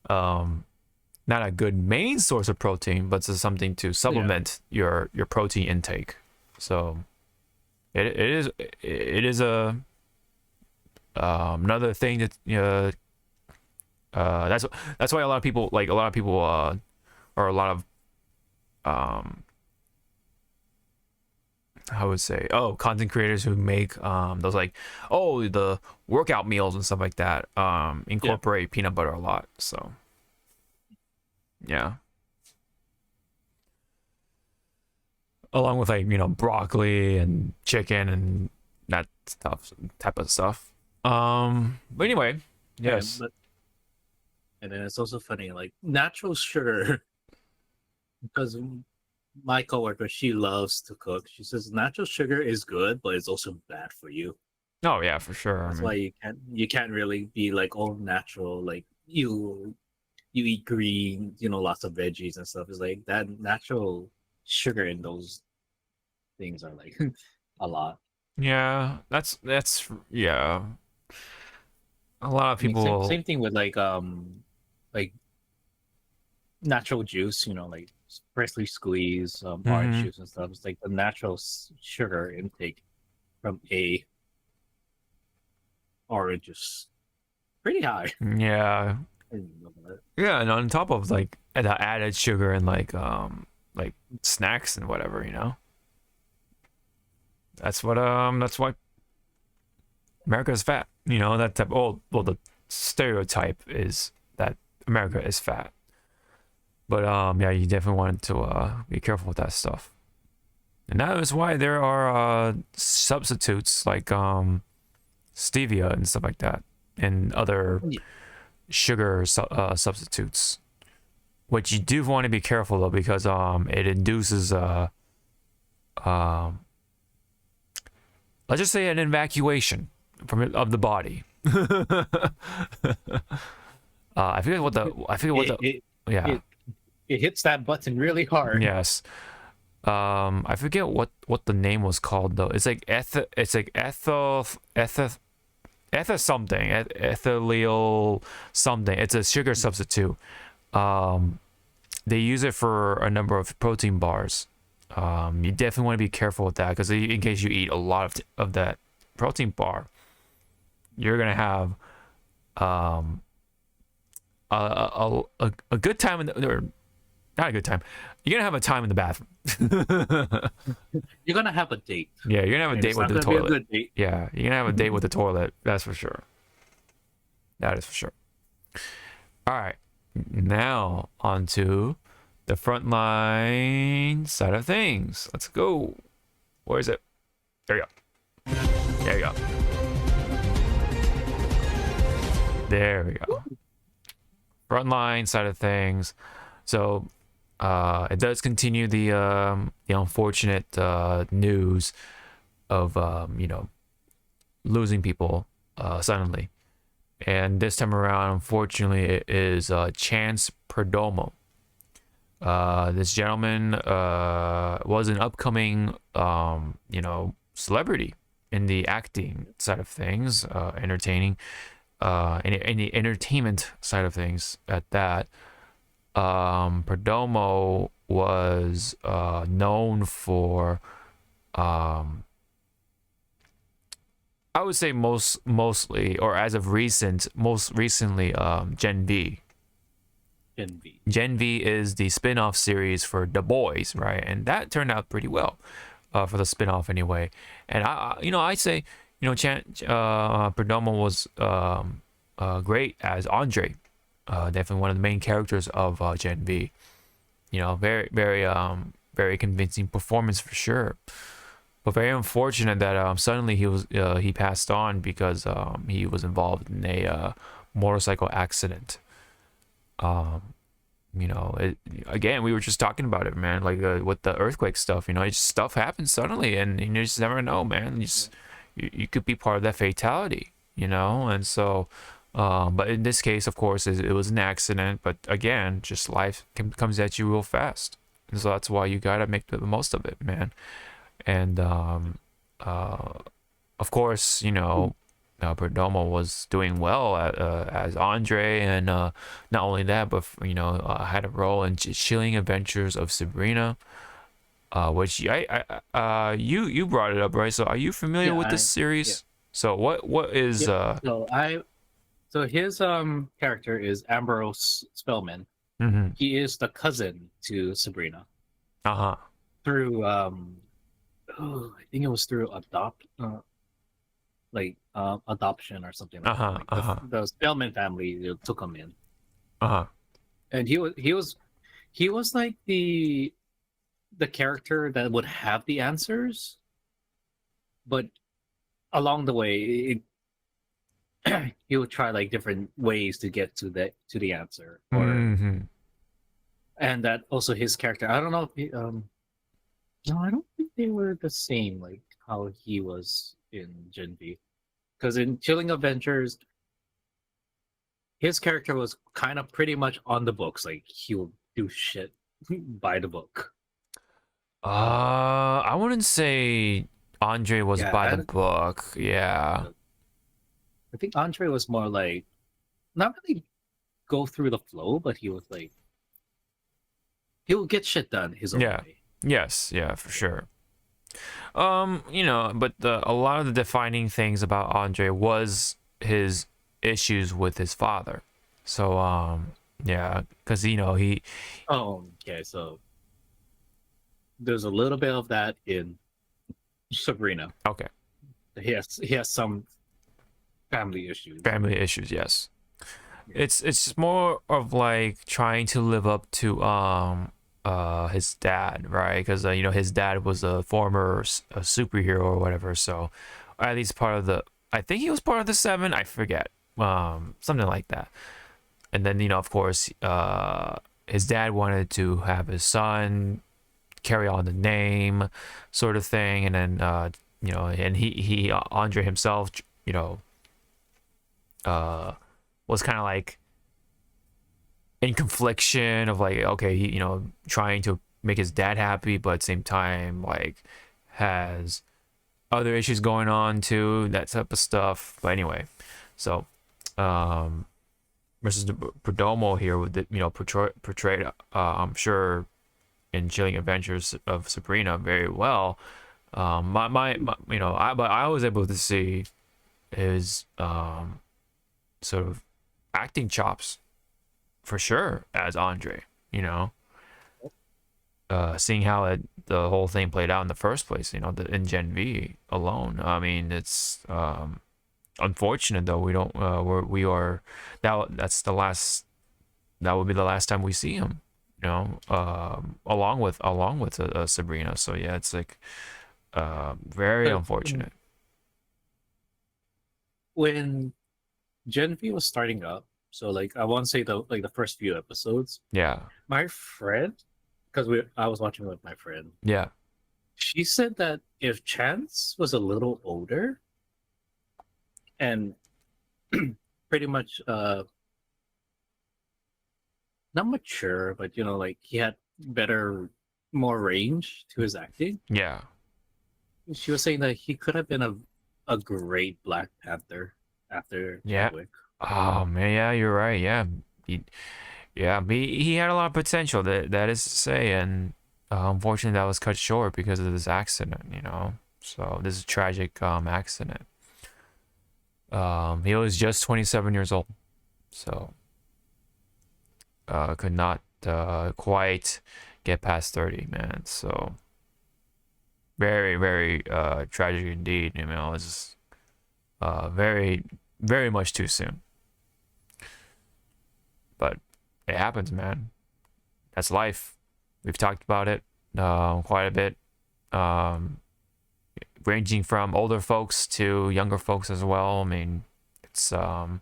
not a good main source of protein, but it's something to supplement your protein intake. So it is a another thing that, you know, that's why a lot of people or a lot of I would say, content creators who make those like, the workout meals and stuff like that incorporate peanut butter a lot. So yeah, along with, like, you know, broccoli and chicken and that type of stuff. But anyway, yes. And then it's also funny, like natural sugar, because my coworker, she loves to cook. She says natural sugar is good, but it's also bad for you. Oh yeah, for sure. That's I why mean, you can't really be like all natural. Like you eat green, lots of veggies and stuff. It's like that natural sugar in those things are like a lot. yeah, that's yeah. A lot of I mean, same people. same thing with like natural juice. Like freshly squeezed orange Hmm. juice and stuff. It's like the natural sugar intake from a orange is pretty high. Yeah, I didn't know that. yeah, and on top of like the added sugar and like snacks and whatever, that's why America's fat. That type. Oh, well, the stereotype is that America is fat. But yeah, you definitely want to be careful with that stuff. And that is why there are substitutes like stevia and stuff like that, and other Yeah. sugar substitutes. Which you do want to be careful of because it induces um let's just say an evacuation of the body. I forget what It, the it, yeah. it, it hits that button really hard. Yes. I forget what the name was called though. It's like ethyl something, ethylyl something. It's a sugar substitute. They use it for a number of protein bars. You definitely want to be careful with that because in case you eat a lot of that protein bar, you're gonna have a good time or not a good time. You're gonna have a time in the bathroom. You're gonna have a date. Yeah, you're gonna have a And date it's with not the gonna be a toilet. good date. Yeah, you're gonna have a date with the toilet. That's for sure. That is for sure. All right, now on to the frontline side of things. Let's go. Where is it? There you go. There you go. There we go. Frontline side of things. So it does continue the unfortunate news of losing people suddenly, and this time around, unfortunately, it is Chance Perdomo. This gentleman was an upcoming celebrity in the acting side of things, entertaining, in the entertainment side of things at that. Perdomo was known for, I would say mostly, or as of most recently, Gen V. Gen V. Gen V is the spin-off series for The Boys, right? And that turned out pretty well for the spin-off anyway. And I say, Perdomo was great as Andre. Definitely one of the main characters of Gen V. Very, very, very convincing performance for sure. But very unfortunate that suddenly he passed on because he was involved in a motorcycle accident. Again, we were just talking about it, man. Like with the earthquake stuff, just stuff happens suddenly, and you just never know, man. You could be part of that fatality, and so. But in this case, of course, it was an accident. But again, just life comes at you real fast, and so that's why you gotta make the most of it, man. And of course, Perdomo was doing well as Andre, and not only that, but had a role in Chilling Adventures of Sabrina, which you brought it up, right? So are you familiar with this Yeah. series? So what is So his character is Ambrose Spellman. mhm. He is the cousin to Sabrina Uh-huh. through I think it was through adoption or something like that. Uh-huh. Like Uh-huh. the Spellman family took him in, Uh-huh. and he was like the character that would have the answers, but along the way he would try like different ways to get to the answer, or Mhm. and that also his character. I don't know if No, I don't think they were the same, like how he was in Gen V. Because in Chilling Adventures, his character was kind of pretty much on the books. Like he will do shit by the book. I wouldn't say Andre was Yeah, by the book. Yeah. I think Andre was more like not really go through the flow, but he was like he'll get shit done his own Yeah. way. Yes. Yeah, for sure. But a lot of the defining things about Andre was his issues with his father. So, yeah, because he. Oh, okay. So there's a little bit of that in Sabrina. Okay. He has some family issues. Family issues, yes. It's more of like trying to live up to his dad, right? Because his dad was a former superhero or whatever, so at least part of the, I think he was part of the Seven, I forget, something like that. And then of course his dad wanted to have his son carry on the name, sort of thing. And then and he Andre himself, was kind of like in confliction of like, okay, he trying to make his dad happy, but at the same time like has other issues going on too, that type of stuff. But anyway, so Mrs. Perdomo here with the, portrayed I'm sure in Chilling Adventures of Sabrina very well. My but I was able to see his sort of acting chops for sure as Andre. Seeing how the whole thing played out in the first place, in Gen V alone. I mean, it's unfortunate though. We don't. We are now. That's the last. That would be the last time we see him. Along with Sabrina. So yeah, it's like very unfortunate. When Gen V was starting up, so like I won't say the first few episodes. Yeah. My friend, because I was watching with my friend. Yeah. She said that if Chance was a little older and pretty much not mature, but like he had more range to his acting. Yeah. She was saying that he could have been a great Black Panther after Yeah. Chadwick. Oh man, yeah, you're right. Yeah. He had a lot of potential, that is to say, and unfortunately that was cut short because of this accident, So this is a tragic accident. He was just 27 years old. So could not quite get past 30, man. So very, very tragic indeed. It's very, very much too soon. But it happens, man. That's life. We've talked about it quite a bit, ranging from older folks to younger folks as well. I mean, it's all,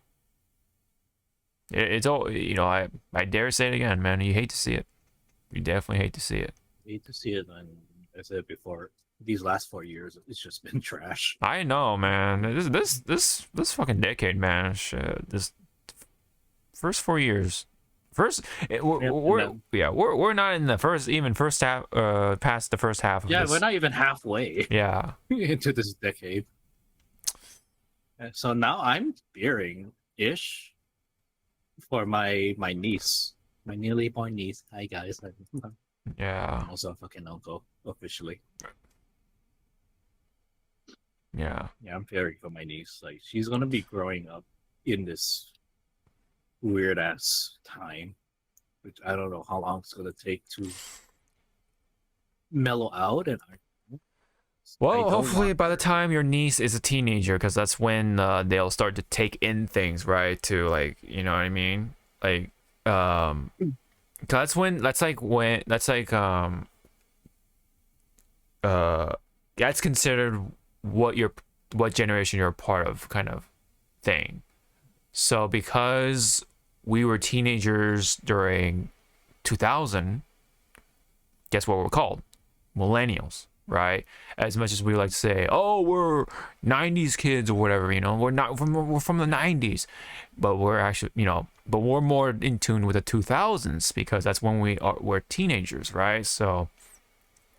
I dare say it again, man. You hate to see it. You definitely hate to see it. I hate to see it, and I said it before, these last 4 years, it's just been trash. I know, man. This fucking decade, man. Shit. This first 4 years. We're not in the first half, past the first half of this. We're not even halfway Yeah. into this decade. So now I'm fearing ish for my niece, my nearly born niece. Hi guys. Yeah. I'm also a fucking uncle officially. Yeah. Yeah, I'm fearing for my niece. Like she's gonna be growing up in this weird ass time, which I don't know how long it's gonna take to mellow out. And well, hopefully by the time your niece is a teenager, because that's when they'll start to take in things, right? To like, you know what I mean? Like, that's considered what generation you're a part of, kind of thing. So because we were teenagers during 2000, guess what we're called? millennials, right? As much as we like to say, oh, we're 90s kids or whatever, you know, we're from the 90s, but we're actually, you know, but we're more in tune with the 2000s because that's when we're teenagers, right? So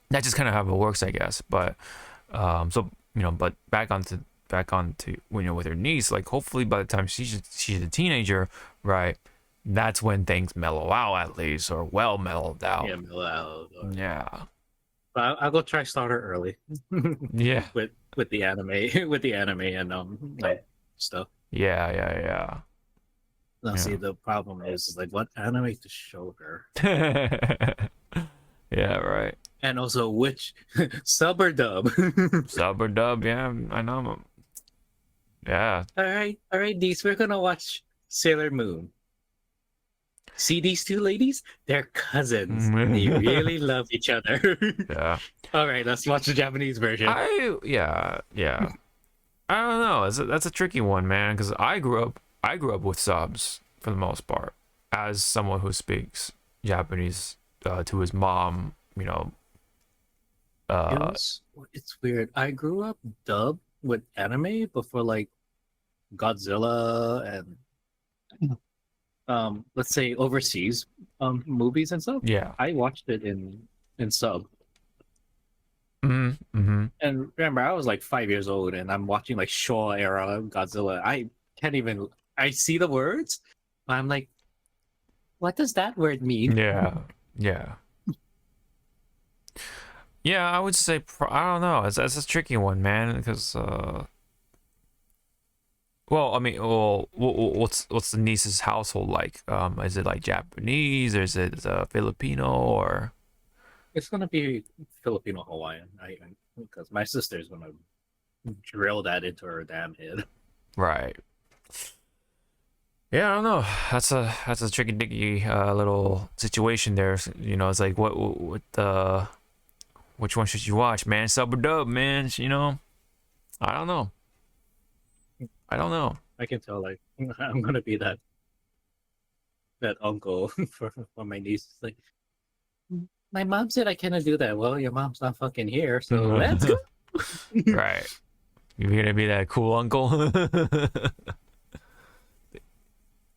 that's just kind of how it works, I guess. But so you know, but back onto you know, with her niece, like hopefully by the time she's a teenager, right, that's when things mellow out at least, or well mellowed out. Yeah, mellow out. Yeah. But I'll go try starter early. Yeah. with the anime with the anime and like stuff. Yeah. Now, Yeah. see, the problem is like what anime to show her, Yeah, right. and also which sub or dub. Sub or dub, yeah, I know. Yeah. All right, Dees, we're gonna watch Sailor Moon. See these two ladies? They're cousins. They really love each other. Yeah. All right, let's watch the Japanese version. Yeah. I don't know. That's a tricky one, man, because I grew up with subs for the most part as someone who speaks Japanese to his mom, you know. It's weird. I grew up dub with anime before like Godzilla and let's say overseas movies and stuff. Yeah. I watched it in sub. Mm-hmm. And remember, I was like 5 years old, and I'm watching like Shaw era Godzilla. I can't even. I see the words, but I'm like, what does that word mean? Yeah. Yeah, I would say I don't know. It's a tricky one, man, because well, I mean, what's the niece's household like? Is it like Japanese, or is it Filipino, or? It's gonna be Filipino Hawaiian, because my sister's gonna drill that into her damn head. Right. Yeah, I don't know. That's a tricky dicky little situation there. You know, it's like which one should you watch, man? Sub or dub, man? You know, I don't know. I can tell, like, I'm gonna be that uncle for my niece. It's like, my mom said I cannot do that. Well, your mom's not fucking here, so let's go. Right. You're gonna be that cool uncle.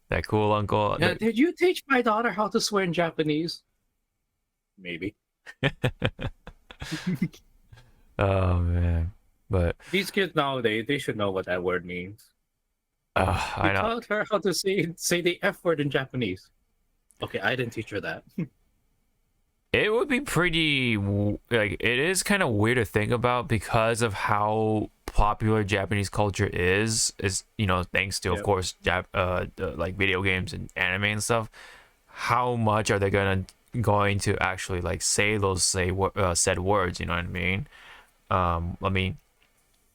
That cool uncle. Yeah, did you teach my daughter how to swear in Japanese? Maybe. Oh man, but These kids nowadays, they should know what that word means. I know. Taught her how to say the F word in Japanese. Okay, I didn't teach her that. It would be pretty like it is kind of weird to think about because of how popular Japanese culture is you know, thanks to of course like video games and anime and stuff. How much are they going to actually like say those said words, you know what I mean? I mean,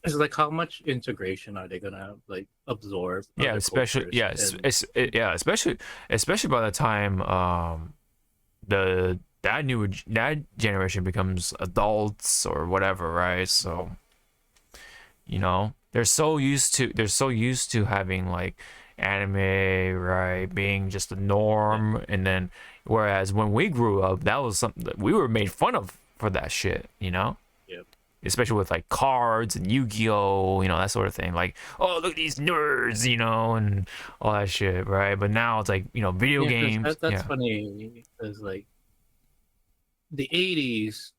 It's like how much integration are they gonna like absorb? yeah, other especially cultures yeah, especially by the time that generation becomes adults or whatever, right? So you know, they're so used to having like anime, right, being just the norm, and then whereas when we grew up, that was something that we were made fun of for that shit, you know. Yep. Especially with like cards and Yu-Gi-Oh, you know, that sort of thing. Like, oh, look at these nerds, you know, and all that shit, right? But now it's like, you know, video games. That's funny because like the 80s,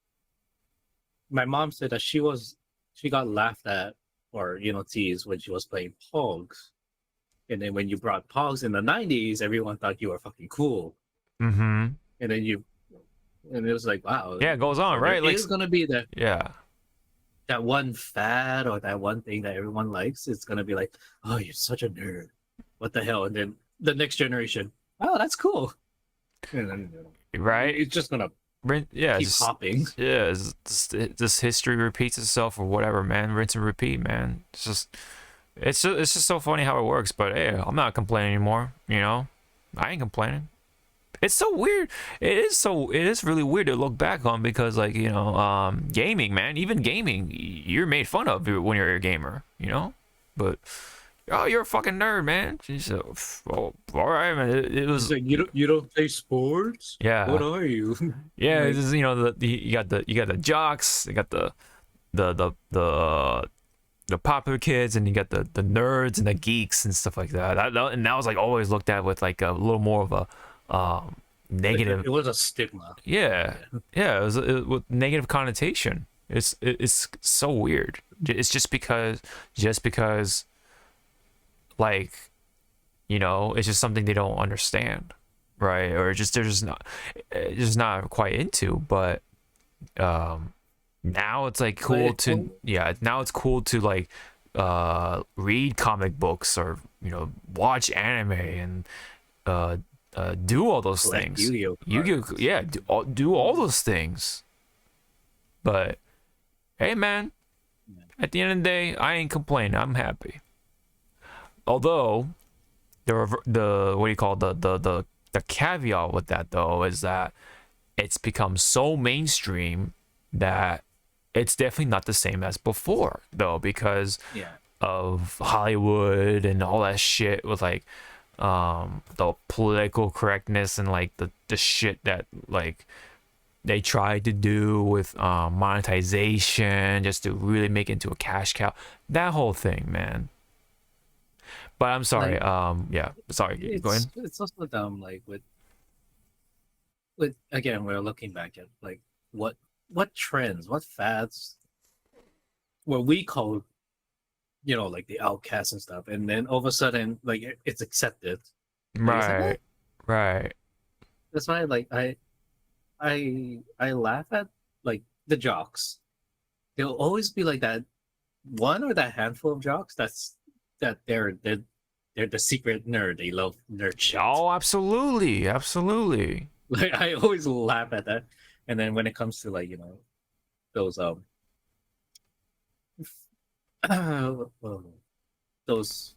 my mom said that she got laughed at or, you know, teased when she was playing Pogs. And then when you brought Pogs in the 90s, everyone thought you were fucking cool. Mm-hmm. And then and it was like, wow. Yeah, it goes on, right? Like, Like, it's gonna be that one fad or that one thing that everyone likes. It's gonna be like, oh, you're such a nerd. What the hell? And then the next generation, oh, that's cool. And then, right? it's just gonna yeah, keep hopping. Yeah, this history repeats itself or whatever, man. Rinse and repeat, man. It's just so funny how it works. But hey, I'm not complaining anymore. You know, I ain't complaining. It's so weird. It is really weird to look back on because, like, you know, gaming, man. Even gaming, you're made fun of when you're a gamer. You know, but oh, you're a fucking nerd, man. She said, oh, all right, man. It was, It's like you don't play sports. yeah, What are you? yeah. Like, It's just, you know, you got the jocks, you got the popular kids, and you got the nerds and the geeks and stuff like that. And that was like always looked at with like a little more of a negative. it was a stigma. Yeah, yeah. With negative connotation. It's so weird. It's just because like, you know, it's just something they don't understand, right? Or just they're just not quite into. But now it's like cool to, yeah, now it's cool to like read comic books, or, you know, watch anime, and do all those Collect things. Yu-Gi-Oh cards. Yeah, do all those things. But hey, man, at the end of the day, I ain't complaining. I'm happy. Although the what do you call it? The caveat with that, though, is that it's become so mainstream that it's definitely not the same as before, though, because Yeah. of Hollywood and all that shit with like the political correctness, and like the shit that like they tried to do with monetization just to really make it into a cash cow. That whole thing, man. But I'm sorry. Yeah, sorry. Go ahead. It's also dumb, like with again, we're looking back at like what trends, what fads, what we call, you know, like the outcasts and stuff, and then all of a sudden, like it's accepted. Like, it's like, Right, right. that's why, like, I laugh at like the jocks. There'll always be like that one or that handful of jocks that they're the secret nerd. They love nerd shit. Oh, absolutely, absolutely. Like, I always laugh at that. And then when it comes to, like, you know, those well, those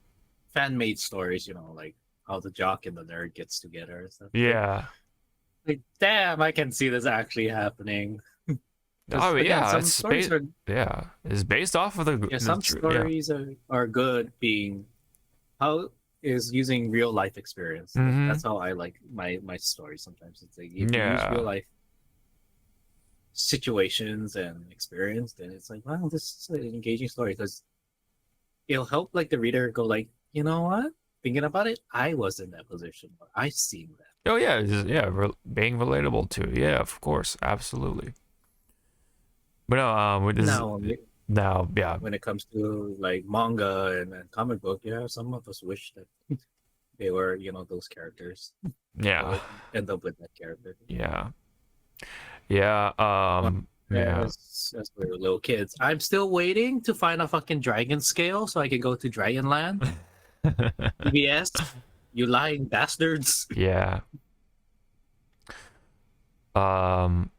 fan made stories, you know, like how the jock and the nerd gets together and stuff. Yeah. Like, damn, I can see this actually happening. 'Cause, Oh, again, yeah. some It's stories are yeah. It's based off of the yeah, some stories are good being how is using real life experience. Mhm. That's how I like my stories sometimes. It's like if you use Yeah. real life situations and experience, then it's like, wow, this is an engaging story, because it'll help like the reader go like, you know what? Thinking about it, I was in that position. But I've seen that. Oh yeah, being relatable to. Yeah, of course, absolutely. But no, now, yeah, When it comes to like manga and comic book, yeah, some of us wish that they were, you know, those characters. yeah, Or end up with that character. yeah, yeah. Yeah. As we were little kids, I'm still waiting to find a fucking dragon scale so I can go to Dragonland. EBS, you lying bastards. Yeah. What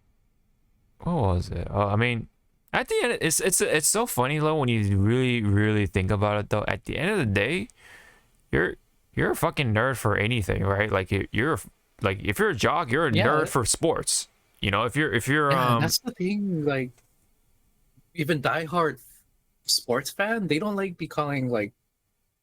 was it? I mean, at the end, it's so funny though when you really think about it though. At the end of the day, you're a fucking nerd for anything, right? Like you're like, if you're a jock, you're a nerd for sports. You know, if you're Yeah, that's the thing. Like, even diehard sports fan, they don't like be calling like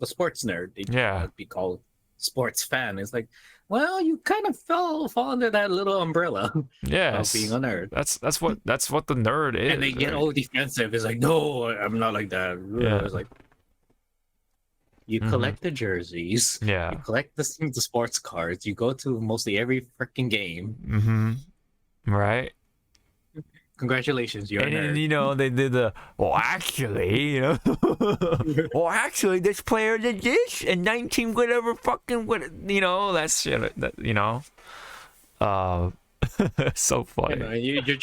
a sports nerd. They like be called sports fan. It's like, well, you kind of fall under that little umbrella. Yes, of being a nerd. That's what the nerd is. And they get all defensive. It's like, no, I'm not like that. Yeah. It's like, you collect the jerseys. Yeah. You collect the sports cards. You go to mostly every freaking game. Mm-hmm. Right. Congratulations, you're a nerd. And you know, they did well, actually, you know, well, actually, this player did this, and 19 whatever fucking what, you know, that shit, that, you know, so funny. You know, you're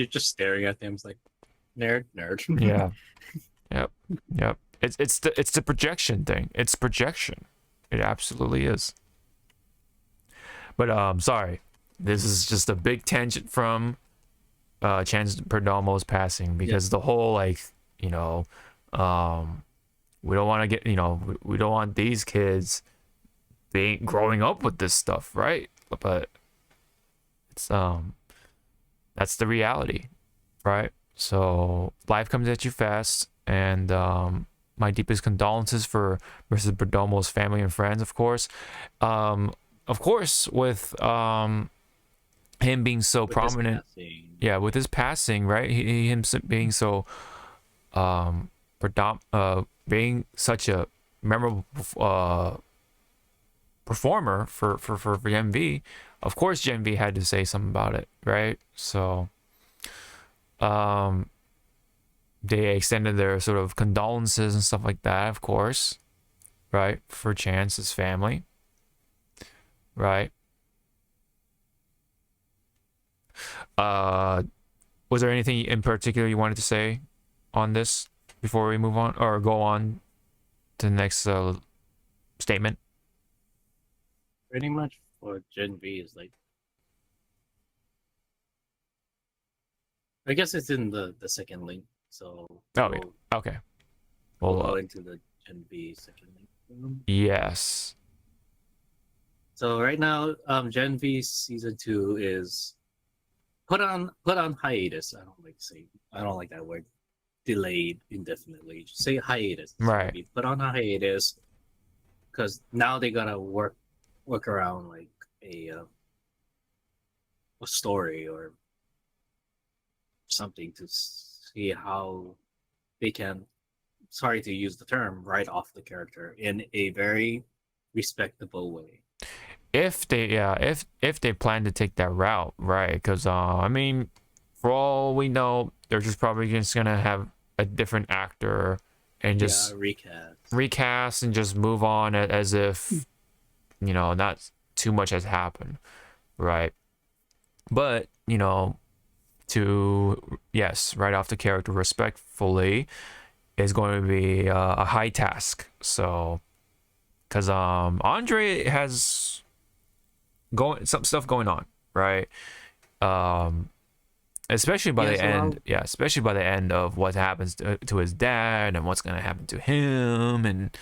just staring at them. It's like, nerd. Yeah. Yep. It's the projection thing. It's projection. It absolutely is. But sorry, this is just a big tangent from Chance Perdomo's passing, because the whole, like, you know, we don't want to get, you know, we don't want these kids growing up with this stuff, right? But it's that's the reality, right? So life comes at you fast, and my deepest condolences for Mr. Perdomo's family and friends, of course. Of course, with him being so With his prominent, passing. yeah, with his passing, right? Him being so being such a memorable performer for Gen V, of course Gen V had to say something about it, right? So they extended their sort of condolences and stuff like that, of course, right, for Chance's family, right? Was there anything in particular you wanted to say on this before we move on or go on to the next statement? Pretty much for Gen V is like, I guess it's in the second link. So Oh, yeah. we'll, Okay. we'll Well, go into the Gen V second link. yes. So right now, Gen V season 2 is put on hiatus. I don't like that word. Delayed indefinitely. Just say hiatus. It's gonna Right. be put on hiatus because now they gotta work around like a story or something to see how they can. Sorry to use the term, write off the character in a very respectable way. If they plan to take that route, right? Because I mean, for all we know, they're just probably just gonna have a different actor and just recast and just move on as if not too much has happened, right? But to write off the character respectfully is going to be a high task. So, because Andre has some stuff going on, right? Especially by the end, especially by the end of what happens to his dad and what's gonna happen to him and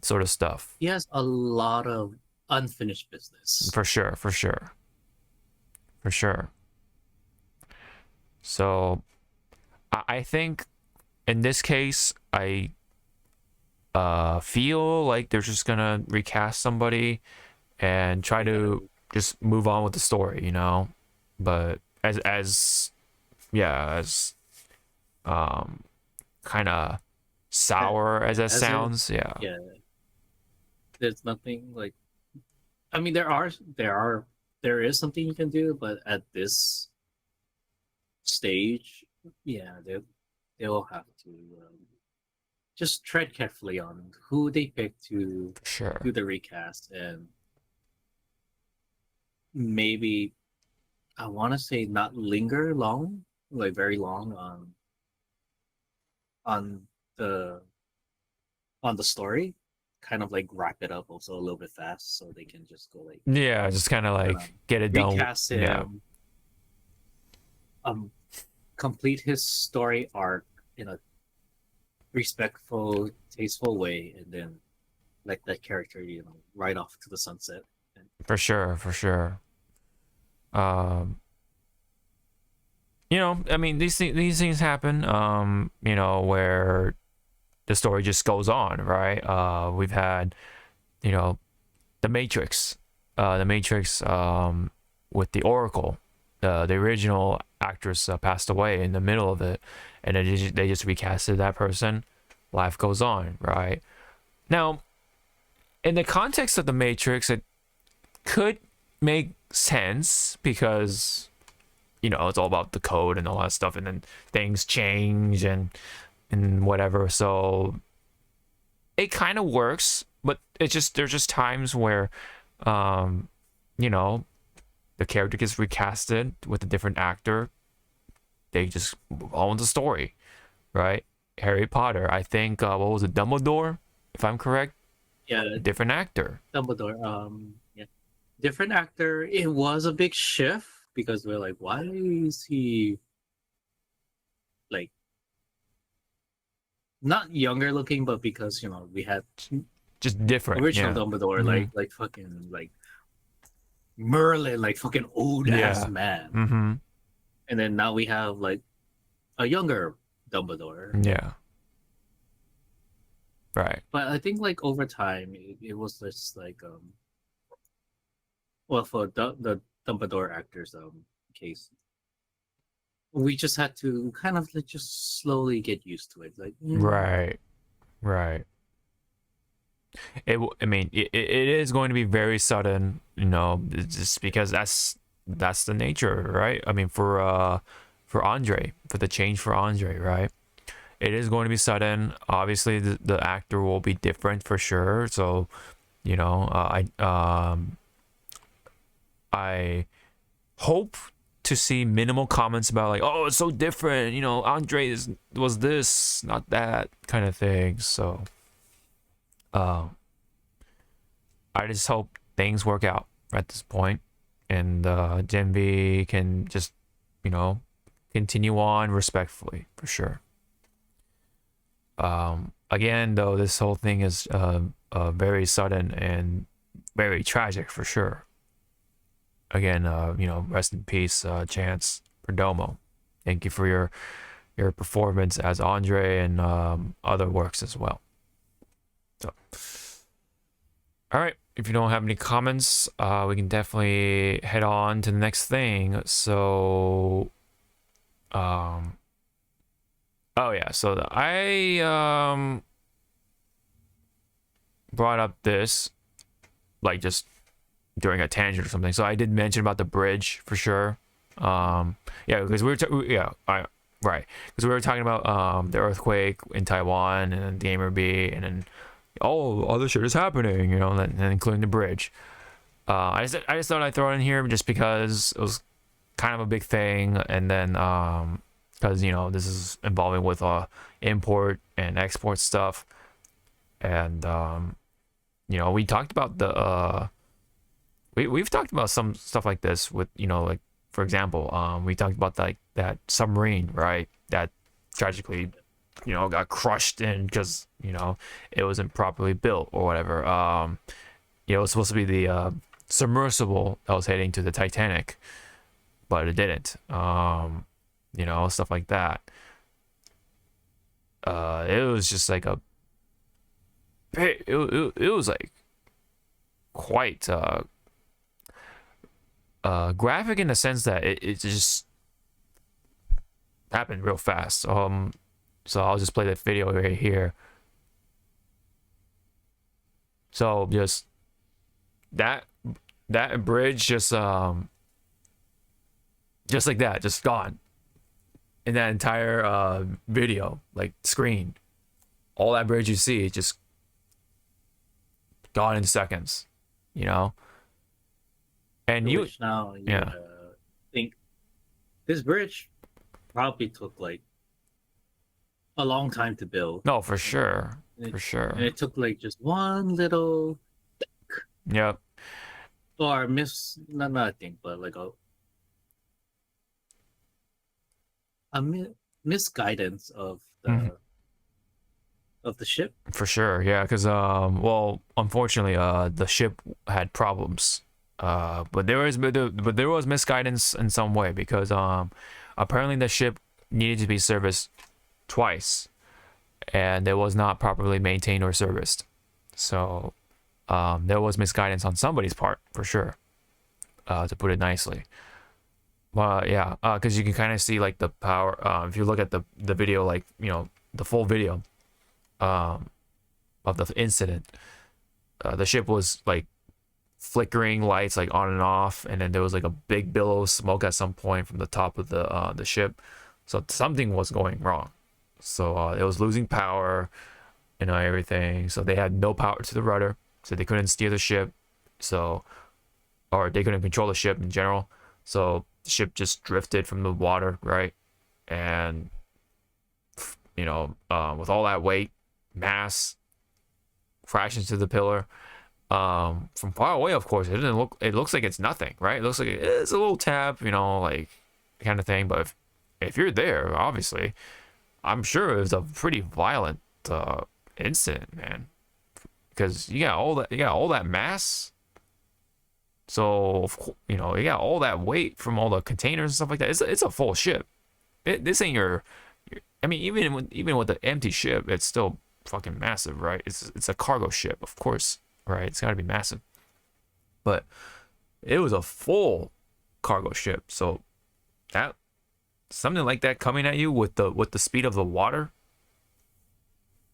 sort of stuff. He has a lot of unfinished business. For sure. So, I think in this case, I feel like they're just gonna recast somebody and try to just move on with the story, But as kind of sour as that sounds, yeah. There's nothing like. I mean, there is something you can do, but at this stage, they'll have to just tread carefully on who they pick to do the recast, and maybe I want to say not linger long, like very long on the story, kind of like wrap it up also a little bit fast so they can just go like just kind of like get it done. Recast him, complete his story arc in a respectful, tasteful way, and then let that character ride off to the sunset. For sure. I mean, these things happen. Where the story just goes on, right? We've had, the Matrix, with the Oracle, the original actress passed away in the middle of it, and then they just recasted that person. Life goes on, right? Now, in the context of the Matrix, it could make sense because it's all about the code and all that stuff, and then things change and whatever, so it kind of works. But there's just times where the character gets recasted with a different actor, they just move on with the story, right? Harry Potter, I think what was it, Dumbledore, if I'm correct? Yeah, different actor. Dumbledore, different actor. It was a big shift because we're like, why is he like not younger looking, but because we had just different original Dumbledore, like fucking like Merlin, like fucking old ass man, and then now we have like a younger Dumbledore, Right. But I think like over time, it was just like well, for the Dumbledore actors case, we just had to kind of like just slowly get used to it. Like, Right. Right. I mean, it is going to be very sudden, you know, just because that's the nature, right? I mean, for Andre, for the change for Andre, right? It is going to be sudden. Obviously, the actor will be different for sure. So, you know, I hope to see minimal comments about like, oh, it's so different. You know, Andre was this, not that kind of thing. So, I just hope things work out at this point, and Gen V can just, you know, continue on respectfully for sure. Again, though, this whole thing is very sudden and very tragic for sure. Again, you know, rest in peace, Chance Perdomo. Thank you for your performance as Andre and other works as well. So, all right. If you don't have any comments, we can definitely head on to the next thing. So, oh yeah, so I brought up this like just during a tangent or something. So I did mention about the bridge for sure. Yeah, because we were right, because we were talking about the earthquake in Taiwan and then Gamer B and then other shit is happening, you know, and including the bridge. I just thought I'd throw it in here just because it was kind of a big thing, and then because you know this is involving with import and export stuff, and you know we talked about the we've talked about some stuff like this with, you know, like for example we talked about like that submarine, right, that tragically, you know, got crushed in because, you know, it wasn't properly built or whatever. You know, it was supposed to be the submersible that was heading to the Titanic, but it didn't. You know, stuff like that. It was just like it was like quite graphic in the sense that it just happened real fast. So I'll just play that video right here. So just that bridge just like that, just gone. In that entire video, like screen, all that bridge you see just gone in seconds, you know. And you now, yeah, think this bridge probably took like a long time to build. no, for sure, And for sure. And it took like just one little Yep. or not I think, but like a misguidance of the of the ship. For sure, yeah, because well, unfortunately, the ship had problems, but there was misguidance in some way because apparently the ship needed to be serviced twice, and it was not properly maintained or serviced, so there was misguidance on somebody's part for sure, to put it nicely. Yeah, because you can kind of see like the power if you look at the video, like, you know, the full video of the incident. The ship was like flickering lights like on and off, and then there was like a big billow of smoke at some point from the top of the ship, so something was going wrong. So it was losing power, you know, everything. So they had no power to the rudder, so they couldn't steer the ship, so, or they couldn't control the ship in general. So the ship just drifted from the water, right? And, you know, with all that weight, mass, crashed into the pillar. From far away, of course, it looks like it's nothing, right? It looks like it's a little tap, you know, like kind of thing. But if you're there, obviously, I'm sure it was a pretty violent incident, man, because you got all that mass. So, you know, you got all that weight from all the containers and stuff like that. It's a full ship. This ain't your I mean, even with the empty ship, it's still fucking massive, right? It's a cargo ship, of course, right? It's got to be massive. But it was a full cargo ship, so that something like that coming at you with the speed of the water,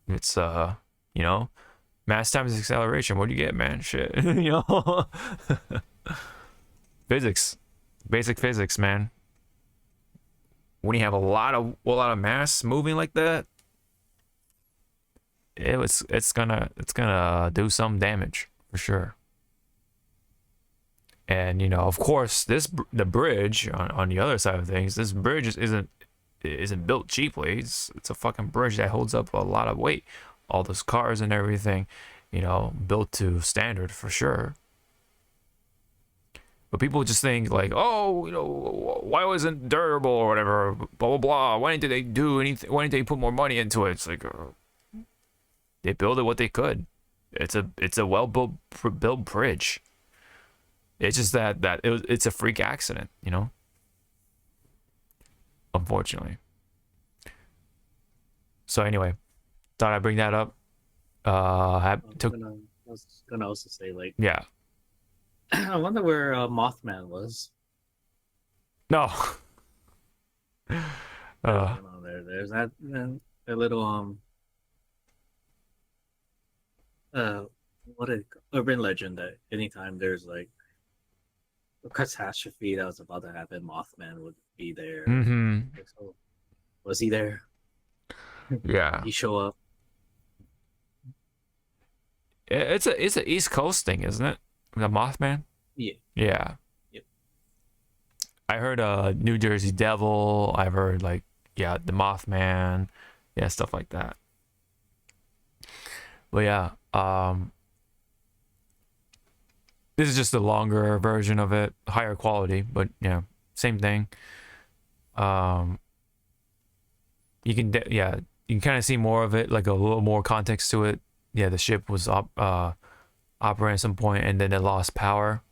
it's you know, mass times acceleration. What do you get, man? Shit. You know. Physics, basic physics, man. When you have a lot of mass moving like that, it's gonna do some damage for sure. And you know, of course, the bridge on the other side of things, this bridge isn't built cheaply. It's a fucking bridge that holds up a lot of weight. All those cars and everything, you know, built to standard for sure. But people just think like, oh, you know, why wasn't it durable or whatever, blah blah blah. Why didn't they do anything? Why didn't they put more money into it? It's like they built it what they could. It's a well built bridge. It's just that it's a freak accident, you know. Unfortunately. So anyway, thought I'd bring that up. I was gonna also say, like, Yeah. I wonder where Mothman was. No. There's that a little what a urban legend that anytime there's like a catastrophe that was about to happen, Mothman would be there. Mm-hmm. So, was he there? Yeah. He show up. It's a East Coast thing, isn't it? The Mothman? Yeah. Yeah. Yep. I heard New Jersey Devil. I've heard like, yeah, the Mothman. Yeah, stuff like that. But yeah, this is just a longer version of it, higher quality, but yeah, same thing. You can you can kind of see more of it, like a little more context to it. Yeah, the ship was operating at some point, and then it lost power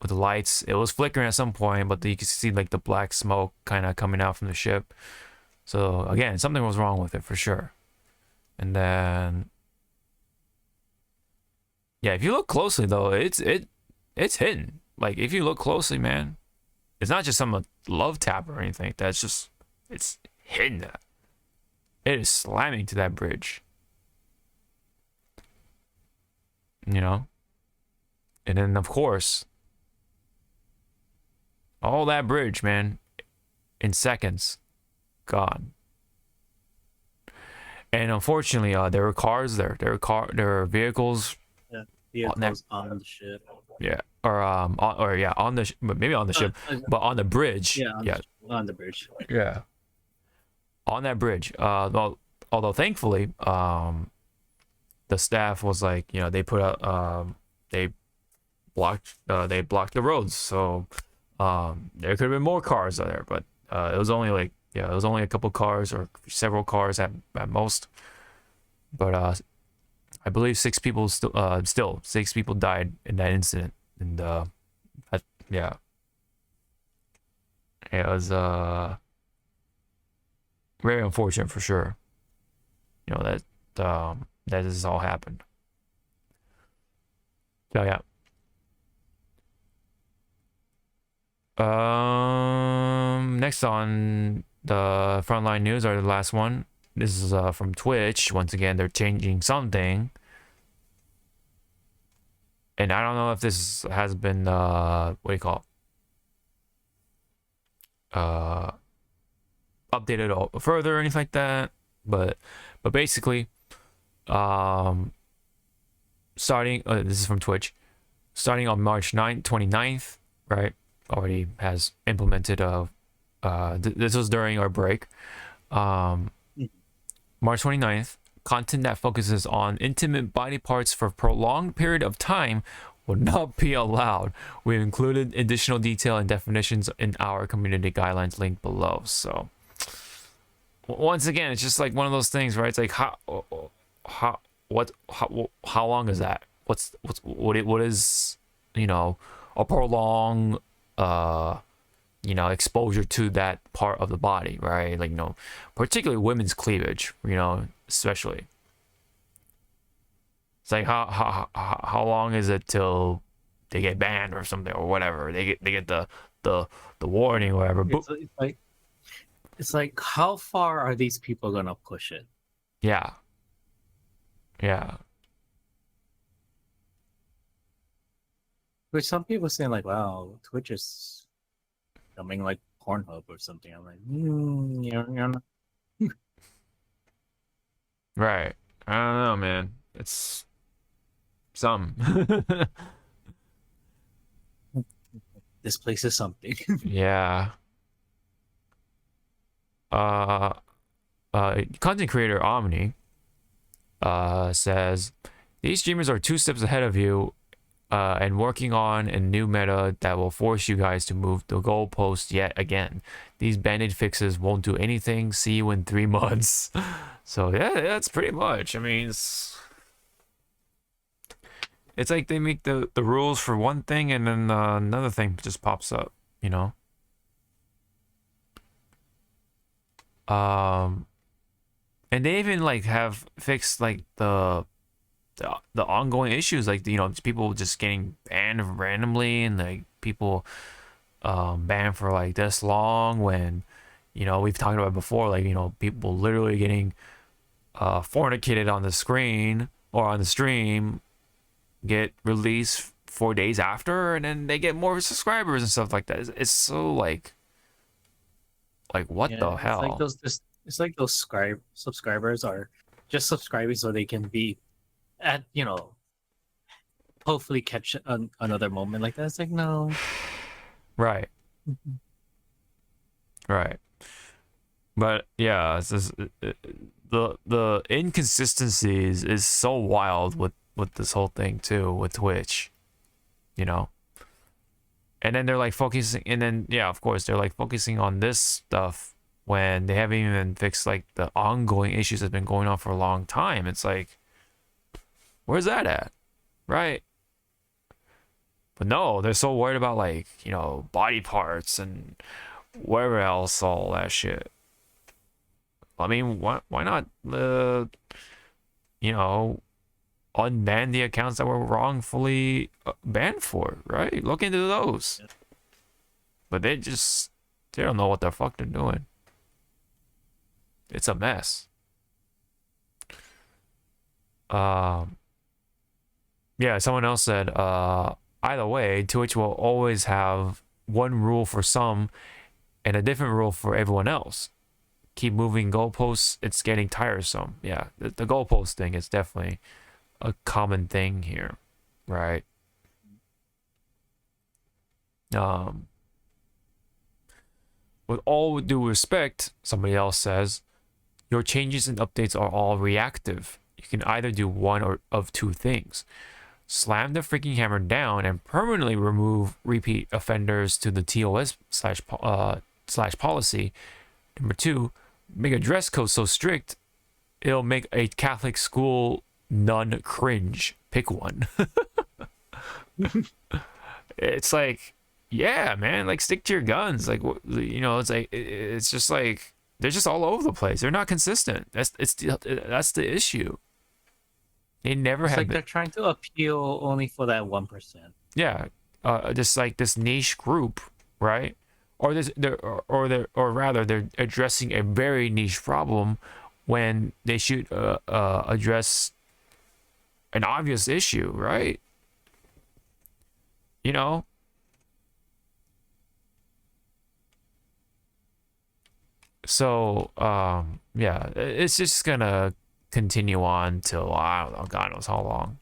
with the lights. It was flickering at some point, but you could see like the black smoke kind of coming out from the ship. So again, something was wrong with it for sure. And then, yeah, if you look closely though, it's hidden. Like if you look closely, man, it's not just some love tap or anything. That's just it's hidden. It is slamming to that bridge. You know? And then of course, all that bridge, man, in seconds, gone. And unfortunately, there were cars there. There were vehicles. Yeah, vehicles on the ship. Yeah, on the maybe on the ship, but on the bridge. Yeah, on the bridge. Yeah. On that bridge. Although thankfully, the staff was like, you know, they put out, they blocked the roads, so there could have been more cars there, but it was only like, yeah, it was only a couple cars or several cars at most. But I believe 6 people still 6 people died in that incident, and yeah, it was very unfortunate for sure. You know that this all happened. So yeah. Next on the frontline news, or the last one. This is from Twitch. Once again, they're changing something, and I don't know if this has been what do you call it? Updated further or anything like that. But basically, starting this is from Twitch, starting on March 29th, right? Already has implemented this was during our break. March 29th, content that focuses on intimate body parts for a prolonged period of time will not be allowed. We've included additional detail and definitions in our community guidelines linked below. So once again, it's just like one of those things, right? It's like how long is that? What is, you know, a prolonged you know, exposure to that part of the body, right? Like, you know, particularly women's cleavage, you know, especially. It's like how long is it till they get banned or something or whatever? They get the warning or whatever. It's like how far are these people gonna push it? Yeah. Yeah. Which some people saying like, wow, Twitch is becoming like Pornhub or something. I'm like, you're not. Right. I don't know, man. It's some. This place is something. Yeah. Uh Content creator Omni says these streamers are 2 steps ahead of you and working on a new meta that will force you guys to move the goalpost yet again. These band-aid fixes won't do anything. See you in 3 months. So yeah, that's pretty much. I mean, it's like they make the rules for one thing and then another thing just pops up, you know? And they even like have fixed like the ongoing issues, like you know, people just getting banned randomly and like people banned for like this long when, you know, we've talked about it before, like, you know, people literally getting fornicated on the screen or on the stream, get released 4 days after, and then they get more subscribers and stuff like that. It's so like what Yeah, the hell? It's like those subscribers are just subscribing so they can be at, you know, hopefully catch another moment like that. It's like, no. Right. Right. But yeah, it's just, the inconsistencies is so wild with this whole thing too with Twitch, you know. And then they're like focusing, and then yeah, of course they're like focusing on this stuff when they haven't even fixed like the ongoing issues that's been going on for a long time. It's like, where's that at, right? But no, they're so worried about like, you know, body parts and whatever else, all that shit. I mean, why not you know, unban the accounts that were wrongfully banned for, right? Look into those. But they don't know what the fuck they're doing. It's a mess. Yeah, someone else said, either way, Twitch will always have one rule for some and a different rule for everyone else. Keep moving goalposts, it's getting tiresome. Yeah, the goalpost thing is definitely a common thing here, right? With all due respect, somebody else says, your changes and updates are all reactive. You can either do one or of 2 things. Slam the freaking hammer down and permanently remove repeat offenders to the TOS slash policy. Number 2, make a dress code so strict it'll make a Catholic school nun cringe. Pick one. It's like, yeah, man, like stick to your guns. Like, you know, it's like it's just like they're just all over the place. They're not consistent. That's the issue. They never have It's like been. they're trying to appeal only for that 1%. Yeah, just like this niche group, right? Or rather, they're addressing a very niche problem when they should address an obvious issue, right? You know. So yeah, it's just gonna continue on till I don't know, God knows how long.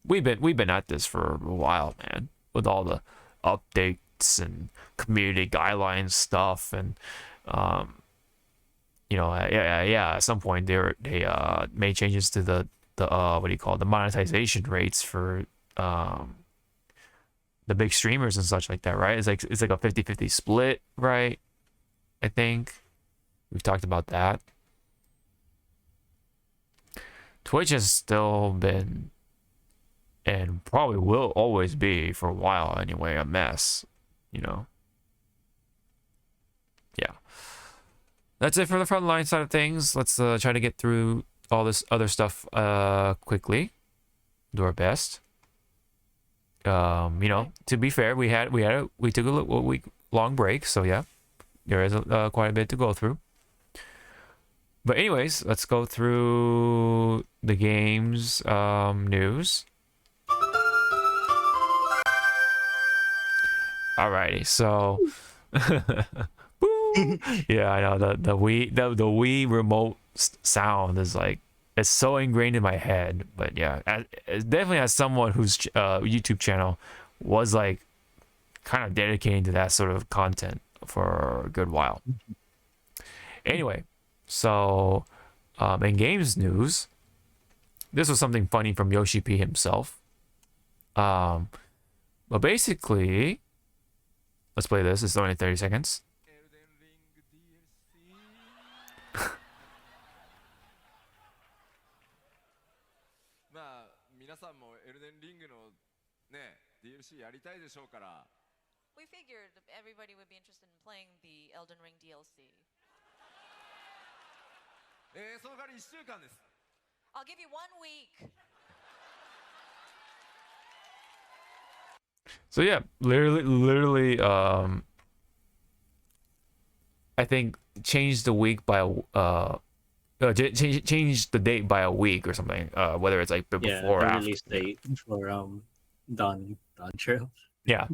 We've been at this for a while, man, with all the updates and community guidelines stuff, and you know, yeah. At some point, they made changes to the what do you call it, the monetization rates for the big streamers and such like that, right? It's like a 50-50 split, right? I think we've talked about that. Twitch has still been, and probably will always be for a while anyway, a mess, you know. Yeah, that's it for the frontline side of things. Let's try to get through all this other stuff quickly. do our best. You know, to be fair, we took a week long break, so yeah, there is quite a bit to go through. But anyways, let's go through the game's news. Alrighty, so yeah, I know the Wii remote sound is like, it's so ingrained in my head. But yeah, definitely as someone whose YouTube channel was like kind of dedicating to that sort of content for a good while. Anyway, so in games news, this was something funny from Yoshi P himself. But basically, let's play this. It's only 30 seconds. まあ皆さんもエルデンリングのね DLC やりたいでしょうから We figured everybody would be interested in playing the Elden Ring DLC. その代わり1週間です I'll give you 1 week. So yeah, literally, I think change the week by change the date by a week or something. Whether it's like before Yeah, or the after. release date for Dawn Trail. Yeah,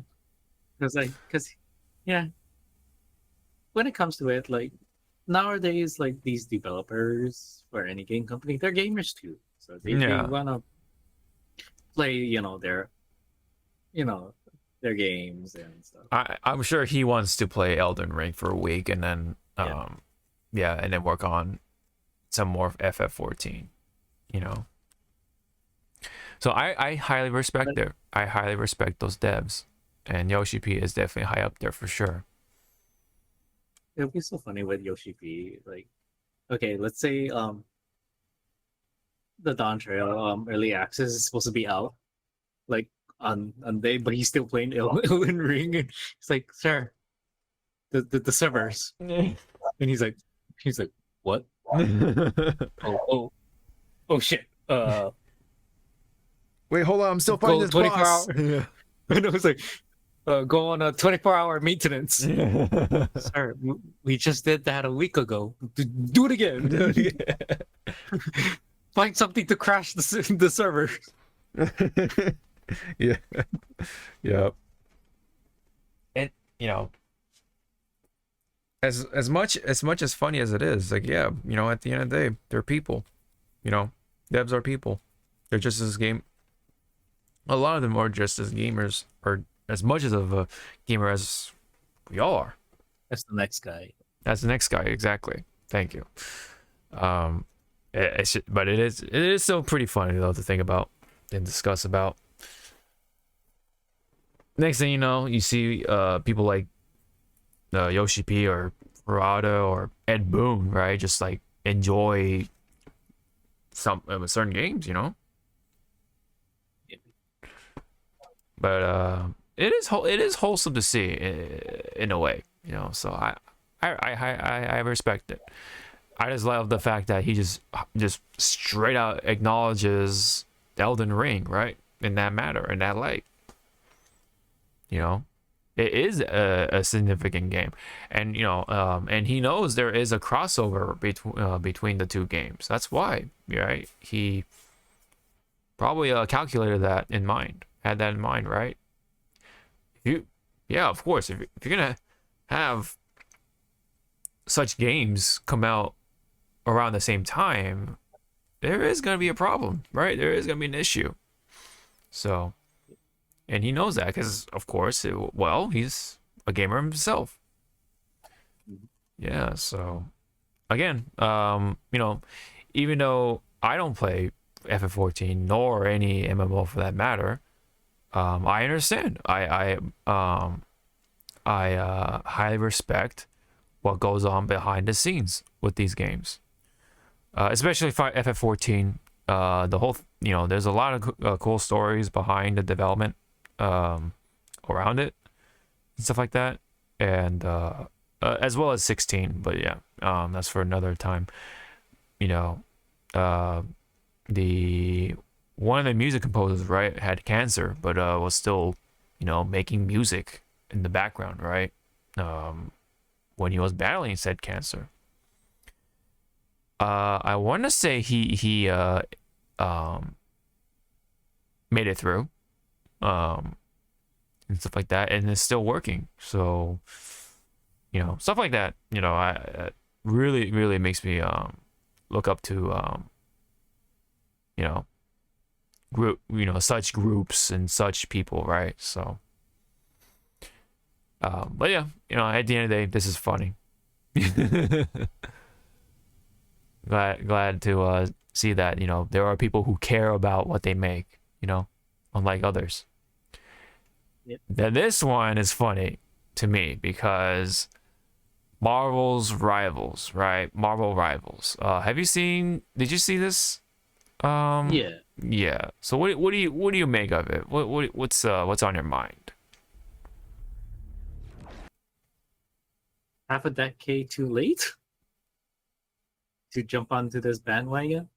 Because yeah, when it comes to it, like nowadays, like these developers for any game company, they're gamers too. So they Yeah. wanna play, their games and stuff. I'm sure he wants to play Elden Ring for a week and then and then work on some more FF14. You know. So I highly respect I highly respect those devs, and Yoshi P is definitely high up there for sure. It'll be so funny with Yoshi P. Like, okay, let's say the Dawn Trail early access is supposed to be out like on day, but he's still playing Elden Ring. And it's like, sir, the servers, and he's like, what? oh shit. Wait, hold on. I'm still Go fighting this 24 boss. hours. And I was like, go on a 24-hour maintenance. Sir, we just did that a week ago. Do it again. Find something to crash the server. Yeah. Yep. And as much as funny as it is, like, yeah, at the end of the day, they're people. Devs are people. They're just as a lot of them are just as gamers, or as much as of a gamer as we all are. That's the next guy. That's the next guy, exactly. Thank you. But it is still pretty funny though to think about and discuss about. Next thing you know, you see people like Yoshi P or Murata or Ed Boon, right? Just like enjoy some certain games, But it is wholesome to see in a way, So I respect it. I just love the fact that he just straight out acknowledges Elden Ring, right? In that matter, in that light. It is a significant game, and and he knows there is a crossover between the two games. That's why, right? He probably calculated that in mind, had that in mind, right? Of course, if you're gonna have such games come out around the same time, there is gonna be a problem, right? There is gonna be an issue. So. And he knows that because, of course, he's a gamer himself. Yeah, so again, even though I don't play FF14 nor any MMO for that matter, I understand. I highly respect what goes on behind the scenes with these games, especially for FF14. The whole, there's a lot of cool stories behind the development. Around it and stuff like that, and as well as 16, but yeah, that's for another time. The one of the music composers, right, had cancer, but was still, making music in the background, right? When he was battling said cancer. I want to say he made it through, and stuff like that, and it's still working. So, stuff like that. Really, really makes me look up to group, such groups and such people, right? So, but yeah, at the end of the day, this is funny. glad to see that there are people who care about what they make, unlike others. Yep. Then this one is funny to me because Marvel's Rivals, right? Marvel Rivals. Did you see this? Yeah. Yeah. So what do you make of it? What's on your mind? Half a decade too late to jump onto this bandwagon.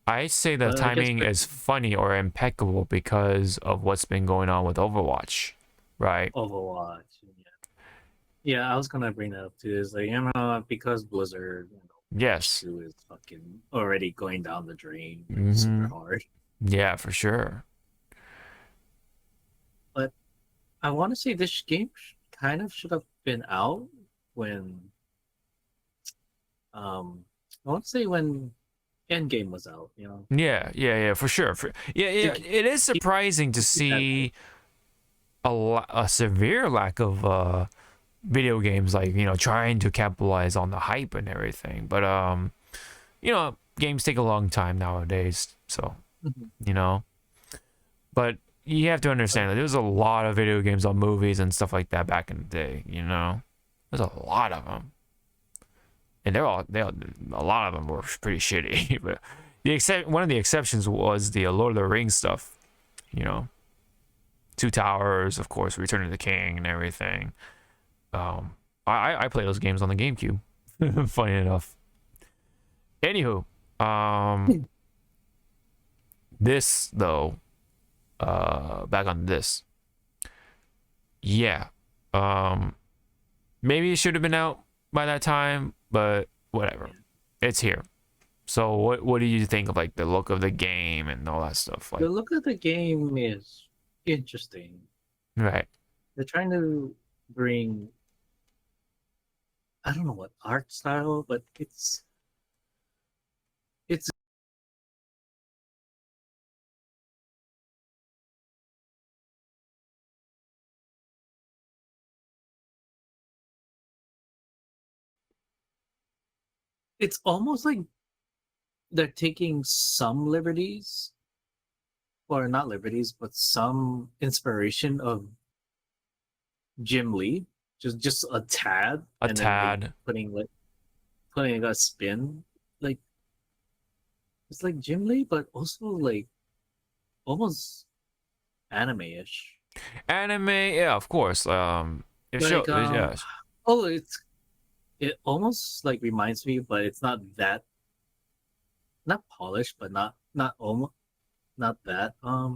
I say the I guess timing for- is funny or impeccable because of what's been going on with Overwatch, right? Overwatch. Yeah, I was gonna bring that up too. Is like, because Blizzard, Yes. 2 is fucking already going down the drain Mhm. super hard. Yeah, for sure. But I want to say this game kind of should have been out when, I want to say when Endgame was out. Yeah, for sure. Yeah, it is surprising to see a severe lack of video games, like trying to capitalize on the hype and everything. But games take a long time nowadays, so Mhm. But you have to understand that there's a lot of video games on movies and stuff like that back in the day. There's a lot of them, and a lot of them were pretty shitty. But one of the exceptions was the Lord of the Rings stuff. Two Towers, of course, Return of the King, and everything. I play those games on the GameCube. Funny enough. Anywho, this though, back on this. Yeah, maybe it should have been out by that time, but whatever, it's here. So what do you think of like the look of the game and all that stuff? Like, The look of the game is interesting. right? They're trying to bring, I don't know what art style, but it's almost like they're taking some liberties, or not liberties, but some inspiration of Jim Lee, just a tad, A and tad. then putting a spin, like it's like Jim Lee, but also like almost anime-ish. Anime, yeah, of course. It show, Like yeah, oh, it almost like reminds me, but it's not that, not polished, but not almost not that uh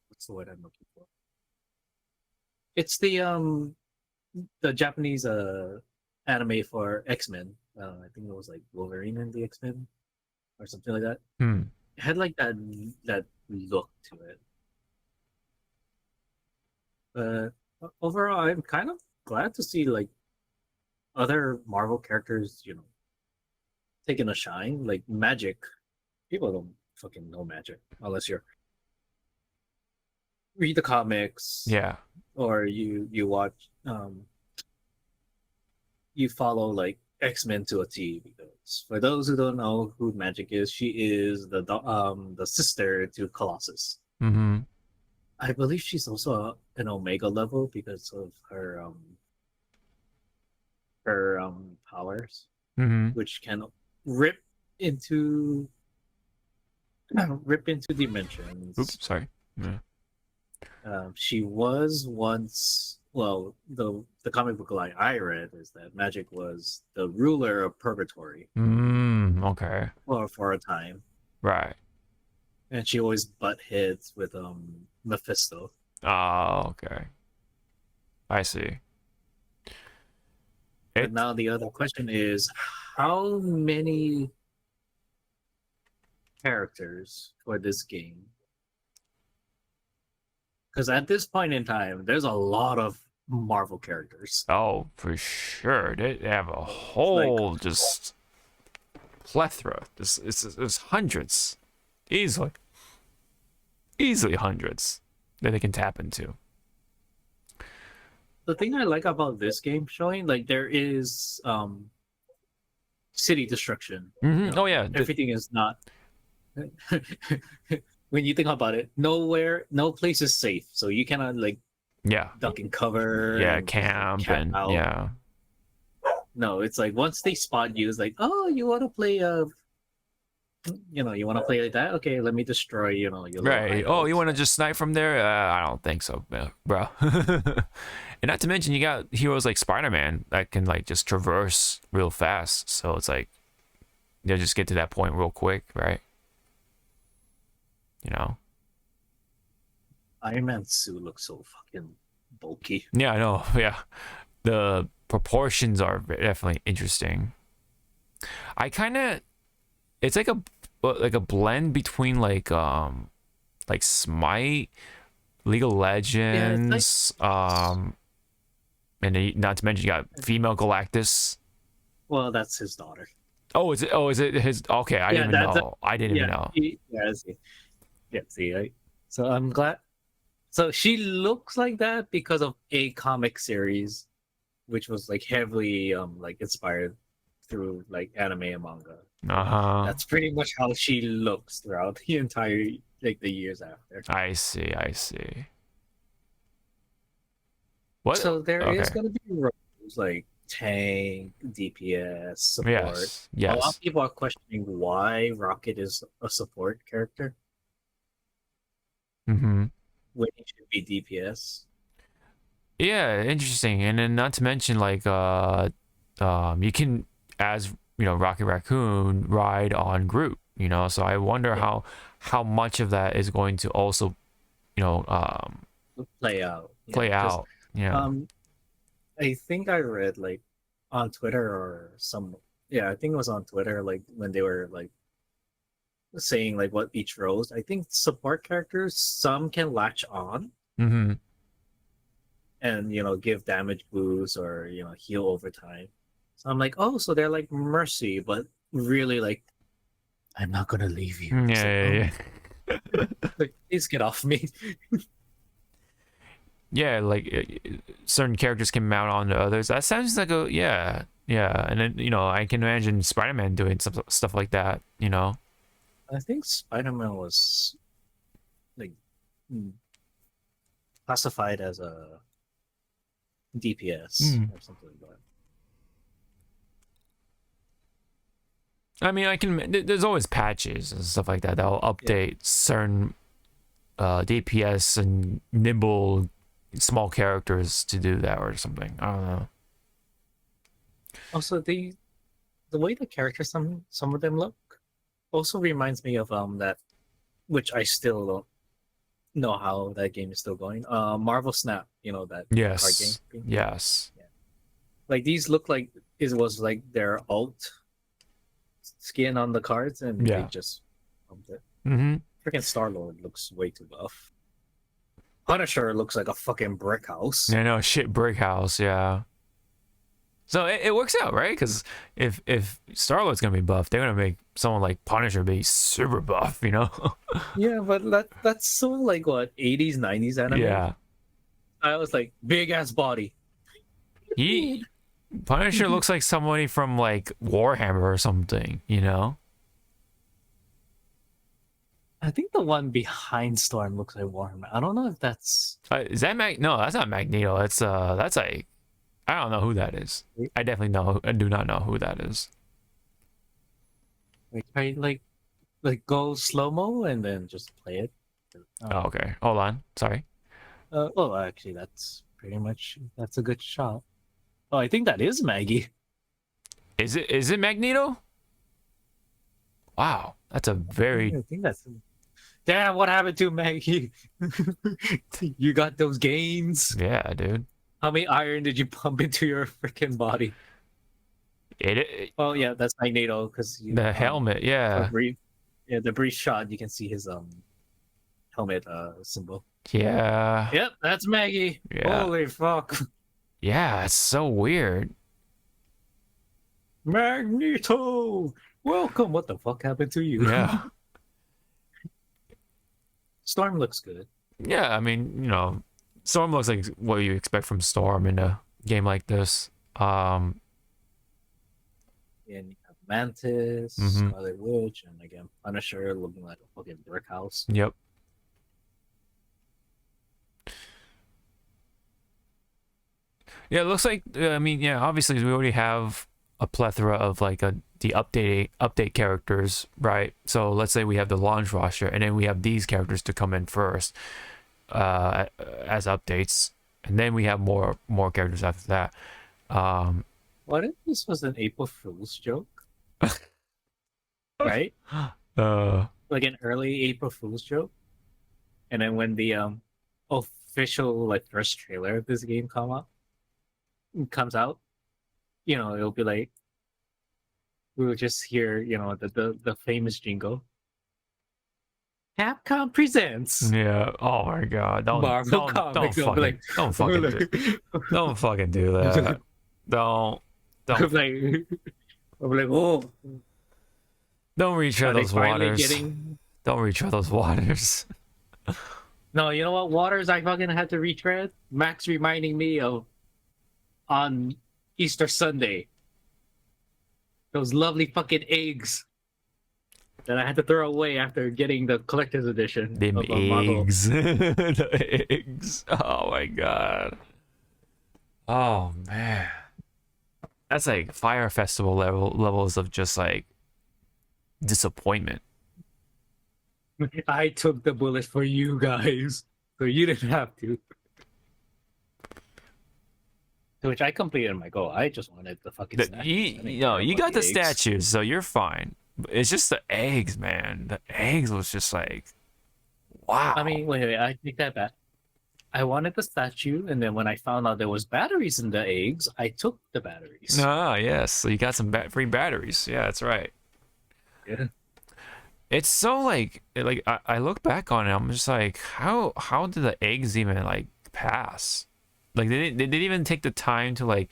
what's the word I'm looking for? It's the Japanese anime for X-Men. I think it was like Wolverine and the X-Men or something like that. It had like that look to it. But overall, I'm kind of glad to see like other Marvel characters, taking a shine. Like Magic, people don't fucking know Magic unless you read the comics, yeah. or you watch, you follow like X-Men to a T. Because for those who don't know who Magic is, she is the sister to Colossus. Mm-hmm. I believe she's also an Omega level because of her powers, Mm-hmm. which can rip into rip into dimensions. Oops, sorry. Yeah. She was once well, the comic book line I read is that magic was the ruler of purgatory Okay. for a time, Right. and she always butt heads with Mephisto. Oh, okay. I see. But now the other question is, how many characters for this game? Because at this point in time, there's a lot of Marvel characters. Oh, for sure. They have a whole just plethora. There's hundreds. Easily hundreds that they can tap into. The thing I like about this game showing, like, there is city destruction. Oh yeah. Everything is not. When you think about it, no place is safe, so you cannot like Yeah. duck and cover. Yeah, and camp camp and out. yeah. No, it's like once they spot you, it's like, oh, you want to play you want to play like that? Okay, let me destroy, your little Right. Oh, you hideouts. want to just snipe from there? I don't think so, bro. And not to mention, you got heroes like Spider-Man that can like just traverse real fast. So it's like they'll just get to that point real quick, right? You know? Iron Man's suit looks so fucking bulky. Yeah, I know. Yeah, the proportions are definitely interesting. I kind of, it's like a blend between like Smite, League of Legends, and then, not to mention you got female Galactus. Well, that's his daughter. Oh, is it his? Okay, I didn't even know. I didn't even know. See. So I'm glad. So she looks like that because of a comic series, which was like heavily like inspired through like anime and manga. That's pretty much how she looks throughout the entire like the years after. I see. What? So there is Okay. going to be roles like tank, DPS, support. Yes. A lot Yes. of people are questioning why Rocket is a support character Mm-hmm. when he should be DPS. Yeah, interesting. And then not to mention like you can, as Rocket Raccoon, ride on Groot, so I wonder how much of that is going to also Play out. play out. Yeah. I think I read like on Twitter or I think it was on Twitter, like when they were like saying like what each rose. I think support characters, some can latch on Mm-hmm. and give damage boosts or heal over time. So I'm like, oh, so they're like Mercy, but really like, I'm not gonna leave you. It's Yeah, like, yeah. like, please get off me. Yeah, like certain characters can mount onto others. That sounds like yeah. And then I can imagine Spider-Man doing some stuff like that. I think Spider-Man was like classified as a DPS or something like that. I mean, there's always patches and stuff like that that'll update certain DPS and nimble small characters to do that or something. I don't know. Also, the way the characters some of them look also reminds me of that, which I still don't know how that game is still going. Marvel Snap, that Yes. card game. Yes. Like these look like it was like their alt skin on the cards, and they just pumped it. Mm-hmm. Freaking Star-Lord looks way too buff. Punisher looks like a fucking brick house. I know, shit, brick house. Yeah. So it works out, right? Because if Star-Lord's gonna be buff, they're gonna make someone like Punisher be super buff, Yeah, but that's so like what 80s, 90s anime. Yeah. I was like big ass body. Punisher looks like somebody from like Warhammer or something, I think the one behind Storm looks like Warhammer. I don't know if that's. Is that No, that's not Magneto. That's like, I don't know who that is. I do not know who that is. Like go slow mo and then just play it. Oh, okay. Hold on. Sorry. Well, actually, that's pretty much that's a good shot. Oh, I think that is Maggie. Is it Magneto? Wow, that's a very I think that's. Damn, what happened to Maggie? You got those gains. yeah, dude. How many iron did you pump into your freaking body? Well, yeah, that's Magneto because The helmet, yeah. The brief shot you can see his helmet symbol. Yeah. Yep, that's Maggie. Yeah. Holy fuck. Yeah, it's so weird. Magneto! Welcome! What the fuck happened to you? Yeah. Storm looks good. Yeah, I mean, you know, Storm looks like what you expect from Storm in a game like this. And you have Mantis, Mhm. Scarlet Witch, and again, Punisher looking like a fucking brick house. Yep. Yeah, it looks like I mean, yeah, obviously we already have a plethora of like the update characters, right? So let's say we have the launch roster, and then we have these characters to come in first as updates, and then we have more characters after that. What if this was an April Fool's joke? Right? Like an early April Fool's joke? And then when the official like first trailer of this game comes out, you know, it'll be like we'll just hear, you know, the famous jingle. Capcom presents Yeah. Oh my God. Marvel Comics. I'll be like, don't fucking do that. Don't I'm like, oh, don't retread are they those finally waters. getting? Don't retread those waters. No, you know what? Waters I fucking had to retread. Max reminding me of on Easter Sunday. Those lovely fucking eggs that I had to throw away after getting the collector's edition. Them of Marvel. eggs. The eggs. Oh my God. Oh man. That's like Fire Festival levels of just like disappointment. I took the bullet for you guys, so you didn't have to. To which I completed my goal. I just wanted the fucking statues. You got the eggs. statues, so you're fine. It's just the eggs, man. The eggs was just like, wow. I mean, wait, I take that back. I wanted the statue, and then when I found out there was batteries in the eggs, I took the batteries. Ah, yes. So you got some free batteries. Yeah, that's right. Yeah. It's so like I look back on it, I'm just like, how did the eggs even like pass? Like they didn't even take the time to like,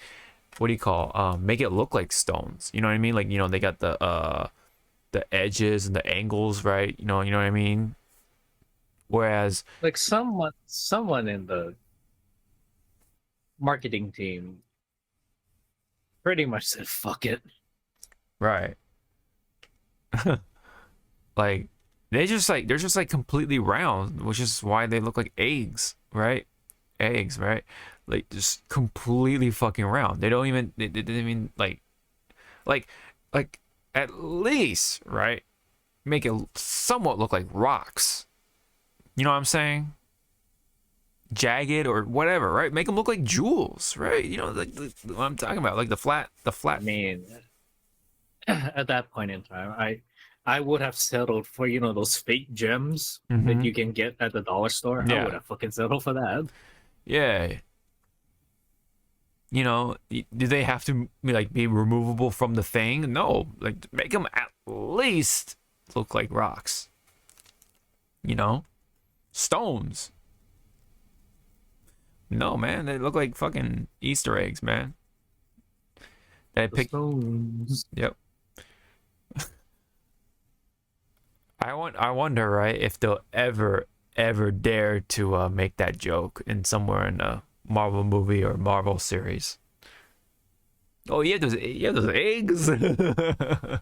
what do you call make it look like stones. You know what I mean? Like, you know, they got the edges and the angles, right? You know what I mean? Whereas Like someone in the marketing team pretty much said, fuck it. right. Like they're just like completely round, which is why they look like eggs, right? Eggs, right? Like just completely fucking round. They don't even they didn't even like at least, right? Make it somewhat look like rocks. You know what I'm saying? Jagged or whatever, right? Make them look like jewels, right? You know, like what I'm talking about, like the flat. I mean, at that point in time, I would have settled for, you know, those fake gems that you can get at the dollar store. I Yeah. would have fucking settled for that. Yeah. You know, do they have to be removable from the thing? No, like make them at least look like rocks. You know, stones. No, man, they look like fucking Easter eggs, man. They pick. Stones. Yep. I wonder, right, if they'll ever dare to make that joke in somewhere in a Marvel movie or Marvel series. Oh, you have those eggs, or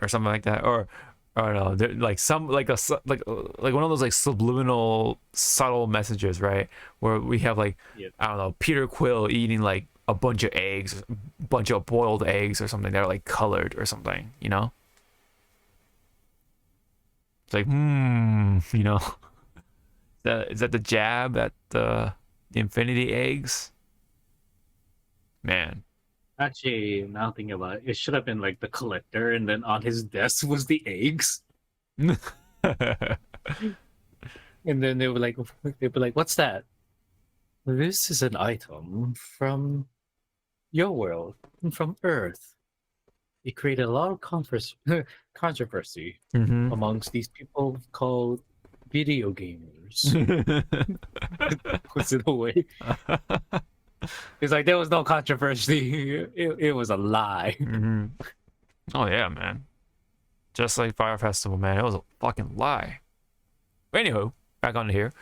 something like that, or no, like some like one of those like subliminal subtle messages, right? Where we have like, Yeah. I don't know, Peter Quill eating like a bunch of eggs, a bunch of boiled eggs or something that are like colored or something, you know? It's like, you know, Is that the jab at the Infinity Eggs? Man. Actually, now thinking about it, it should have been like the collector, and then on his desk was the eggs. And then they'd be like, "What's that?" This is an item from your world, from Earth. It created a lot of controversy Mhm. amongst these people called video gamers. Puts it away. It's like there was no controversy. It was a lie. Mhm. Oh yeah, man. Just like Fire Festival, man. It was a fucking lie. But anywho, back on here.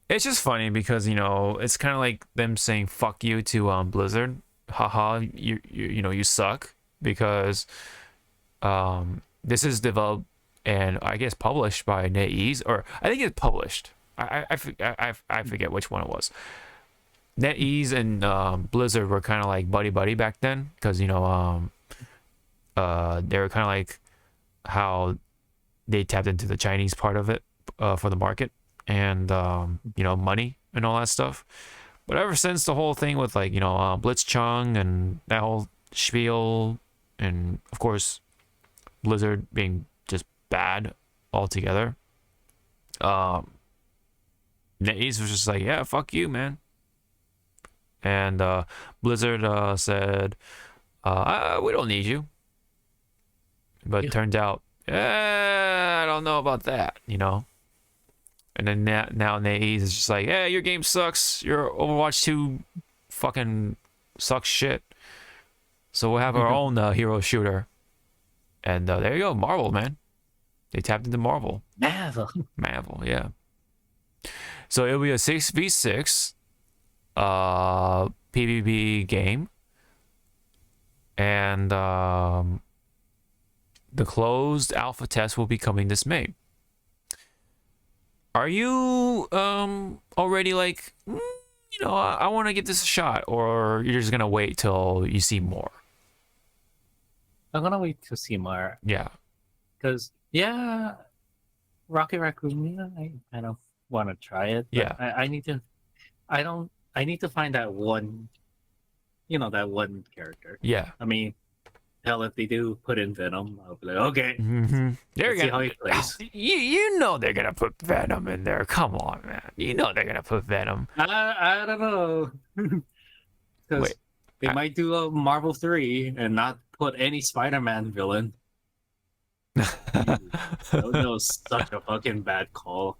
It's just funny because, you know, it's kind of like them saying fuck you to Blizzard. Haha, you suck, because this is developed and I guess published by NetEase, or I think it's published. I forget which one it was. NetEase and Blizzard were kind of like buddy back then, because, you know, they were kind of like how they tapped into the Chinese part of it for the market, and you know, money and all that stuff. But ever since the whole thing with, like, you know, Blitzchung and that whole spiel, and of course Blizzard being just bad altogether, NetEase was just like, yeah, fuck you, man. And Blizzard said, we don't need you. But it turned out, I don't know about that, you know. And then now NetEase is just like, yeah, your game sucks. Your Overwatch 2 fucking sucks shit. So we'll have our own hero shooter. And there you go, Marvel, man. They tapped into Marvel. Marvel, yeah. So it'll be a 6v6 PvP game. And the closed alpha test will be coming this May. Are you already like, you know, I want to give this a shot, or you're just gonna wait till you see more? I'm gonna wait to see more, Yeah. because Rocket Raccoon, yeah, I kind of want to try it. But Yeah. I need to. I need to find that one. You know, that one character. Yeah. I mean, hell, if they do put in Venom, I'll be like, okay, Mm-hmm. They're let's see how gonna, he plays. you know they're gonna put Venom in there. Come on, man. You know they're gonna put Venom. I don't know, because Wait, they I- might do a Marvel 3 and not put any Spider-Man villain. That was such a fucking bad call.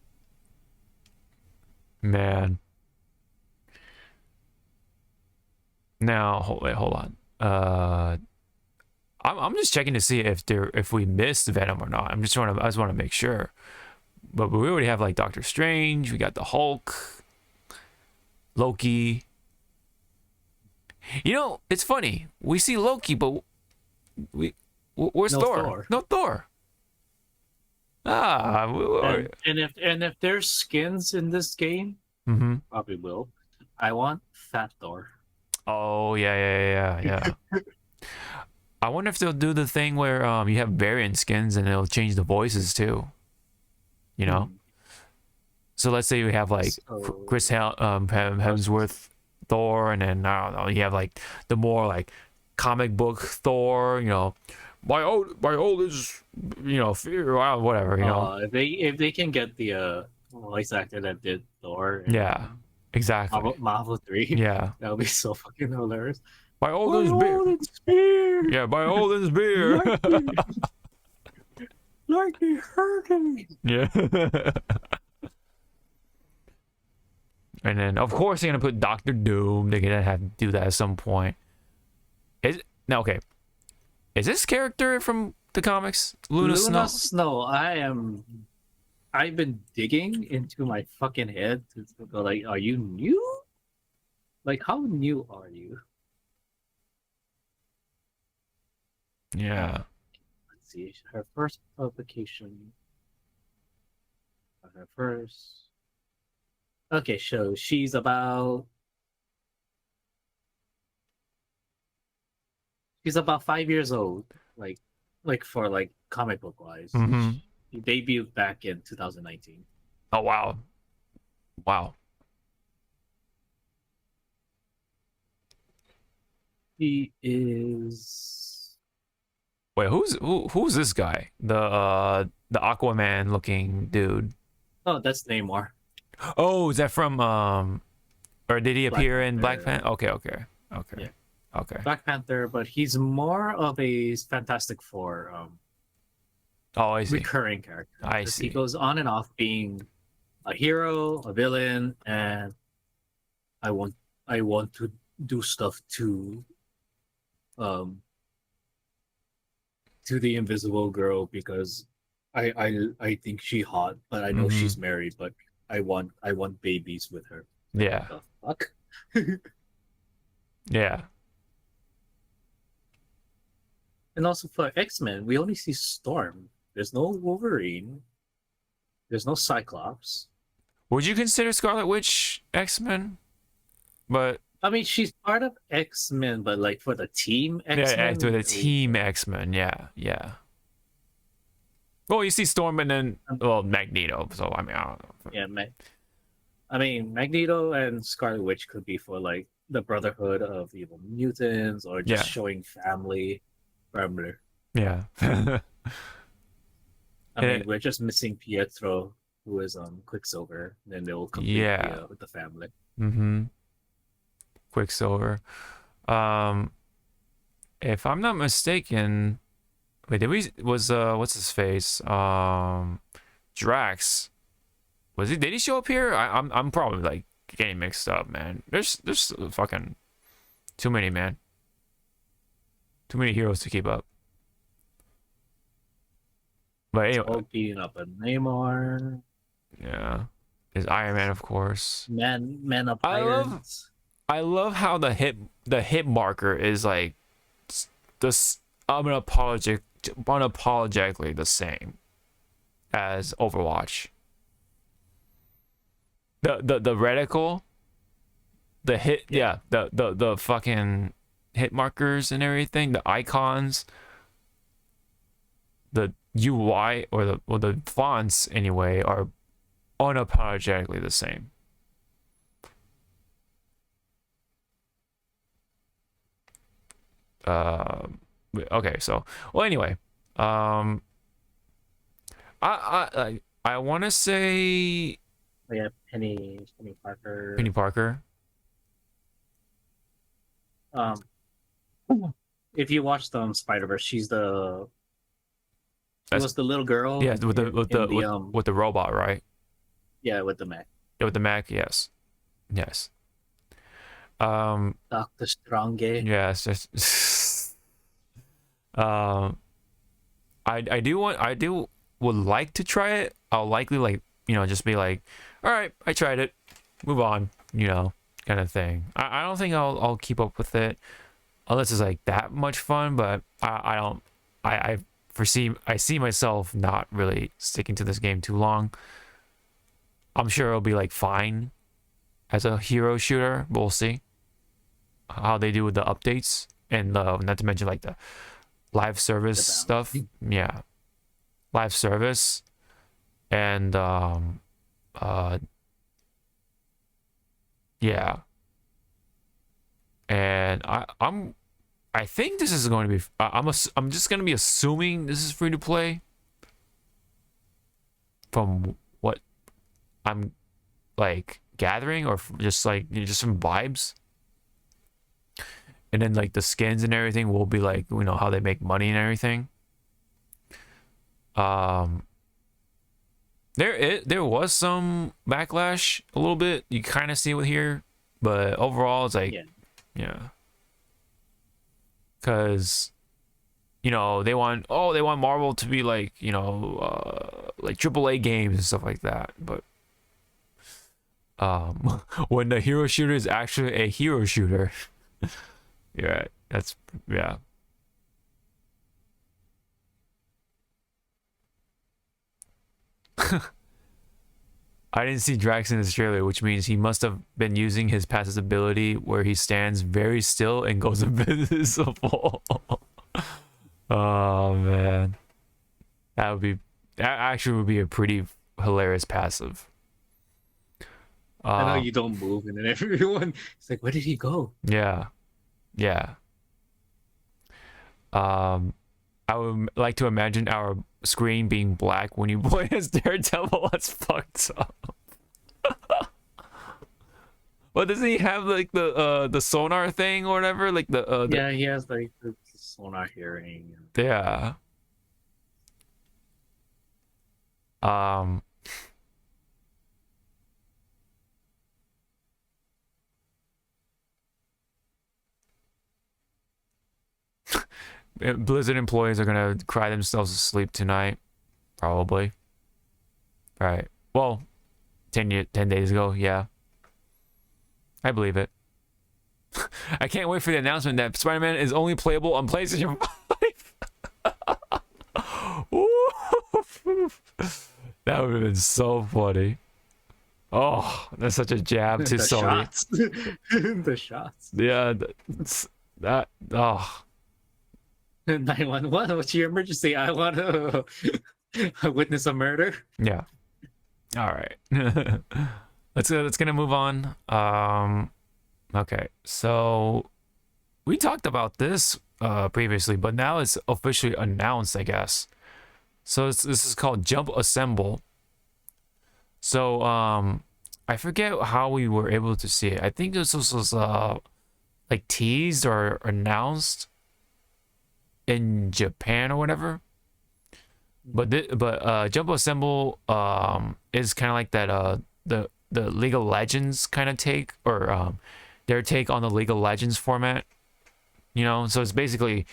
Man. Now, hold on. I'm just checking to see if we missed Venom or not. I just want to make sure. But we already have like Doctor Strange. We got the Hulk, Loki. You know, it's funny. We see Loki, but where's No Thor? Thor. No Thor. And if there's skins in this game, Mm-hmm. probably will. I want Fat Thor. Oh yeah. I wonder if they'll do the thing where you have variant skins and it'll change the voices too. You know. So let's say we have like So- Chris Hemsworth Thor, and then I don't know, you have like the more like comic book Thor. You know, my oldest, you know, fear, whatever. You know. if they can get the voice actor that did Thor. in Yeah. Exactly. Marvel 3. Yeah. That would be so fucking hilarious. My oldest beer. Spear. Yeah, my oldest beer. Like it hurting. Yeah. And then, of course, they're gonna put Doctor Doom. They're gonna have to do that at some point. Okay. Is this character from the comics, Luna Snow? Snow. I've been digging into my fucking head to go like, are you new? Like, how new are you? Yeah. Let's see. Her first publication. Her first. Okay, so she's about 5 years old. Like for like comic book wise. Mhm. She debuted back in 2019. Oh wow, wow. He is. Wait, who's this guy? The Aquaman looking dude. Oh, that's Namor. Oh, is that from or did he Black appear in Black Panther. Panther? Okay. Yeah. Okay. Black Panther, but he's more of a Fantastic Four Oh, I see. recurring character. I 'Cause see. He goes on and off being a hero, a villain, and I want I want to do stuff um to the Invisible Girl because I think she hot, but I know Mhm. she's married, but I want babies with her. Yeah. The fuck? Yeah. And also for X-Men, we only see Storm. There's no Wolverine. There's no Cyclops. Would you consider Scarlet Witch X-Men? But I mean, she's part of X-Men, but like for the team X-Men, to the team X-Men, yeah. Well, you see Storm and then Magneto. So I mean, I don't know. Yeah, I mean, Magneto and Scarlet Witch could be for like the Brotherhood of Evil Mutants or just Yeah. showing family. Remember, Yeah. I And mean, we're just missing Pietro, who is Quicksilver. Then they will complete Yeah. with the family. Mm-hmm. Quicksilver. If I'm not mistaken, wait, what's his face? Drax. Did he show up here? I'm probably like getting mixed up, man. There's fucking too many, man. Too many heroes to keep up. But anyway, All beating up a Namor, yeah. There's Iron Man, of course. Man of I Iron. love how the hit marker is like this unapologetically the same as Overwatch. The reticle, the hit, yeah, the fucking hit markers and everything, the icons, the UI or the fonts anyway are unapologetically the same. Okay, so anyway, I want to say We have Penny Parker. Penny Parker. If you watch the Spider-Verse, she was the little girl. Yeah, with the with the robot, right? Yeah, with the Mac. Yeah, with the Mac, yes. Doctor Strange. Yes. I would like to try it. I'll likely like, just be like, all right, I tried it, move on, kind of thing. I don't think I'll keep up with it unless it's like that much fun, but I see myself not really sticking to this game too long. I'm sure it'll be like fine as a hero shooter, but we'll see how they do with the updates and not to mention like the live service stuff. Yeah, live service and yeah, and I think this is going to be I'm just going to be assuming this is free to play from what I'm like gathering, or just like just some vibes. And then like the skins and everything will be like, how they make money and everything. There was some backlash a little bit. You kind of see it here, but overall it's like, yeah. Cause they want Marvel to be like, like AAA games and stuff like that. But when the hero shooter is actually a hero shooter. Yeah, yeah. I didn't see Drax in this trailer, which means he must have been using his passive ability where he stands very still and goes invisible. Oh man, that actually would be a pretty hilarious passive. I know you don't move, and then everyone it's like, where did he go? Yeah. Yeah. I would like to imagine our screen being black when you play as Daredevil. That's fucked up. Well, doesn't he have like the sonar thing or whatever? Like Yeah, he has like the sonar hearing. yeah. Blizzard employees are gonna cry themselves to sleep tonight, probably. Right. Well, 10 days ago, yeah. I believe it. I can't wait for the announcement that Spider-Man is only playable on PlayStation 5. That would have been so funny. Oh, that's such a jab to The Sony. shots. The shots. Yeah, that oh. 911, what's your emergency? I want to witness a murder. Yeah. All right. let's gonna move on. Okay. So we talked about this previously, but now it's officially announced, I guess. So this is called Jump Assemble. So I forget how we were able to see it. I think this was like teased or announced in Japan or whatever. But Jump Assemble is kind of like that the League of Legends kind of take, or their take on the League of Legends format. You know, so it's basically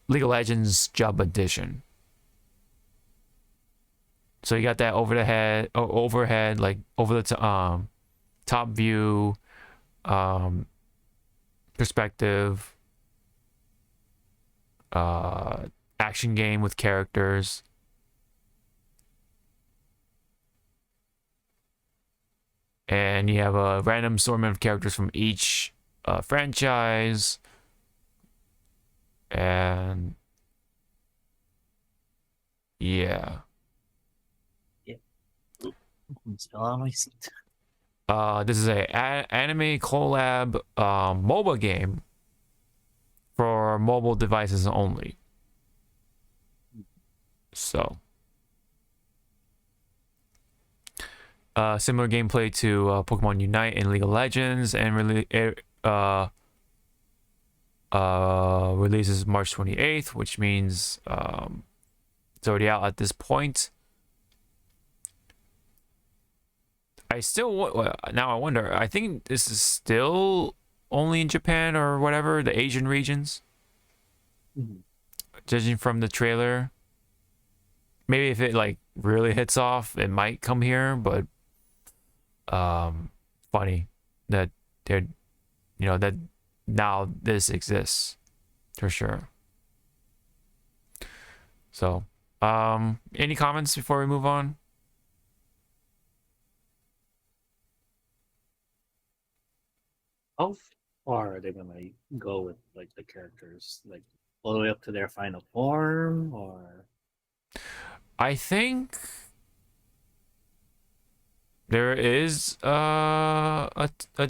League of Legends Jump Edition. So you got that overhead, like over the top view, perspective, action game with characters. And you have a random assortment of characters from each franchise. And yeah. Still on my seat. This is a anime collab MOBA game for mobile devices only. So similar gameplay to Pokemon Unite and League of Legends, and releases March 28th, which means it's already out at this point. I still now I wonder. I think this is still only in Japan or whatever, the Asian regions. Mm-hmm. Judging from the trailer, maybe if it like really hits off, it might come here. But funny that they're, you know, that now this exists for sure. So, any comments before we move on? How far are they gonna go with like the characters, like all the way up to their final form, or? I think there is a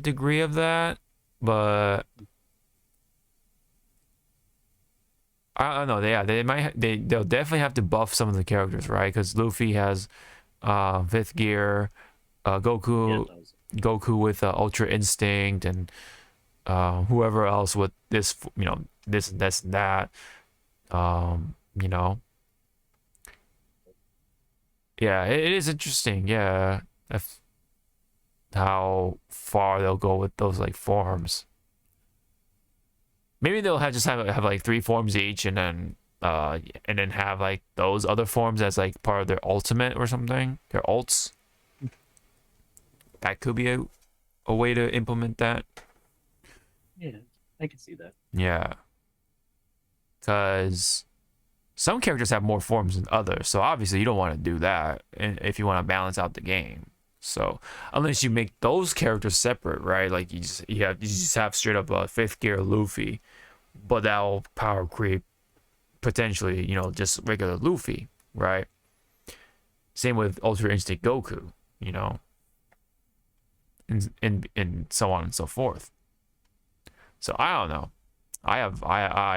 degree of that, but I don't know. They'll definitely have to buff some of the characters, right? Because Luffy has fifth gear, Goku with Ultra Instinct, and whoever else with this, you know, this and that, you know. Yeah, it is interesting. Yeah, how far they'll go with those like forms. Maybe they'll have like 3 forms each, and then have like those other forms as like part of their ultimate or something. Their ults. That could be a way to implement that. Yeah, I can see that. Yeah. Because some characters have more forms than others, so obviously you don't want to do that, and if you want to balance out the game. So unless you make those characters separate, right? Like you just have straight up a 5th gear Luffy, but that'll power creep potentially, you know, just regular Luffy, right? Same with Ultra Instinct Goku, you know. and so on and so forth. So I don't know. I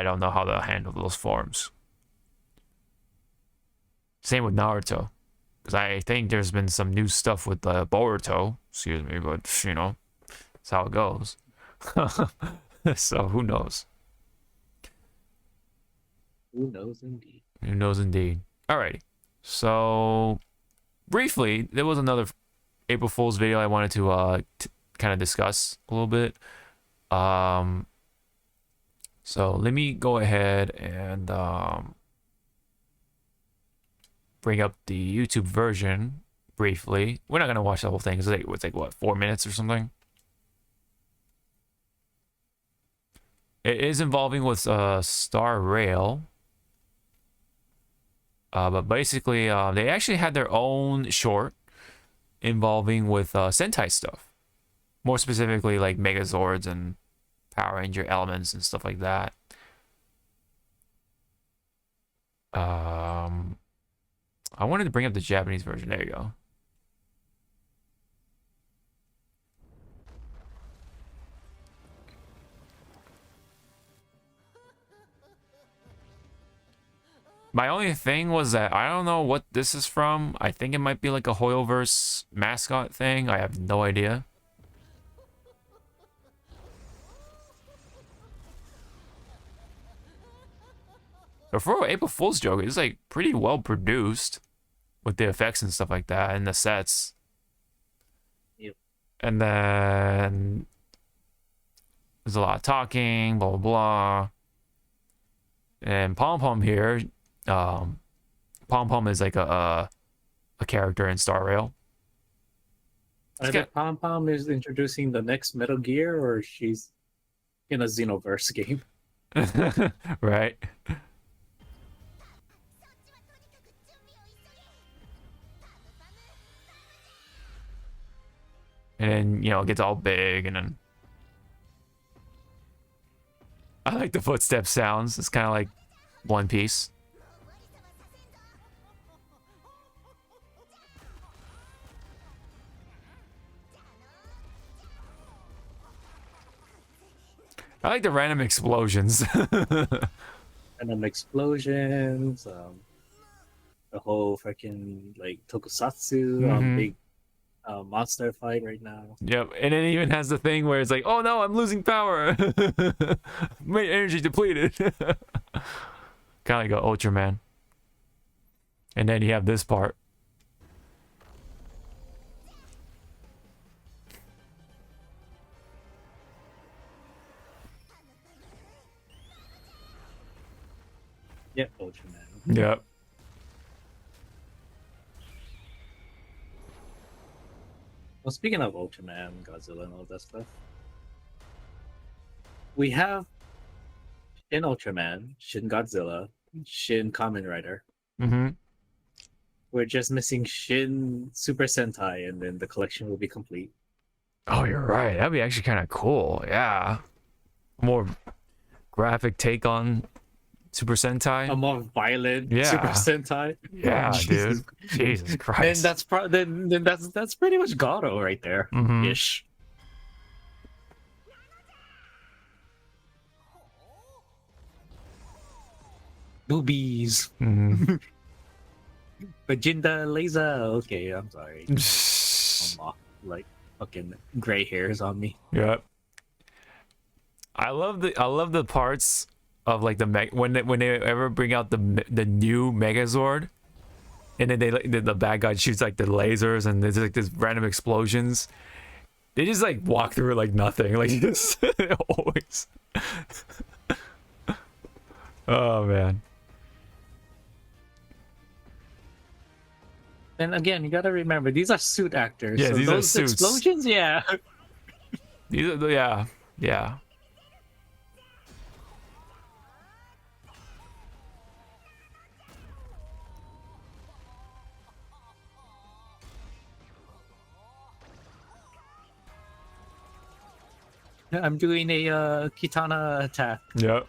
don't know how to handle those forms. Same with Naruto, because I think there's been some new stuff with Boruto. Excuse me, but you know, that's how it goes. So who knows? Who knows indeed. Who knows indeed. Alrighty. So briefly, there was another April Fool's video I wanted to kind of discuss a little bit. So let me go ahead and bring up the YouTube version briefly. We're not gonna watch the whole thing. It's like what, 4 minutes or something. It is involving with Star Rail. But basically, they actually had their own short involving with Sentai stuff. More specifically, like Megazords and Power Ranger elements and stuff like that. I wanted to bring up the Japanese version. There you go. My only thing was that I don't know what this is from. I think it might be like a Hoyoverse mascot thing. I have no idea. But for April Fool's joke, it's like pretty well produced with the effects and stuff like that and the sets. Yep. And then there's a lot of talking, blah blah blah. And Pom Pom here, Pom Pom is like a character in Star Rail. Either Pom Pom is introducing the next Metal Gear, or she's in a Xenoverse game. Right. And then, you know, it gets all big, and then I like the footstep sounds. It's kind of like One Piece. I like the random explosions. Random explosions, the whole freaking like tokusatsu, big monster fight right now. Yep, and it even has the thing where it's like, oh no, I'm losing power. My energy depleted. Kind of like a Ultraman. And then you have this part. Yep, Ultraman. Yep. Well, speaking of Ultraman, Godzilla, and all that stuff, we have Shin Ultraman, Shin Godzilla, Shin Kamen Rider. Mm-hmm. We're just missing Shin Super Sentai, and then the collection will be complete. Oh, you're right. That'd be actually kind of cool. Yeah. More graphic take on Super Sentai. A more violent Yeah. Super Sentai. Yeah, Jesus. dude. Jesus Then Christ. that's pretty much Garo right there, Mhm. ish. Boobies. Mhm. Vagina laser. Okay, I'm sorry. I'm off. Like fucking gray hairs on me. Yep. I love the parts of like when they ever bring out the new Megazord, and then the bad guy shoots like the lasers and there's like this random explosions. They just like walk through it like nothing, like just always. Oh man. And again, you gotta remember these are suit actors. Yeah, so these are those suits. explosions, yeah. These are yeah. I'm doing a Kitana attack. Yep.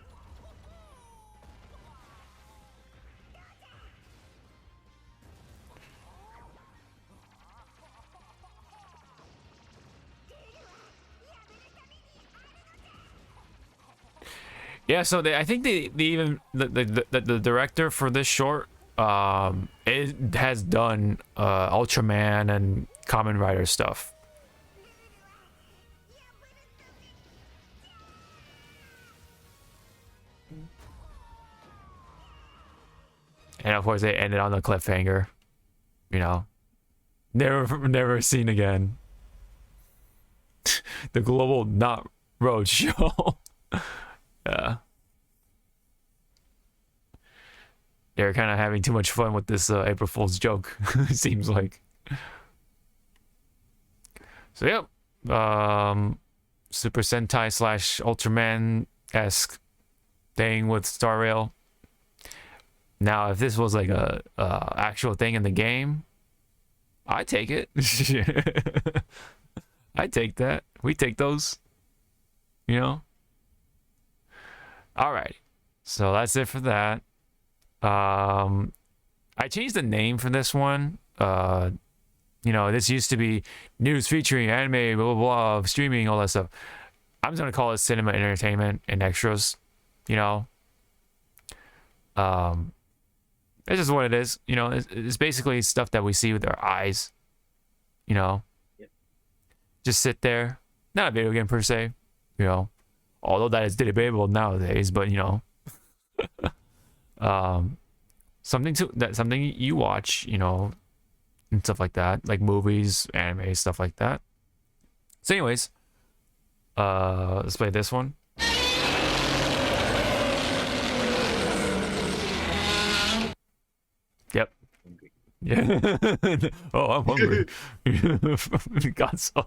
Yeah, so I think they even the director for this short it has done Ultraman and Kamen Rider stuff. And of course they ended on a cliffhanger. You know. Never seen again. The global not road show. Yeah. They're kind of having too much fun with this April Fool's joke. It seems like. So yep. Super Sentai / Ultraman-esque thing with Star Rail. Now, if this was like a actual thing in the game, I take it. I take that. We take those. You know. All right. So that's it for that. I changed the name for this one. You know, this used to be news featuring anime, blah, blah, blah, streaming, all that stuff. I'm just going to call it cinema, entertainment, and extras. You know, it's just what it is. You know, it's basically stuff that we see with our eyes. You know, Yep. Just sit there. Not a video game per se. You know, although that is debatable nowadays, but you know, something you watch, you know, and stuff like that, like movies, anime, stuff like that. So, anyways, let's play this one. Yep. Yeah. Oh, I'm hungry. Godzilla.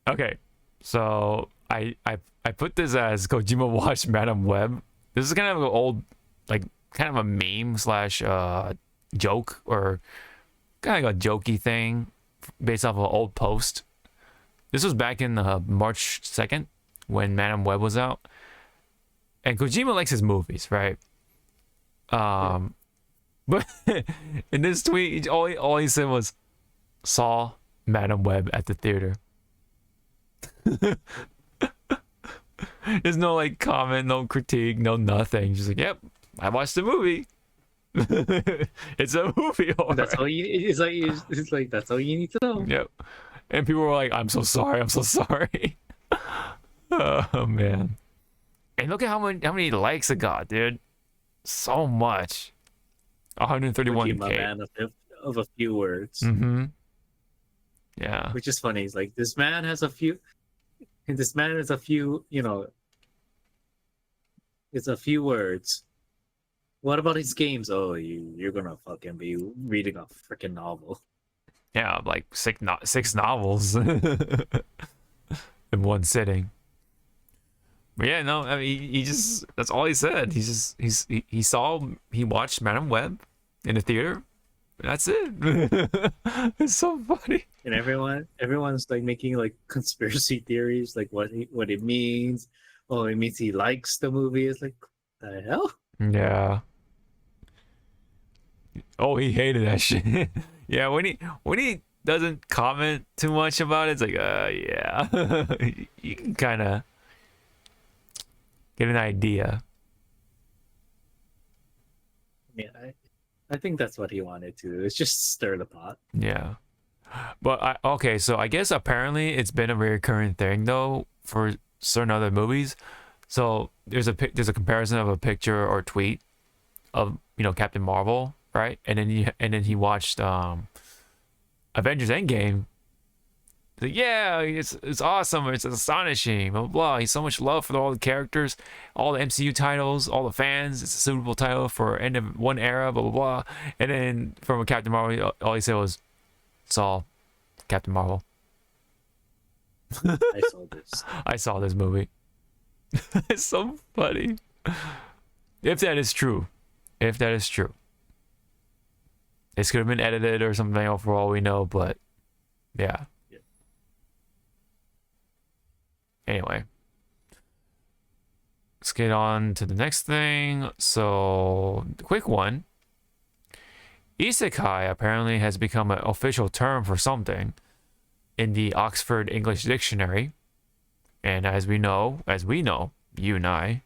Okay, so I put this as Kojima watched Madam Web. This is kind of an old, like, kind of a meme / joke, or kind of like a jokey thing based off of an old post. This was back in March 2nd when Madam Web was out. And Kojima likes his movies, right? But in this tweet, all he said was, saw Madam Web at the theater. There's no like comment, no critique, no nothing. Just like, yep, I watched the movie. It's a movie. All That's right. all you. It's like that's all you need to know. Yep. And people were like, I'm so sorry. I'm so sorry. Oh man. And look at how many likes it got, dude. So much. 131K. Kojima, man of a few words. Mm-hmm. Yeah. Which is funny. It's like this man has a few, you know, it's a few words. What about his games? Oh, you're gonna fucking be reading a freaking novel. Yeah, like six novels in one sitting. But yeah, no, I mean, he just, that's all he said. He watched Madam Web in the theater. That's it. It's so funny. And everyone's like making like conspiracy theories, like what it means. Oh, it means he likes the movie. It's like, the hell? Yeah. Oh, he hated that shit. Yeah, when he doesn't comment too much about it, it's like, yeah. You can kind of get an idea. Yeah, I think that's what he wanted to do. It's just stir the pot. Yeah. But okay, so I guess apparently it's been a recurring thing though for certain other movies. So there's a comparison of a picture or tweet of, you know, Captain Marvel, right? And then he watched Avengers Endgame. Like, yeah, it's awesome, it's astonishing, blah, blah, blah. He's so much love for all the characters, all the MCU titles, all the fans. It's a suitable title for end of one era, blah, blah, blah. And then from Captain Marvel, all he said was, saw Captain Marvel. I saw this. I saw this movie. It's so funny. If that is true. This could have been edited or something for all we know, but yeah. Anyway, let's get on to the next thing. So, the quick one. Isekai apparently has become an official term for something in the Oxford English Dictionary. And as we know, you and I,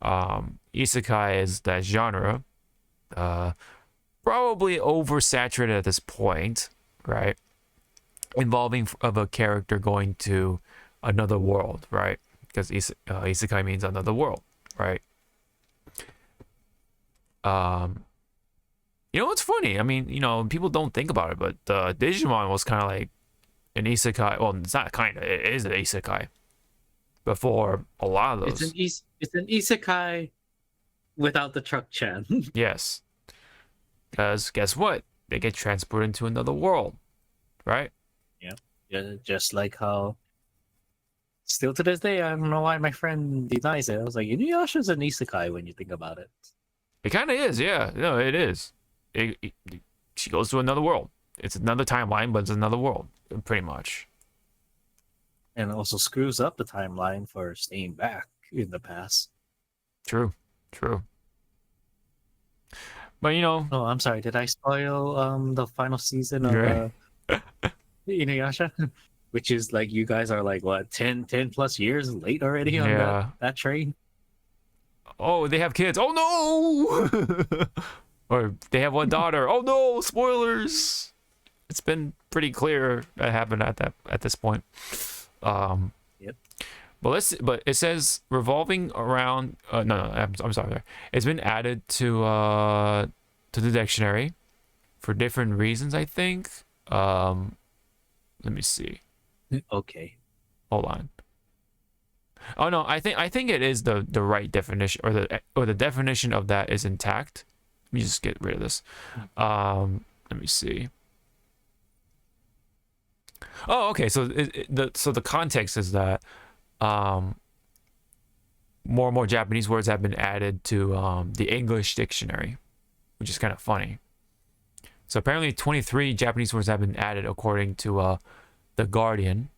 Isekai is that genre. Probably oversaturated at this point, right? Involving of a character going to another world, right? Because isekai means another world, right? You know what's funny? I mean, you know, people don't think about it, but Digimon was kind of like an isekai. Well, it's not kind of. It is an isekai. Before a lot of those. It's an isekai without the truck chan. Yes. Because guess what? They get transported into another world, right? Yeah, just like how. Still to this day, I don't know why my friend denies it. I was like, Inuyasha's an isekai when you think about it. It kind of is, yeah. No, it is. She goes to another world. It's another timeline, but it's another world, pretty much. And also screws up the timeline for staying back in the past. True. But you know, Oh, I'm sorry. Did I spoil the final season of Right. Inuyasha? Which is like you guys are like what 10 plus years late already on Yeah. that train. Oh, they have kids. Oh no! Or they have one daughter. Oh no! Spoilers. It's been pretty clear that happened at this point. Yep. But it says revolving around. No, I'm sorry. It's been added to the dictionary for different reasons, I think. Let me see. Okay. Hold on. Oh no, I think it is the right definition, or the definition of that is intact. Let me just get rid of this. Let me see. Oh, okay. So the context is that more and more Japanese words have been added to the English dictionary, which is kind of funny. So apparently 23 Japanese words have been added according to The Guardian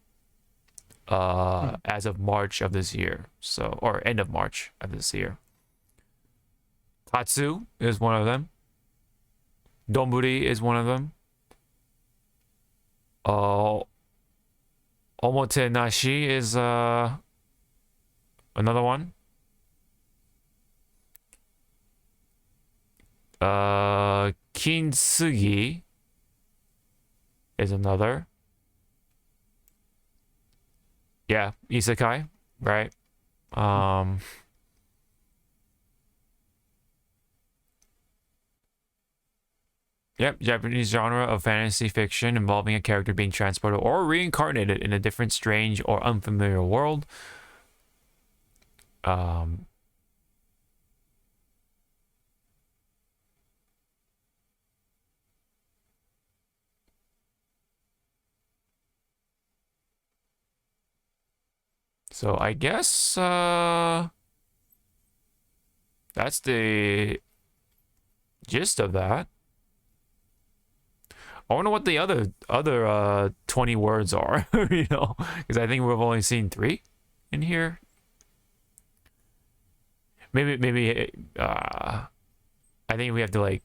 as of March of this year. So, or end of March of this year. Katsu is one of them. Donburi is one of them. Omotenashi is another one. Kintsugi is another. Yeah, isekai, right? Yep, Japanese genre of fantasy fiction involving a character being transported or reincarnated in a different, strange, or unfamiliar world. So I guess that's the gist of that. I wonder what the other 20 words are, you know, because I think we've only seen 3 in here. Maybe I think we have to I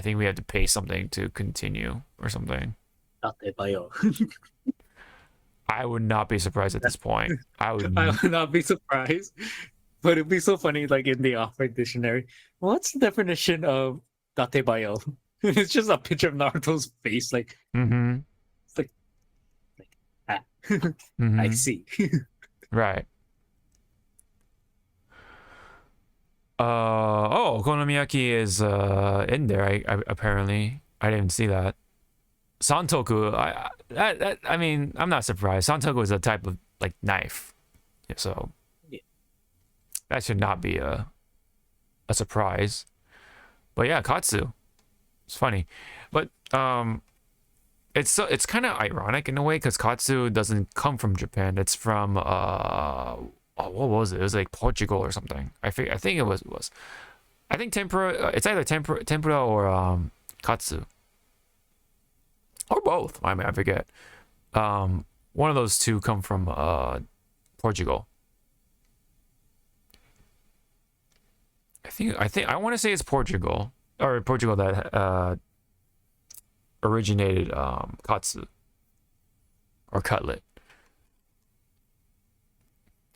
think we have to pay something to continue or something. I would not be surprised at this point. I would not be surprised. But it'd be so funny, like in the Oxford Dictionary. What's the definition of datebayo? It's just a picture of Naruto's face, like Mm-hmm. it's like ah. Mm-hmm. I see. Right. Okonomiyaki is in there. I apparently I didn't see that. Santoku, I mean, I'm not surprised. Santoku is a type of like knife, so Yeah. that should not be a surprise. But yeah, Katsu, it's funny, but it's kind of ironic in a way because Katsu doesn't come from Japan. It's from what was it? It was like Portugal or something. I think it was. I think tempura. It's either tempura or katsu. Or both. I mean, I forget. One of those two come from Portugal. I want to say it's Portugal that originated katsu or cutlet.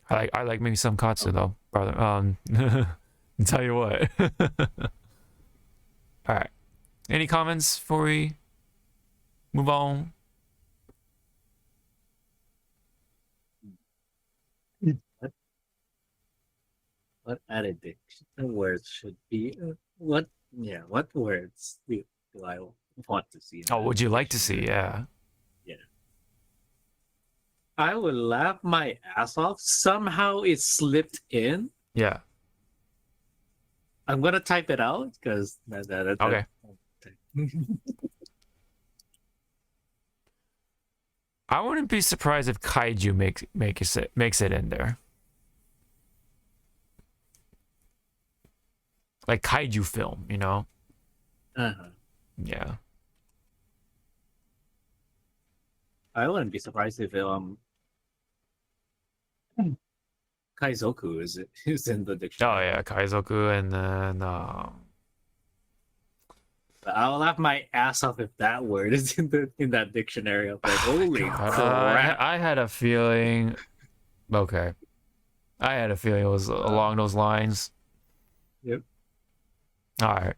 I like maybe some katsu though. brother. Tell you what. All right. Any comments before we move on? What added words should be? What? Yeah. What words do I want to see? In Oh, that would you like to see? dictionary? Yeah. I would laugh my ass off. Somehow it slipped in. Yeah. I'm gonna type it out because Okay. I wouldn't be surprised if kaiju makes it in there. Like kaiju film, you know? Uh-huh. Yeah. I wouldn't be surprised if Kaizoku is in the Oh dictionary. yeah, Kaizoku, and then But I'll laugh my ass off if that word is in that dictionary. I'm like, holy God, crap! I had a feeling. Okay, I had a feeling it was along those lines. Yep. All right,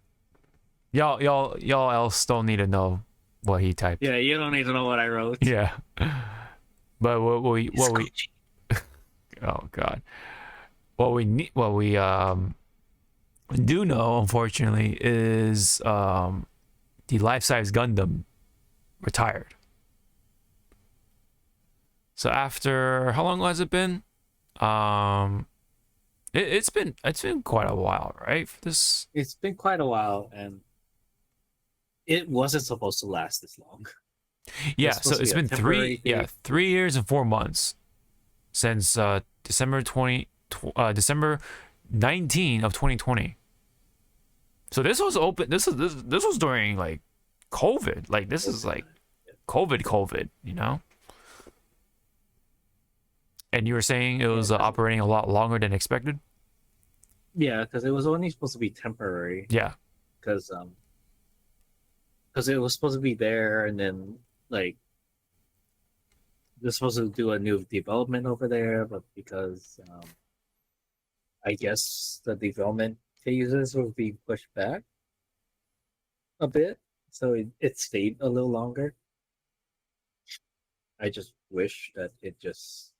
y'all else don't need to know what he typed. Yeah, you don't need to know what I wrote. Yeah. But what we oh god, what we do know, unfortunately, is the life-size Gundam retired. So after how long has it been? It's been quite a while, right? For this, It's been quite a while, and it wasn't supposed to last this long. yeah. supposed So to it's be a been temporary thing. 3 years and 4 months since December 19 of 2020. So this was open. This was during like COVID. Like this is like COVID, you know. And you were saying it was operating a lot longer than expected. Yeah, because it was only supposed to be temporary. Yeah. Because it was supposed to be there, and then like they're supposed to do a new development over there, but because I guess the development phases will be pushed back a bit, so it stayed a little longer. I just wish that it just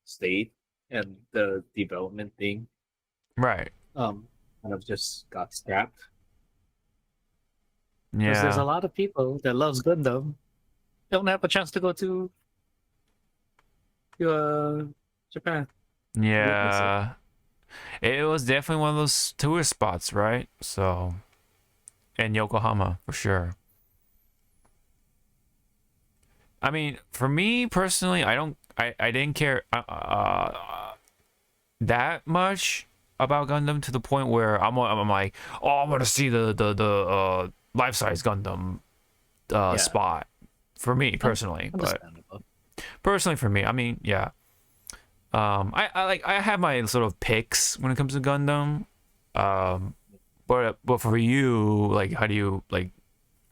stayed and the development thing Right. kind of just got scrapped. Because there's a Yeah. lot of people that loves Gundam don't have a chance to go to Japan. Witness it. Yeah. It was definitely one of those tourist spots, right? So, in Yokohama for sure. I mean, for me personally, I didn't care that much about Gundam to the point where I'm like, oh, I want to see the life size Gundam Yeah. spot. For me personally, but Understandable. personally for me, I mean, yeah. I have my sort of picks when it comes to Gundam. But for you, like, how do you like?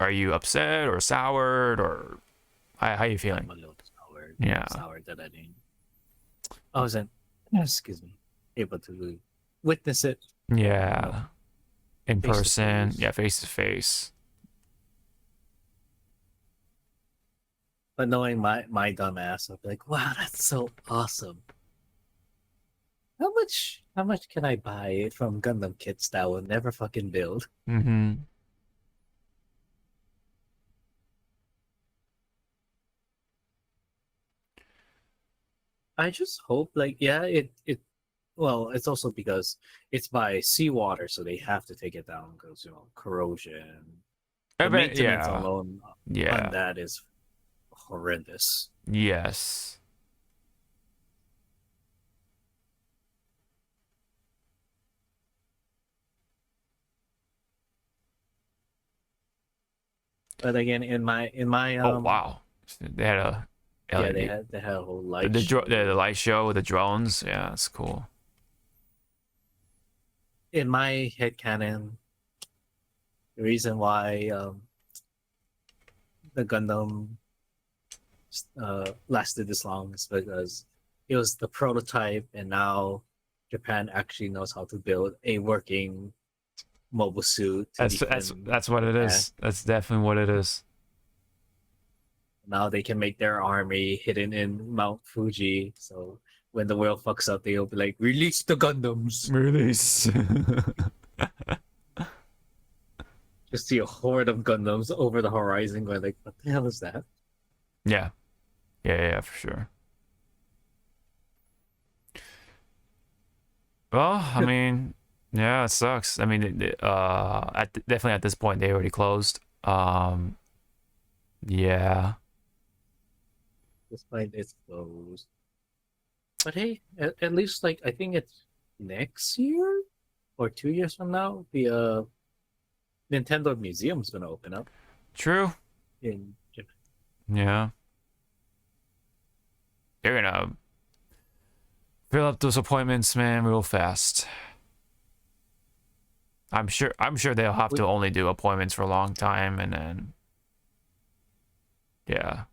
Are you upset or soured or how you feeling? I'm a little soured. Yeah. Soured that I didn't. I wasn't, excuse me, able to witness it. Yeah, in Face to person. face. Yeah, face to face. But knowing my dumb ass, I'll be like, wow, that's so awesome. How much can I buy from Gundam kits that will never fucking build? Mm-hmm. I just hope, like, yeah, well, it's also because it's by seawater, so they have to take it down because, corrosion. I The bet, maintenance yeah. alone Yeah. on that is horrendous. Yes. But again, in my Oh wow. They had a yeah, LED. they had a whole light The light show with the drones. Yeah, that's cool. in my headcanon, the reason why the Gundam lasted this long is because it was the prototype, and now Japan actually knows how to build a working mobile suit to defend. That's what it is. That's definitely what it is. Now they can make their army hidden in Mount Fuji. So when the world fucks up, they'll be like, release the Gundams. Release. Just see a horde of Gundams over the horizon going like, what the hell is that? Yeah. Yeah, for sure. Well, I mean, yeah, it sucks. I mean, definitely at this point they already closed. Yeah. This point it's closed. But hey, at least like I think it's next year or 2 years from now, the Nintendo Museum's gonna open up True. in Japan. Yeah. They're gonna fill up those appointments, man, real fast. I'm sure they'll have to only do appointments for a long time, and then yeah.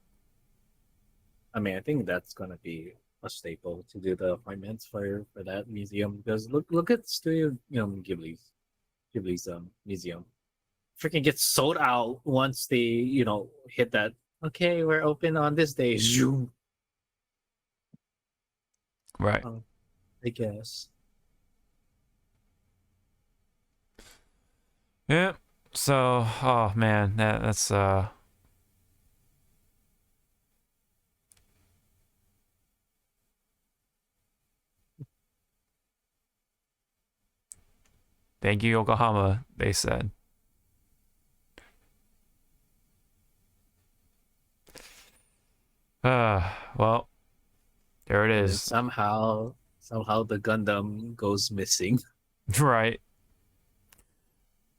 I mean, I think that's gonna be a staple to do the appointments for that museum because look at Studio Ghibli's museum. Freaking gets sold out once they hit that. Okay, we're open on this day. Zoom. Right. I guess. Yeah. So, oh man, that's thank you, Yokohama, they said. Well, there it And is. somehow the Gundam goes missing. Right.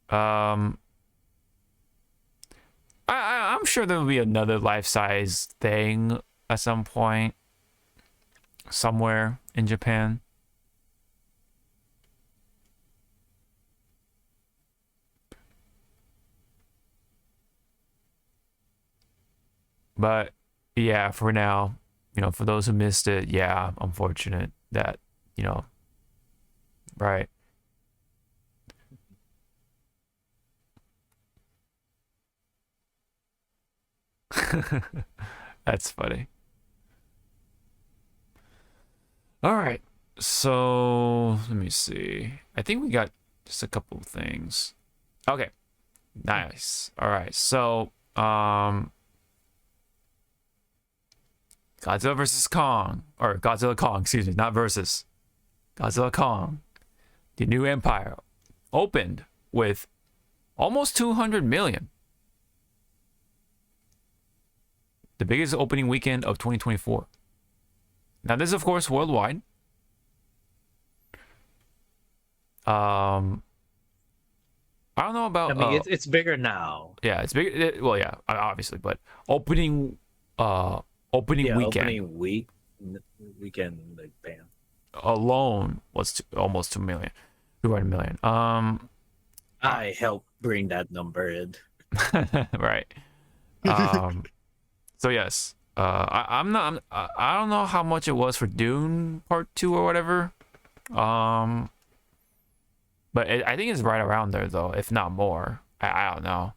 I'm sure there will be another life-size thing at some point somewhere in Japan. But yeah, for now, for those who missed it, yeah, unfortunate that, right. That's funny. All right. So, let me see. I think we got just a couple of things. Okay. Nice. All right. So, Godzilla versus Kong, or Godzilla Kong, excuse me, not versus. Godzilla Kong, the new empire, opened with almost 200 million. The biggest opening weekend of 2024. Now, this is, of course, worldwide. I don't know about. I mean, it's bigger now. Yeah, it's big. Well, yeah, obviously, but opening weekend. Opening weekend, like bam. Alone was almost 2 million. 200 million. I helped bring that number in. Right. So yes. I don't know how much it was for Dune Part 2 or whatever. But I think it's right around there though, if not more. I don't know.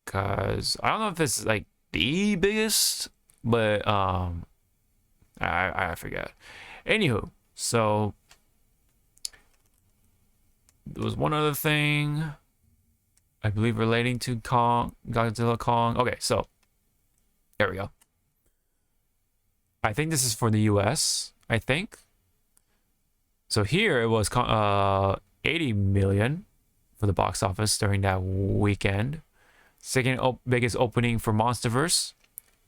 Cause I don't know if it's like the biggest, but I forget. Anywho, so there was one other thing I believe relating to Godzilla Kong. Okay, so there we go. I think this is for the US, I think. So here it was 80 million for the box office during that weekend. Second biggest opening for Monsterverse.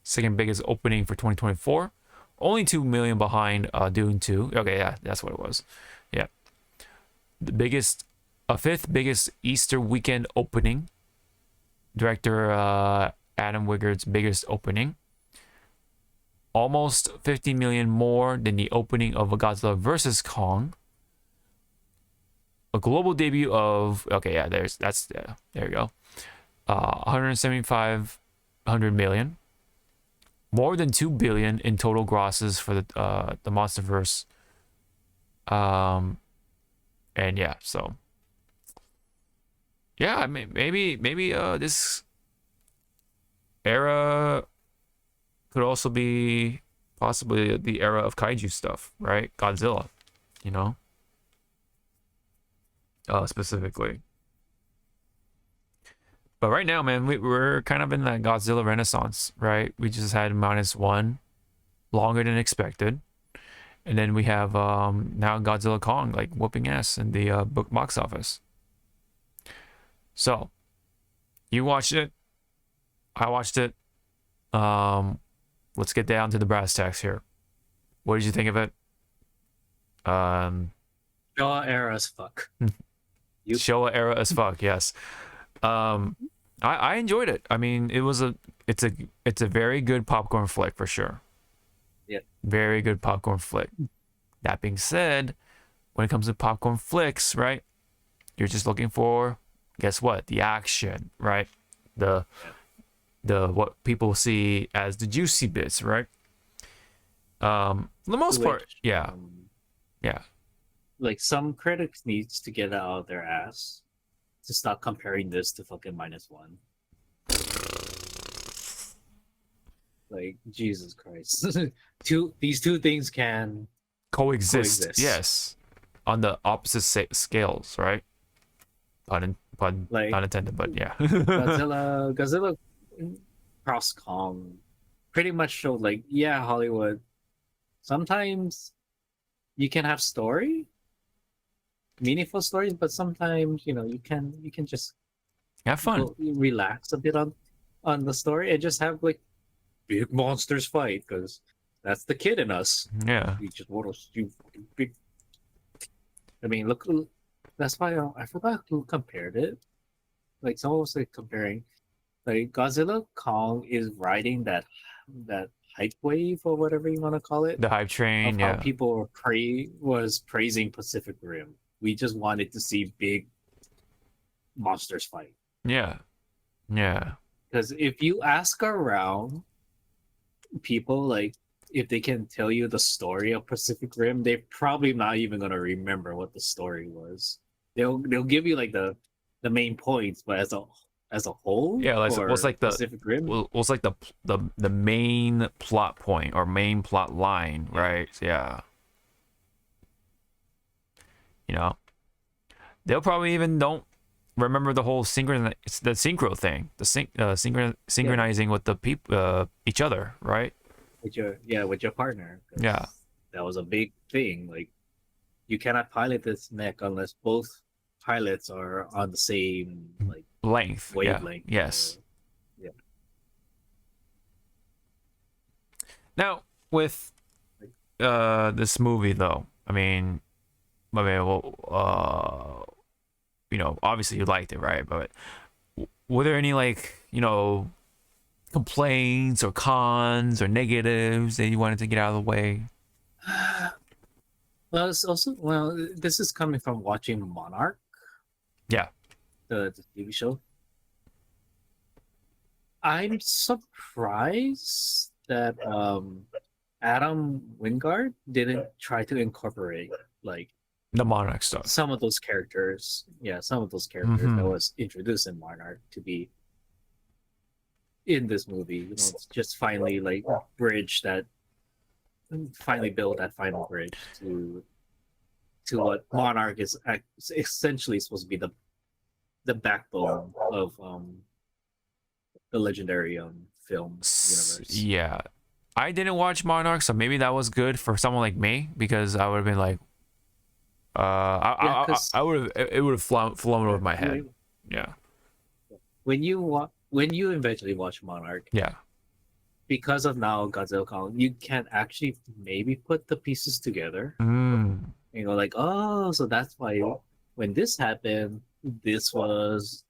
Second biggest opening for 2024. Only 2 million behind Dune 2. Okay, yeah, that's what it was. Yeah. The fifth biggest Easter weekend opening. Director Adam Wingard's biggest opening. Almost 50 million more than the opening of Godzilla vs. Kong. A global debut of there you go. 175 million. more than 2 billion in total grosses for the MonsterVerse. And yeah, so yeah, I mean, maybe this era could also be possibly the era of kaiju stuff, right? Godzilla, you know, specifically. But right now, man, we're kind of in that Godzilla renaissance, right? We just had -1, longer than expected. And then we have now Godzilla Kong, like, whooping ass in the box office. So, you watched it. I watched it. Let's get down to the brass tacks here. What did you think of it? Shaw era as fuck. You- Showa era as fuck, yes. I enjoyed it. I mean, it's a very good popcorn flick for sure. Yeah. Very good popcorn flick. That being said, when it comes to popcorn flicks, right? You're just looking for, guess what? The action, right? The what people see as the juicy bits, right? For the most part, Which, yeah. Yeah. Like, some critics needs to get it out of their ass to stop comparing this to fucking -1. Like, Jesus Christ. These two things can Coexist. Coexist. Yes. On the opposite scales, right? Pun Like- not intended, but yeah. Godzilla cross Kong pretty much showed, like, yeah, Hollywood, sometimes you can have story, meaningful stories, but sometimes, you know, you can just Have fun. relax a bit on the story and just have, like, big monsters fight, because that's the kid in us. Yeah. We just want to shoot fucking big. I mean, look, that's why I forgot who compared it. Like, someone was like comparing, like, Godzilla Kong is riding that hype wave or whatever you want to call it. The hype train, Of yeah. how people was praising Pacific Rim. We just wanted to see big monsters fight. Yeah. Yeah. Because if you ask around people, like, if they can tell you the story of Pacific Rim, they're probably not even gonna remember what the story was. They'll give you, like, the main points, but as a whole, Yeah, like, for what's like the Pacific Rim, what's like the main plot point or main plot line, right? Yeah. You know, they'll probably even don't remember the whole synchro thing, the synchronizing with the each other, right? with your partner. 'Cause Yeah. that was a big thing. Like, you cannot pilot this mech unless both pilots are on the same, like, Length. Yeah. wavelength. Yes. Yeah. Now with this movie though, I mean, well, you know, obviously you liked it, right? But were there any, like, you know, complaints or cons or negatives that you wanted to get out of the way? Well, it's also, this is coming from watching Monarch, Yeah. the TV show. I'm surprised that Adam Wingard didn't try to incorporate, like, The Monarch stuff. some of those characters. Yeah, some of those characters that Mhm. was introduced in Monarch to be in this movie. You know, it's just finally, like, finally build that final bridge to what Monarch is essentially supposed to be the backbone of the legendary film universe. Yeah. I didn't watch Monarch, so maybe that was good for someone like me, because I would have been like, Yeah, 'cause- I would have, it would have flown over my head. Yeah. When you eventually watch Monarch, Yeah. because of now Godzilla Kong, you can actually maybe put the pieces together. Mm. You know, like, oh, so that's why when this happened, this was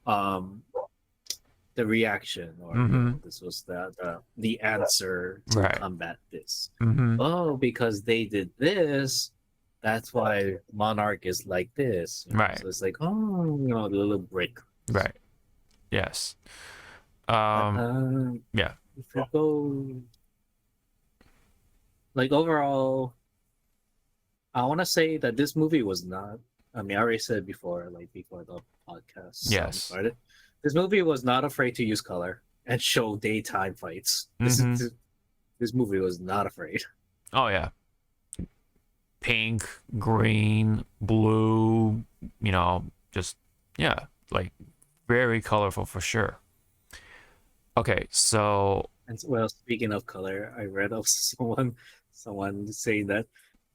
the reaction, or you know, this was the answer to Right. combat this. Mm-hmm. Oh, because they did this, that's why Monarch is like this. You know? Right. So it's like, oh, you know, the little break. Right. Yes. Yeah. if you go like overall, I want to say that this movie was not. I mean, I already said before, like before the podcast Yes. started, this movie was not afraid to use color and show daytime fights. Mhm. This movie was not afraid. Oh yeah. Pink, green, blue, you know, just yeah, like very colorful for sure. Okay, so And well, speaking of color, I read of someone saying that,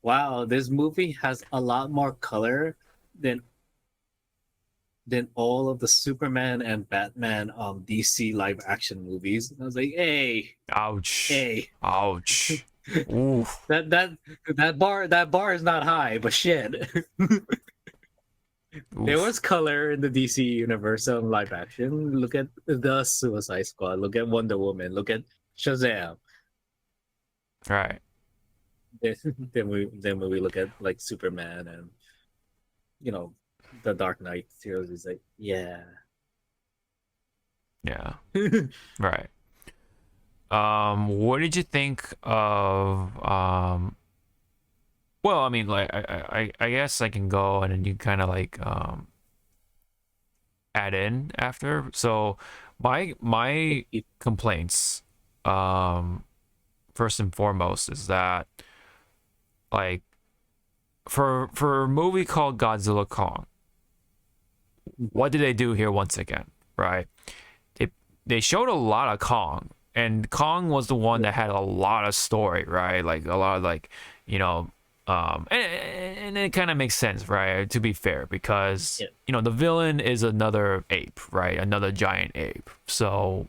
wow, this movie has a lot more color than all of the Superman and Batman DC live action movies. And I was like, hey, ouch. hey, Ouch. Oof. that bar is not high, but shit. There Oof. was color in the DC universe of live action. Look at the Suicide Squad. Look at Wonder Woman. Look at Shazam. Right. Then we look at like Superman and the Dark Knight series is like yeah. Yeah. Right. What did you think of well, I mean, like I guess I can go and then you kind of like add in after. So my complaints first and foremost is that like for a movie called Godzilla Kong, what did they do here once again, right? They showed a lot of Kong, and Kong was the one that had a lot of story, right? Like a lot of like, you know, and it kind of makes sense, right? To be fair, because you know the villain is another ape, right? Another giant ape. So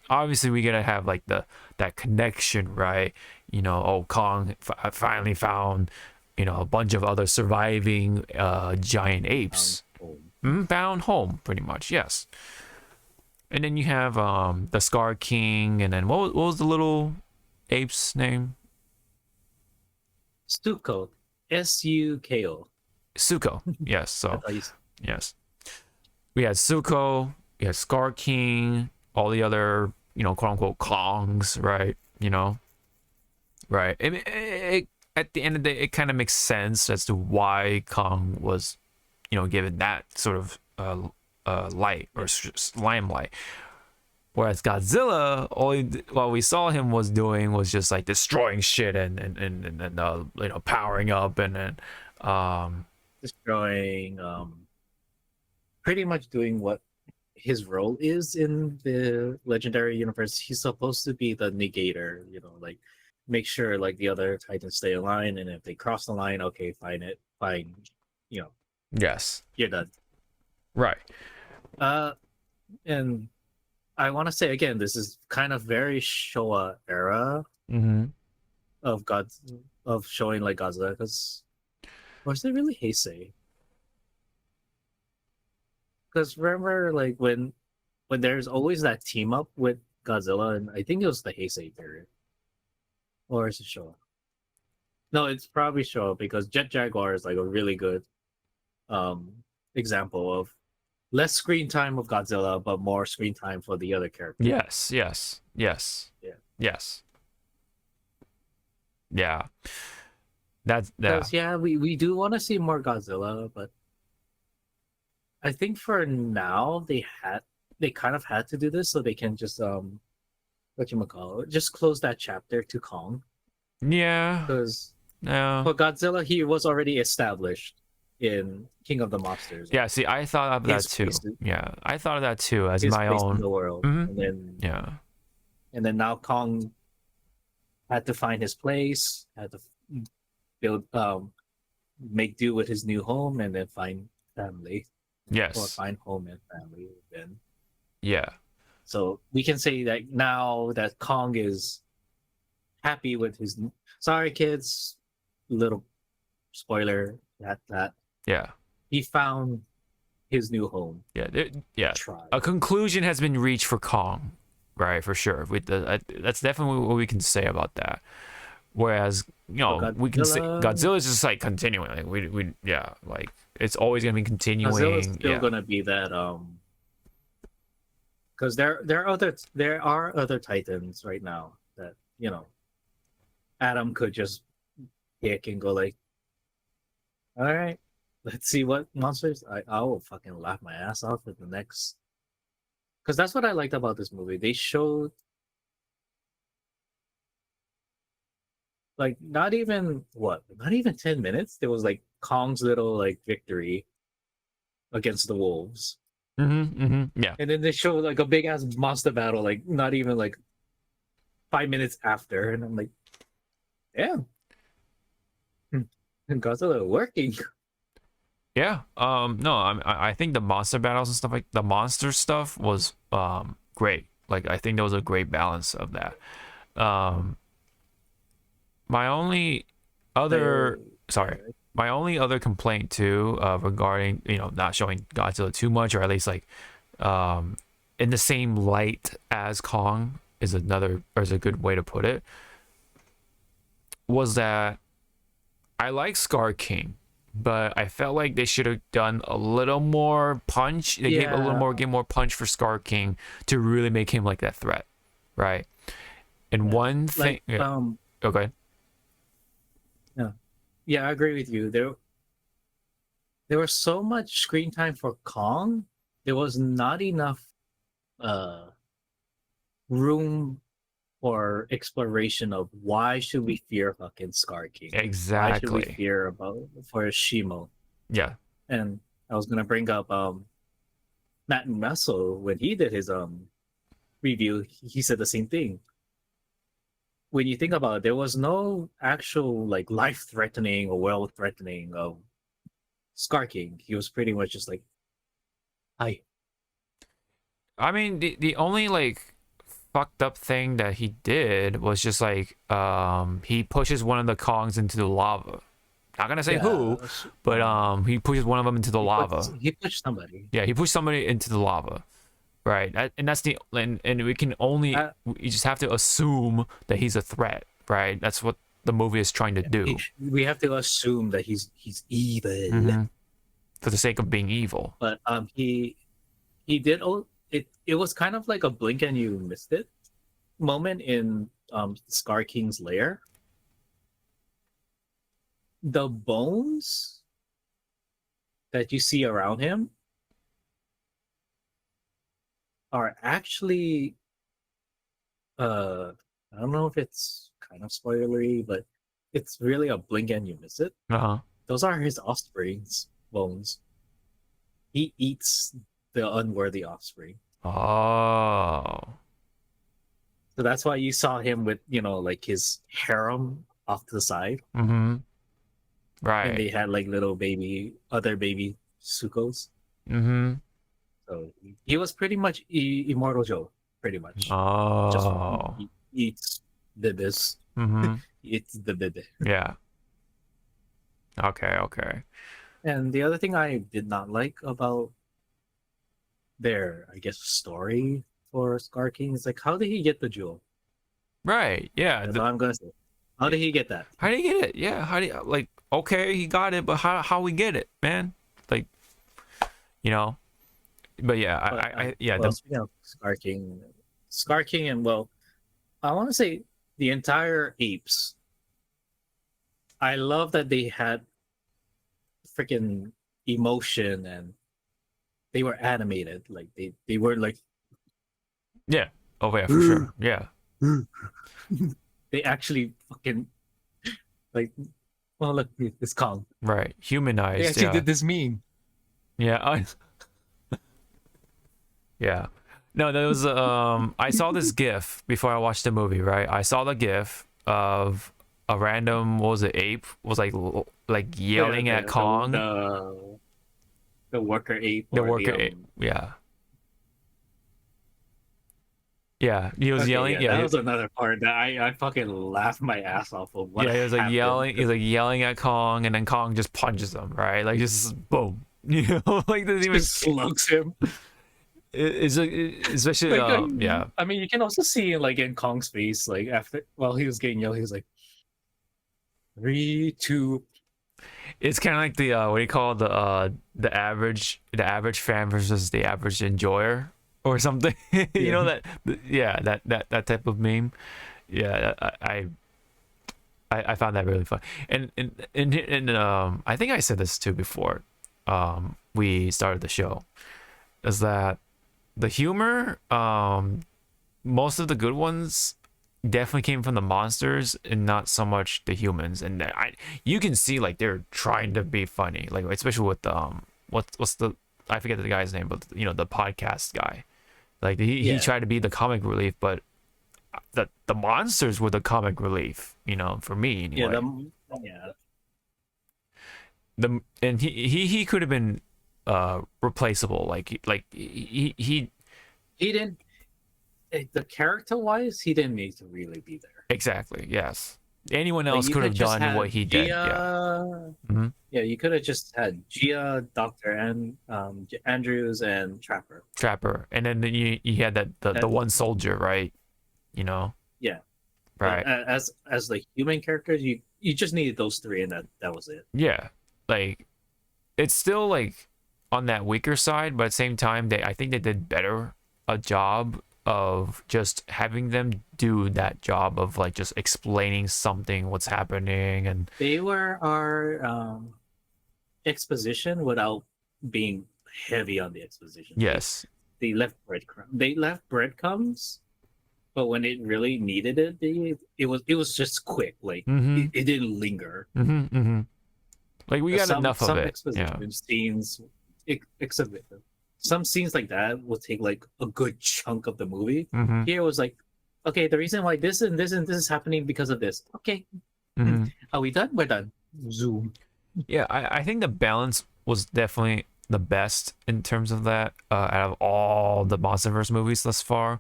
obviously we gotta have like that connection, right? You know, oh, Kong finally found, you know, a bunch of other surviving giant apes. Bound home, pretty much, yes. And then you have the Scar King, and then what was the little ape's name? Stuko, Suko. Suko. Yes. So yes, we had Suko, we had Scar King, all the other, you know, quote unquote Kongs, right? You know, right. It at the end of the day, it kind of makes sense as to why Kong was, you know, given that sort of light or limelight. Whereas Godzilla, what we saw him was doing was just like destroying shit and you know, powering up and then destroying, pretty much doing what his role is in the legendary universe. He's supposed to be the negator, you know, like make sure like the other Titans stay aligned, and if they cross the line, okay, fine, you know, yes, you're done. right. And I want to say again, this is kind of very Showa era of showing like Godzilla, because was it really Heisei? Because remember, like when there's always that team up with Godzilla, and I think it was the Heisei period, or is it Showa? No, it's probably Showa, because Jet Jaguar is like a really good example of less screen time of Godzilla, but more screen time for the other characters. Yes. Yeah. Yes. Yeah. That's that. Yeah, we do want to see more Godzilla, but I think for now they kind of had to do this so they can just just close that chapter to Kong. Yeah. Because Yeah. for Godzilla, he was already established in King of the Monsters. Yeah, see, I thought of that too. Yeah, I thought of that too as my place own. in the world. And then and then now Kong had to find his place, had to build, make do with his new home, and then find family. Yes. Or find home and family. Then yeah. So we can say that now that Kong is happy with his. Sorry, kids. Little spoiler. That. Yeah. He found his new home. Yeah. A conclusion has been reached for Kong, right? For sure. That's definitely what we can say about that. Whereas, you know, we can say Godzilla's just like continuing. Like we like it's always gonna be continuing. Godzilla's still gonna be that because there are other Titans right now that Adam could just pick and go like, all right, let's see what monsters. I will fucking laugh my ass off at the next. Because that's what I liked about this movie. They showed like not even 10 minutes. There was like Kong's little like victory against the wolves. Yeah. And then they showed like a big ass monster battle, like not even like 5 minutes after. And I'm like, damn. Godzilla working. Yeah. No, I think the monster battles and stuff, like the monster stuff, was great. Like, I think there was a great balance of that. My only other complaint too, regarding not showing Godzilla too much, or at least like in the same light as Kong, is a good way to put it, was that I like Scar King, but I felt like they should have done a little more punch. They gave more punch for Scar King to really make him like that threat, right? And one thing, okay. Yeah, I agree with you. There was so much screen time for Kong. There was not enough room for exploration of why should we fear fucking Scar King? Why should we Exactly. fear for Shimo? Yeah. And I was gonna bring up Matt and Russell when he did his review. He said the same thing. When you think about it, there was no actual like life threatening or world threatening of Scar King. He was pretty much just like, hi. I mean, the only like fucked up thing that he did was just like he pushes one of the Kongs into the lava. Not gonna say who, but he pushes one of them into the lava. He pushed somebody. Yeah, he pushed somebody into the lava, right? And that's and we can only we just have to assume that he's a threat, right? That's what the movie is trying to do. We have to assume that he's evil for the sake of being evil. But he did. It was kind of like a blink and you missed it moment in Scar King's lair. The bones that you see around him are actually I don't know if it's kind of spoilery, but it's really a blink and you miss it. Those are his offspring's bones. He eats the unworthy offspring. Oh. So that's why you saw him with, like his harem off to the side. Right. And they had like other baby Sukos. So he was pretty much Immortal Joe, pretty much. Oh. Just eats bibis. Eats the bibi. Yeah. Okay. And the other thing I did not like about their, I guess, story for Scar King is like, how did he get the jewel? Right. Yeah. That's what I'm gonna say. How did he get that? How did he get it? Yeah. How do you, like? Okay, he got it, but how we get it, man? Like, But yeah, speaking of Scar King, and I want to say the entire apes. I love that they had freaking emotion and they were animated. Like they were like, yeah. Oh yeah, for sure. Yeah. They actually fucking like, oh look, it's Kong. Right, humanized. They actually did this meme. Yeah. Yeah. No, there was I saw this GIF before I watched the movie. Right, I saw the GIF of a random ape was like yelling at Kong. The worker ape. The worker ape. Yeah. Yeah, he was yelling. Yeah, that was another part that I fucking laughed my ass off of. He was like yelling. He's like yelling at Kong, and then Kong just punches him. Right, like just boom. Like doesn't even slugs him. It's especially yeah. I mean, you can also see like in Kong's face, like after while he was getting yelled, he was like 3, 2. It's kind of like the what do you call the average fan versus the average enjoyer or something. You Yeah. know that type of meme. Yeah, I found that really fun. And I think I said this too before. We started the show. Is that the humor? Most of the good ones definitely came from the monsters and not so much the humans. And you can see like they're trying to be funny, like especially with what's the, I forget the guy's name, but you know, the podcast guy. Like he Yeah. tried to be the comic relief, but the monsters were the comic relief. You know, for me anyway. Yeah. And he could have been replaceable. Like he He didn't. The character-wise, he didn't need to really be there. exactly, yes. Anyone Like, else you could have just done had what he did. Gia, Yeah. Mhm. Yeah, you could have just had Gia, Doctor, and Andrews, and Trapper. Trapper, and then you had the one soldier, right? You know. Yeah. Right. But as the human characters, you just needed those three, and that was it. Yeah. Like, it's still like on that weaker side, but at the same time, I think they did better a job of just having them do that job of like just explaining something, what's happening, and They were our exposition without being heavy on the exposition. yes. They left breadcrumbs. They left breadcrumbs, but when it really needed it, it was just quick. Like Mhm. it didn't linger. Like we got enough of Some it. exposition Yeah. scenes, exhibit. Some scenes like that will take like a good chunk of the movie. Mhm. Here was like, okay, the reason why this and this and this is happening because of this. Okay, Mhm. are we done? We're done. Zoom. Yeah, I think the balance was definitely the best in terms of that out of all the MonsterVerse movies thus far.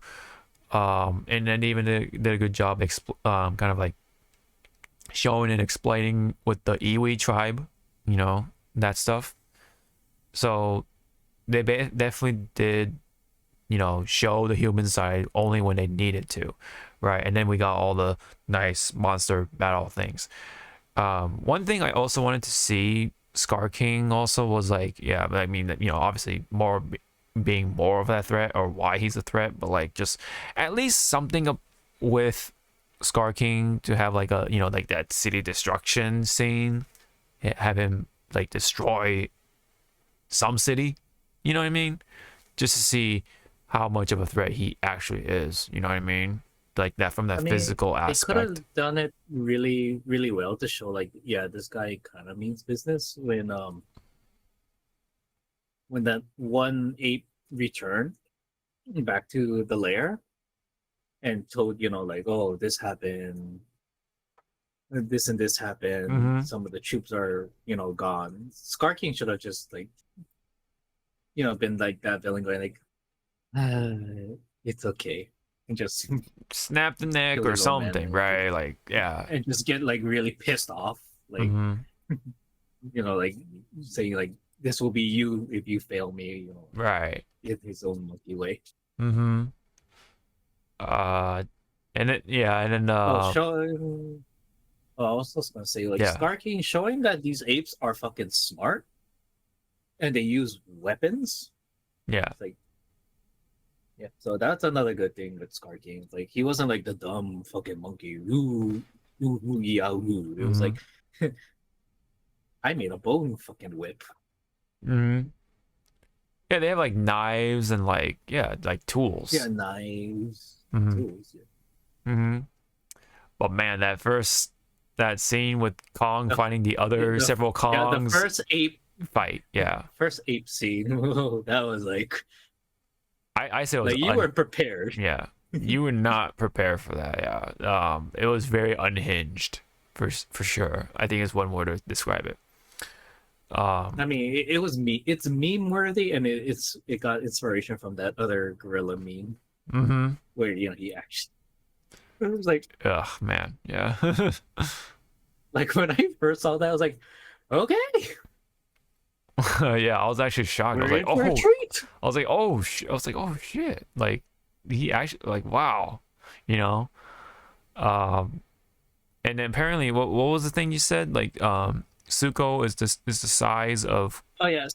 And then even did a good job kind of like showing and explaining with the Iwi tribe, you know, that stuff. So they definitely did, you know, show the human side only when they needed to, right? And then we got all the nice monster battle things. One thing I also wanted to see Scar King also was like, yeah, I mean, you know, obviously more being more of a threat or why he's a threat, but like just at least something up with Scar King to have like a, you know, like that city destruction scene, have him like destroy some city, you know what I mean? Just to see how much of a threat he actually is, you know what I mean? Like that from that physical They could aspect. have done it really, really well to show like, yeah, this guy kind of means business when that one ape returned back to the lair and told, you know, like, oh, this happened, this and this happened, Mhm. some of the troops are, you know, gone. Scar King should have just like, you know, been like that villain going like, it's okay, and just Snap the neck kill or his old man something, and right? Like, yeah. and just get like really pissed off, like Mhm. you know, like saying like, this will be you if you fail me, you know, Right. in his own monkey way. Mm-hmm. And it, yeah, and then I was just gonna say, like, Yeah. Scar King showing that these apes are fucking smart and they use weapons. yeah. It's like, yeah, so that's another good thing with Scar King. Like, he wasn't like the dumb fucking monkey. Ooh, ooh, ooh, yeah, ooh. It was like, I made a bone fucking whip. Mm-hmm. Yeah, they have like knives and like, yeah, like tools. Yeah, knives, Mhm. tools. Yeah. Mm-hmm. But man, that scene with Kong fighting the other several Yeah, the Kongs first ape fight. Yeah. scene. That was like I said it was you weren't prepared. Yeah. You were not prepared for that. Yeah. It was very unhinged for sure. I think it's one word to describe it. I mean, it was it's meme worthy, and it got inspiration from that other gorilla meme Mm-hmm. where, you know, he actually, it was like Ugh, man. Yeah. like when I first saw that, I was like, okay, Yeah, I was actually shocked. I was we're like, in for a oh, treat. I was like, oh, I was like, oh shit! Like he actually, like, wow, you know. And then apparently, what was the thing you said? Like, Suko is the size of. Oh yeah,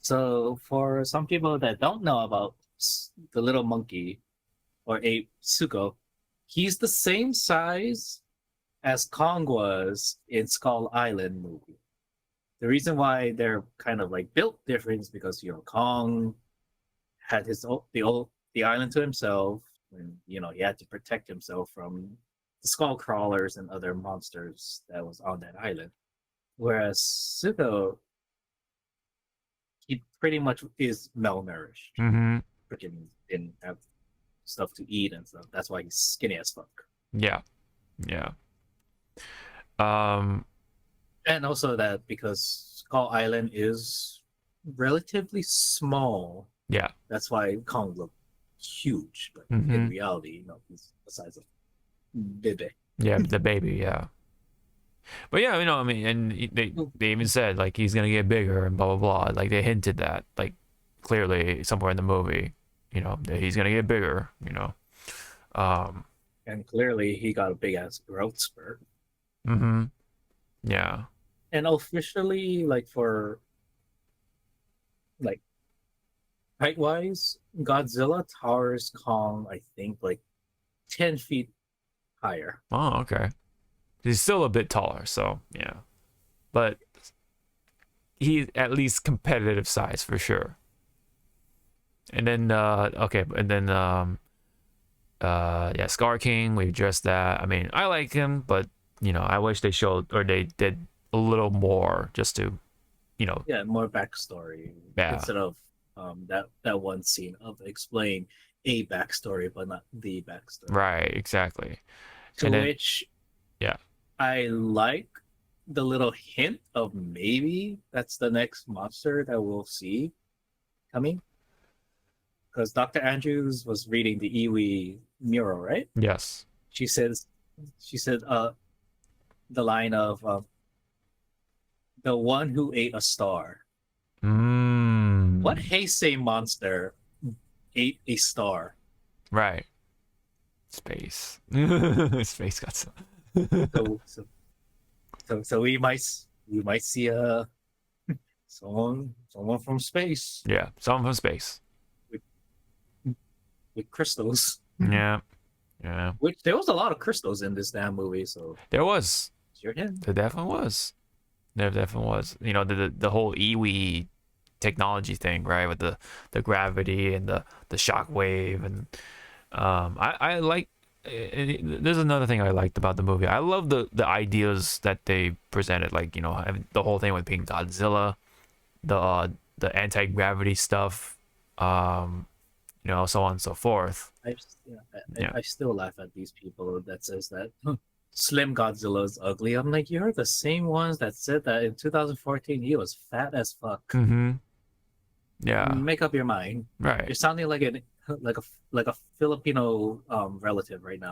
so for some people that don't know about the little monkey or ape Suko, he's the same size as Kong was in Skull Island movie. The reason why they're kind of like built different is because Kong had the island to himself, and he had to protect himself from the skull crawlers and other monsters that was on that island. Whereas Suko, he pretty much is malnourished. Mm-hmm. Freaking didn't have stuff to eat and stuff. That's why he's skinny as fuck. Yeah. Yeah. And also that because Skull Island is relatively small, Yeah. that's why Kong looked huge. But Mhm. in reality, he's the size of Bibi. Yeah, the baby, yeah. But yeah, I mean, and they even said like he's gonna get bigger and blah blah blah. Like they hinted that like clearly somewhere in the movie, that he's gonna get bigger. And clearly he got a big ass growth spurt. Mm-hmm. Yeah. And officially, like for like height wise, Godzilla towers Kong, I think, like 10 feet higher. Oh, okay. He's still a bit taller, so yeah. But he's at least competitive size for sure. And then yeah, Scar King, we addressed that. I mean, I like him, but I wish they showed or they did a little more just to Yeah, more backstory. Yeah. Instead of that one scene of explain a backstory but not the backstory. Right, exactly. To And then- which yeah. I like the little hint of maybe that's the next monster that we'll see coming. Because Dr. Andrews was reading the Iwi mural, right? Yes. She said the line of the one who ate a star. Mm. What Heisei monster ate a star? Right. Space. Space got some. So we might see someone from space Yeah, someone from space. with crystals. Yeah. Yeah. Which there was a lot of crystals in this damn movie, so There was. it's your hint. There definitely was. There definitely was. The whole Iwi technology thing, right? With the gravity and the shock wave and I like there's another thing I liked about the movie. I love the ideas that they presented, like the whole thing with being Godzilla, the anti-gravity stuff, so on and so forth. I still laugh at these people that says that Slim Godzilla is ugly. I'm like, you're the same ones that said that in 2014 he was fat as fuck. Mm-hmm. Yeah. Make up your mind. Right. You're sounding like a Filipino relative right now.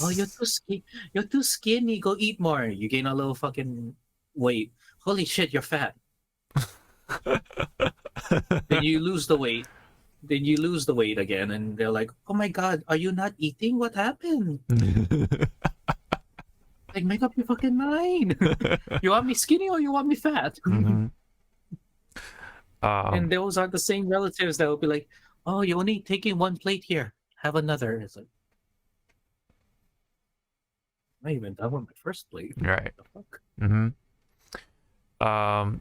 Oh, you're too skinny. Go eat more. You gain a little fucking weight. Holy shit, you're fat. Then you lose the weight. Then you lose the weight again, and they're like, "Oh my god, are you not eating? What happened?" Like, make up your fucking mind. You want me skinny or you want me fat? Mm-hmm. And those are the same relatives that will be like, "Oh, you're only taking one plate here. Have another." It's like, I'm not even done with my first plate. Right. What the fuck? Mm-hmm.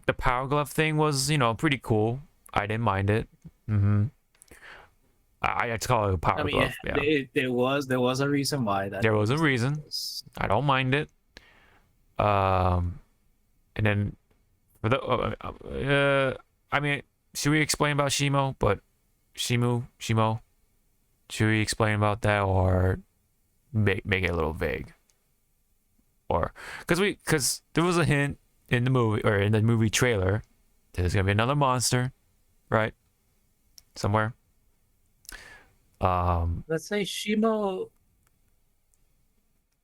The power glove thing was, pretty cool. I didn't mind it. Mm-hmm. I had to call it a power glove. Yeah. There was a reason why that. There was a reason. I don't mind it. And then for the I mean, should we explain about Shimo? But Shimo, should we explain about that or make it a little vague? Or because there was a hint in the movie or in the movie trailer, there's gonna be another monster, right? Somewhere. Let's say Shimo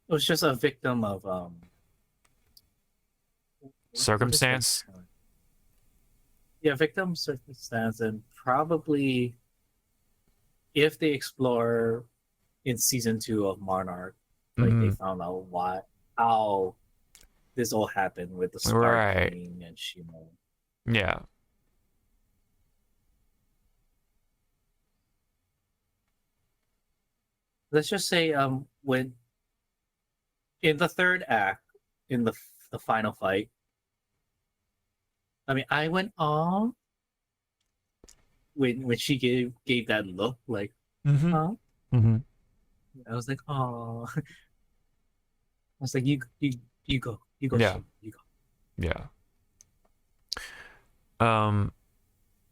was just a victim of circumstance. Yeah, victim circumstance, and probably if they explore in season 2 of Monarch, like they found out how this all happened with the Scar King and Shimo. Yeah. let's just say when in the third act, in the final fight, I mean, I went on when she gave that look, like, Mm-hmm. huh? Mm-hmm. I was like, oh, I was like, you go, Yeah. Shin, you go. Yeah.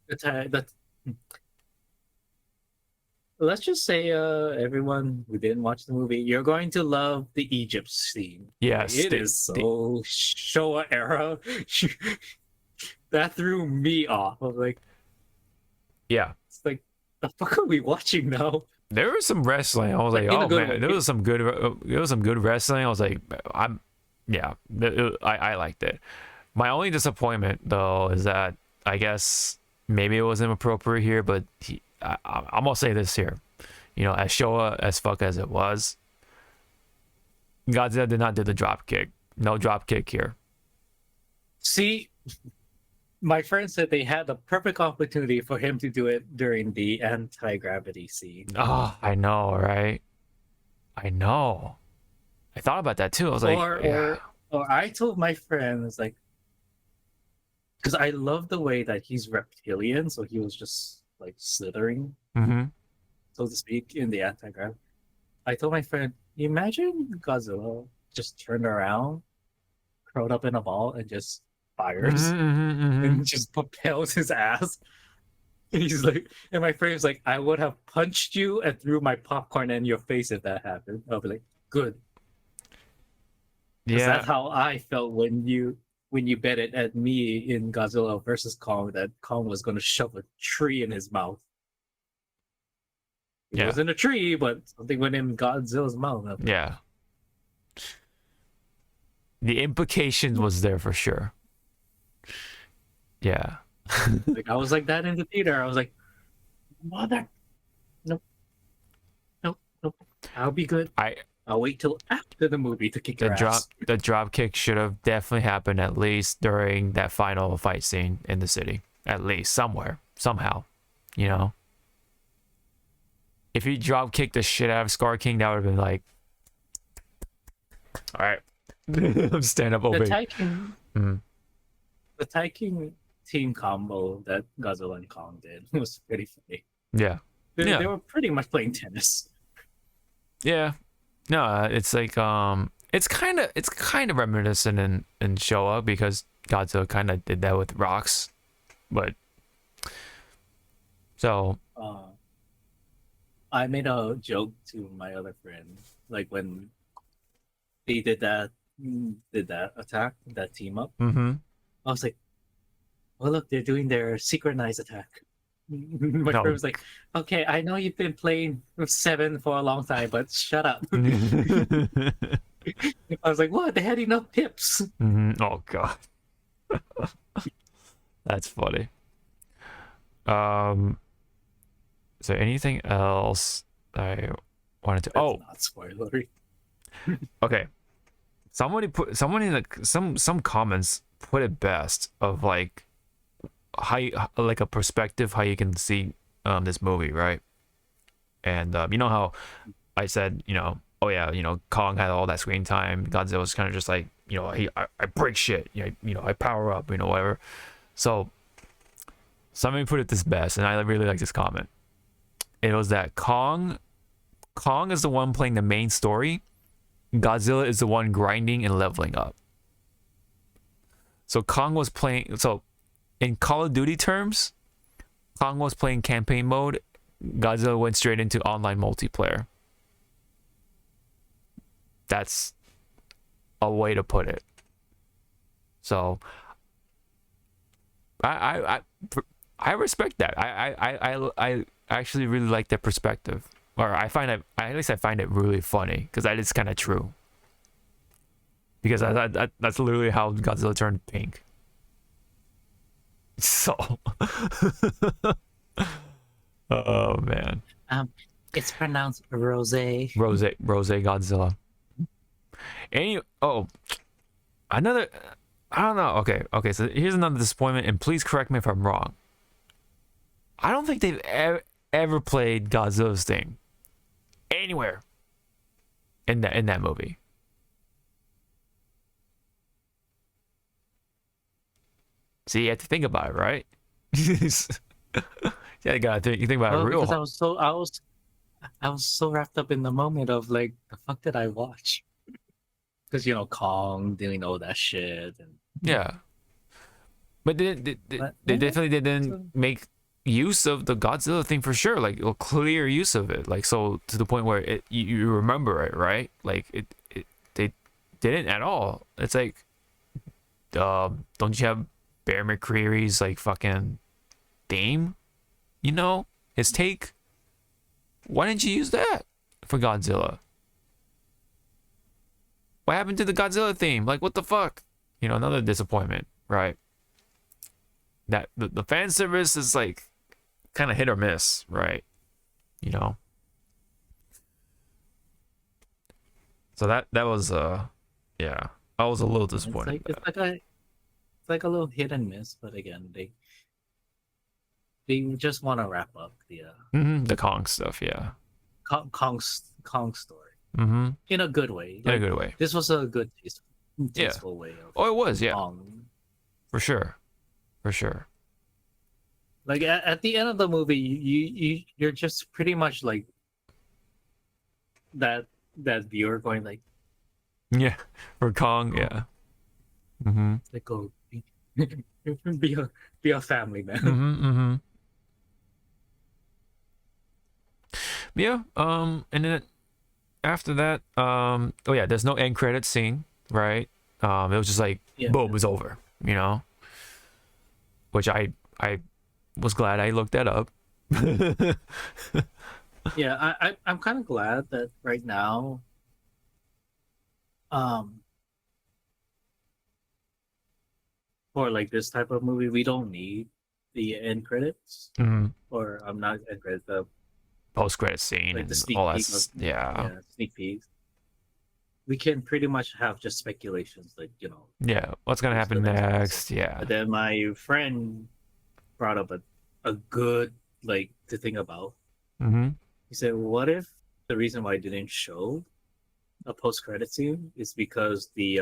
That's let's just say everyone who didn't watch the movie, you're going to love the Egypt scene. Yes, It is so Showa era. That threw me off. I was like, yeah. it's like, the fuck are we watching now? There was some wrestling. I was like, Like, in a oh good man, way. there was some good wrestling. I was like, I liked it. My only disappointment though is that I guess maybe it wasn't appropriate here, but I'm gonna say this here, you know, as Showa as fuck as it was, Godzilla did not do the drop kick. No drop kick here. See, my friend said they had the perfect opportunity for him to do it during the anti-gravity scene. Oh, I know, right? I know. I thought about that too. I was like, yeah. Or I told my friend, it's like, because I love the way that he's reptilian, so he was just like slithering, Mm-hmm. so to speak, in the anti-grav. I told my friend, imagine Godzilla just turned around, curled up in a ball, and just fires and just propels his ass. And he's like, and my friend's like, I would have punched you and threw my popcorn in your face if that happened. I'll be like, good. 'Cause Yeah. that's how I felt when you bet it at me in Godzilla versus Kong that Kong was going to shove a tree in his mouth. It Yeah. wasn't a tree, but something went in Godzilla's mouth. Yeah. The implication was there for sure. Yeah. Like, I was like that in the theater. I was like, mother, nope, I'll be good. I'll wait till after the movie to kick your ass. The drop kick should have definitely happened at least during that final fight scene in the city. At least somewhere, somehow, you know. If he drop kicked the shit out of Scar King, that would have been like, all right, I'm stand up The obey. The Tekken team combo that Godzilla and Kong did was pretty funny. Yeah. They were pretty much playing tennis. Yeah. No, it's like it's kind of reminiscent in Showa because Godzilla kind of did that with rocks, but so I made a joke to my other friend, like when they did that attack, that team up. mm-hmm. I was like, "Oh look, they're doing their synchronized attack." My No. friend was like, "Okay, I know you've been playing with 7 for a long time, but shut up." Mm-hmm. I was like, "What? They had enough pips." Oh god, that's funny. Is there anything else I wanted to? That's not spoilery. Okay. Somebody in the some comments put it best of like how like a perspective how you can see this movie, right? And you know how I said, you know, oh yeah, you know, Kong had all that screen time. Godzilla was kind of just like, you know, I break shit, you know, I power up, you know, whatever. So somebody put it this best, and I really like this comment. It was that Kong is the one playing the main story. Godzilla is the one grinding and leveling up. So Kong was playing. So in Call of Duty terms, Kong was playing campaign mode. Godzilla went straight into online multiplayer. That's a way to put it. So I respect that. I actually really like that perspective. Or I find it, at least I find it really funny because that is kind of true. Because that's literally how Godzilla turned pink. So, oh man. It's pronounced Rose. Rose Godzilla. Another. I don't know. Okay. So here's another disappointment, and please correct me if I'm wrong. I don't think they've ever played Godzilla's thing anywhere in that movie. See, you have to think about it, right? Yeah, you gotta think. You think about it Well, real because hard. I was so wrapped up in the moment of like, the fuck did I watch? Because Kong doing all that shit, and Yeah, but but they yeah, definitely didn't so- make use of the Godzilla thing for sure. Like a clear use of it. Like so to the point where you remember it, right? Like it they didn't at all. It's like, don't you have Bear McCreary's like fucking theme? His take. Why didn't you use that for Godzilla? What happened to the Godzilla theme? Like, what the fuck? Another disappointment, right? That the fan service is like kind of hit or miss, right? So that was yeah, I was a little it's disappointed. like with that. it's like a little hit and miss. But again, they just want to wrap up the The Kong stuff, yeah. Kong story in a good way. In a Like, good way. this was a good Yeah. tasteful way of Oh, it was, yeah, Kong. for sure. Like at the end of the movie, you're just pretty much like that viewer going like Yeah, for Kong, yeah. go be a family man. Yeah. And then after that, oh yeah, there's no end credit scene, right? It was just like, Yeah. boom, it's over, which I was glad I looked that up. Yeah, I'm kind of glad that right now, for like this type of movie, we don't need the end credits, or I'm not end credits, the Post credit scene like and the sneak all that. peek of, Yeah. sneak peeks. We can pretty much have just speculations, like Yeah. What's gonna what's the happen next next? episode. Yeah. But then my friend brought up a good like to think about. He said, "What if the reason why I didn't show a post credit scene is because the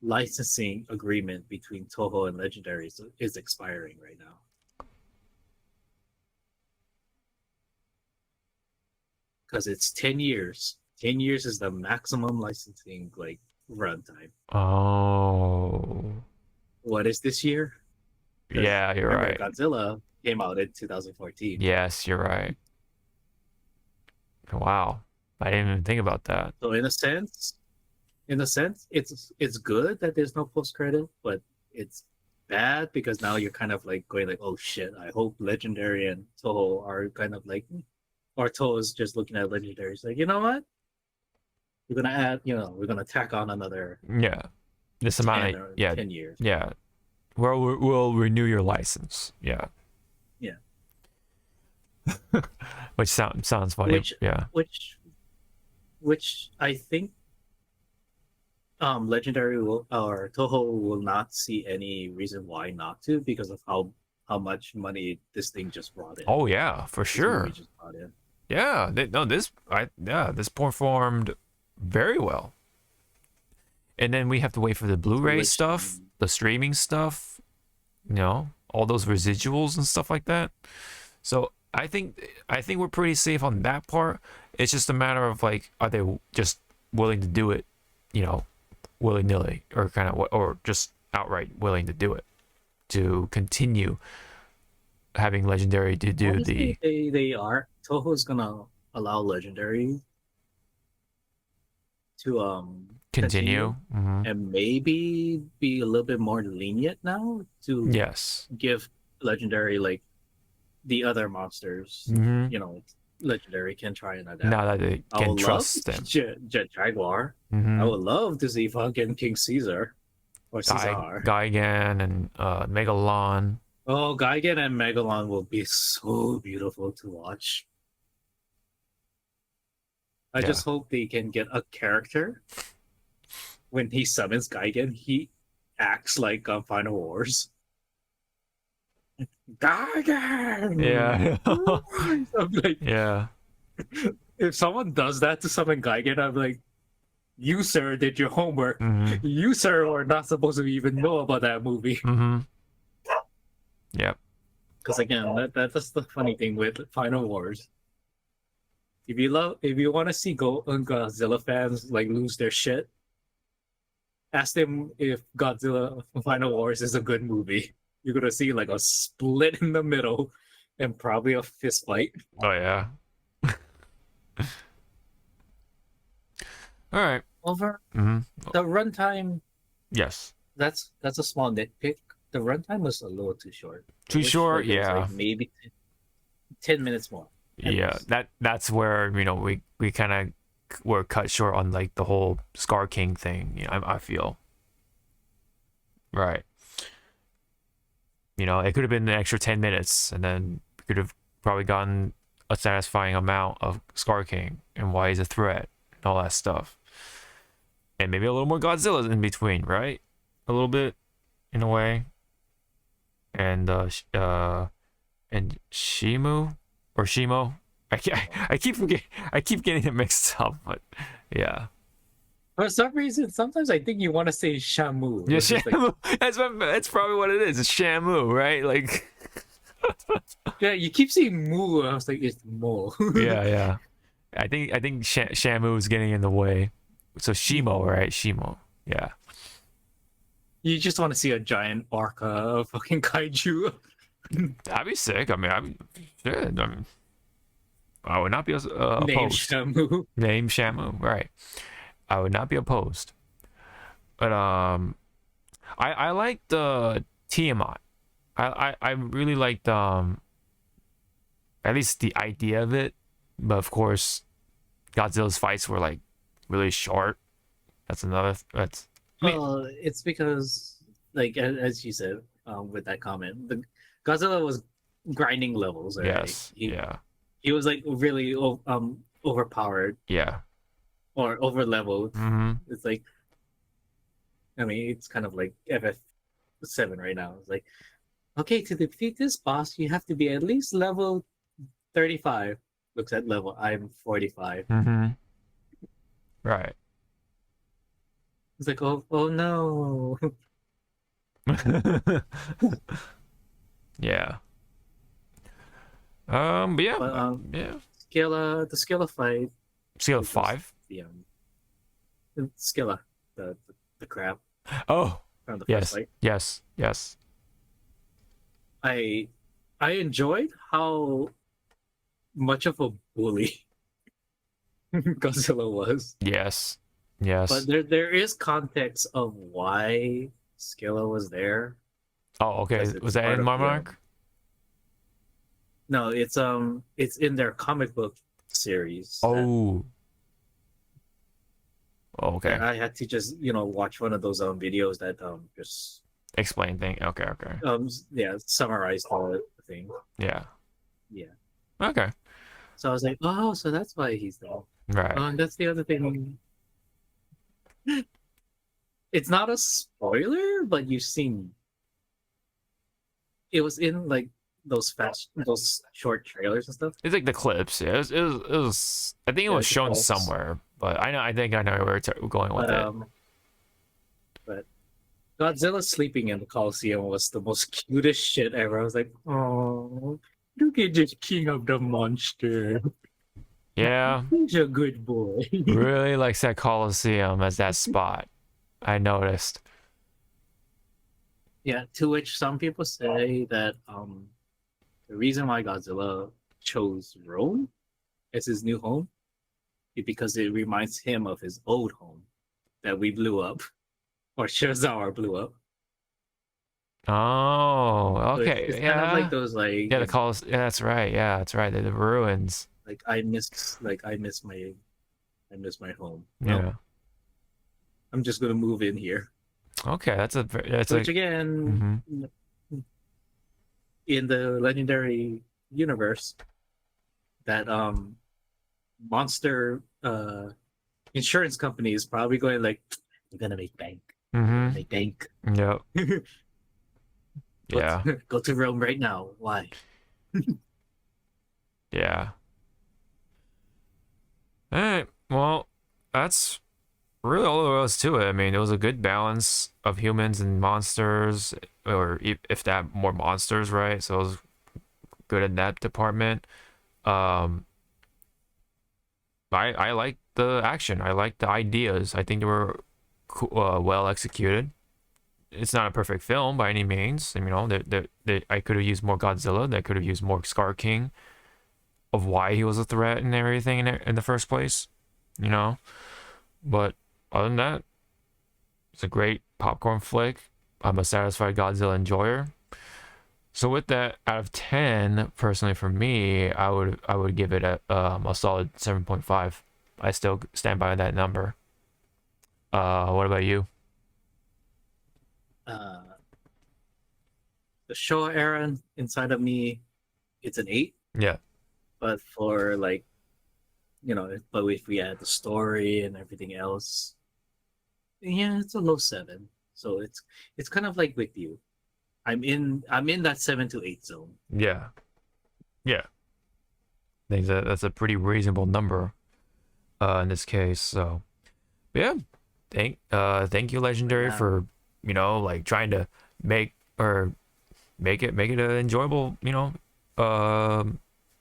licensing agreement between Toho and Legendary is expiring right now?" Because it's 10 years. 10 years is the maximum licensing like runtime. Oh. What is this year? 'Cause Yeah, you're remember, right. Godzilla came out in 2014. Yes, you're right. Wow. I didn't even think about that. So in a sense, it's good that there's no post credit, but it's bad because now you're kind of like going like, oh shit, I hope Legendary and Toho are kind of like, or Toho is just looking at Legendary. It's like, you know what? We're gonna add, we're gonna tack on another Yeah. This 10 amount or of, yeah. 10 years. Yeah. We'll renew your license. Yeah. Yeah. Which sounds funny. Which- yeah. Which I think Legendary will or Toho will not see any reason why not to, because of how much money this thing just brought in. Oh yeah, for This sure. movie just brought in. Yeah. This performed very well. And then we have to wait for the Blu-ray Which- stuff, the streaming stuff, all those residuals and stuff like that. So I think we're pretty safe on that part. It's just a matter of like, are they just willing to do it, willy-nilly, or kind of, or just outright willing to do it, to continue having Legendary to do Honestly, they are. Toho's gonna allow Legendary to continue. and maybe be a little bit more lenient now to Yes. give Legendary like the other monsters. Legendary can try and adapt. Now that they I can would trust love them. Jet Jaguar. I Mhm. would love to see fucking King Caesar or Caesar. Gaigan and Megalon. Oh, Gigan and Megalon will be so beautiful to watch. I just hope they can get a character. When he summons Gigan, he acts like on Final Wars. Gigan! Yeah. I'm like, Yeah. if someone does that to someone Gigan, I'm like, you sir did your homework. Mm-hmm. You sir are not supposed to even know about that movie. Mm-hmm. Yep. Because again, that's the funny thing with Final Wars. If you want to see Godzilla fans like lose their shit, ask them if Godzilla Final Wars is a good movie. You're gonna see like a split in the middle, and probably a fist fight. Oh yeah. All right. Over Mm-hmm. the runtime, Yes. that's a small nitpick. The runtime was a little too short. I Too wish, short. like, it was, Yeah. like, maybe 10 minutes more. at Yeah. least. That's where we kind of were cut short on like the whole Scar King thing. I feel. Right. It could have been an extra 10 minutes, and then we could have probably gotten a satisfying amount of Scar King and why he's a threat and all that stuff. And maybe a little more Godzilla in between, right? A little bit, in a way. And and Shimu or Shimo. I keep getting it mixed up, but yeah. For some reason, sometimes I think you want to say Shamu. Yeah, It's just like, Shamu. That's probably what it is. It's Shamu, right? Like yeah, you keep saying Mu. I was like, it's Mo. yeah. I think Shamu is getting in the way. So Shimo, right? Shimo. Yeah. You just want to see a giant orca fucking kaiju. That'd be sick. I mean, shit. I would not be Named opposed. Shamu. Name Shamu, right? I would not be opposed. But I like the Tiamat. I really liked at least the idea of it. But of course, Godzilla's fights were like really short. That's Well, it's because, like, as you said, with that comment, the Godzilla was grinding levels. Right? yes, yeah, He was like really overpowered yeah. or over leveled. Mm-hmm. It's like, I mean, it's kind of like FF7 right now. It's like, okay, to defeat this boss, you have to be at least level 35. Looks at level, I'm 45. Mm-hmm. Right. It's like, oh no. Yeah. But yeah, But yeah. the Skilla fight. Scale of which was 5. The Skilla, the crab Oh, from the first yes, fight. yes. I enjoyed how much of a bully Godzilla was. Yes. But there is context of why Skilla was there. Oh, okay. Because it's Was that part in of my the, mark? No, it's in their comic book series. Oh. Oh, okay. And I had to just watch one of those videos that just Explain thing. Okay. summarize the thing. Yeah. Yeah. Okay. So I was like, oh, so that's why he's there. Right. And that's the other thing. It's not a spoiler, but you've seen. It was in like those short trailers and stuff. It's like the clips. Yeah. It was I think it Yeah, was it's shown clips. somewhere, but I think I know where we're going with it. But Godzilla sleeping in the Coliseum was the most cutest shit ever. I was like, oh, look at this king of the monster. Yeah. He's a good boy. Really likes that Coliseum as that spot. I noticed. Yeah, to which some people say that the reason why Godzilla chose Rome as his new home is because it reminds him of his old home that we blew up, or Shizawa blew up. Oh, So okay. it's Yeah. kind of like those like Yeah, the Coliseum. Yeah, that's right. Yeah, that's right. The ruins. like I miss my home. Yeah. No, I'm just gonna move in here. Okay, that's Which like. again, in the legendary universe, that monster insurance company is probably going like, "You're gonna make bank, Mm-hmm. make bank." Yep. Yeah. Go to Rome right now. Why? Yeah. All right. Well, that's really all there was to it. I mean, it was a good balance of humans and monsters, or if that more monsters, right? So it was good in that department. Um, I like the action. I like the ideas. I think they were well executed. It's not a perfect film by any means. You know, I could have used more Godzilla. They could have used more Scar King of why he was a threat and everything in the first place. You know, but other than that, it's a great popcorn flick. I'm a satisfied Godzilla enjoyer. So with that, out of 10, personally for me, I would give it a solid 7.5. I still stand by that number. What about you? Uh, the Showa era inside of me, it's an 8. Yeah. But for like, but if we add the story and everything else, yeah, it's a low 7. So it's kind of like with you. I'm in that 7 to 8 zone. Yeah. Yeah. I think that's a pretty reasonable number in this case. So but yeah. Thank you, Legendary, Yeah. for, like trying to make it an enjoyable,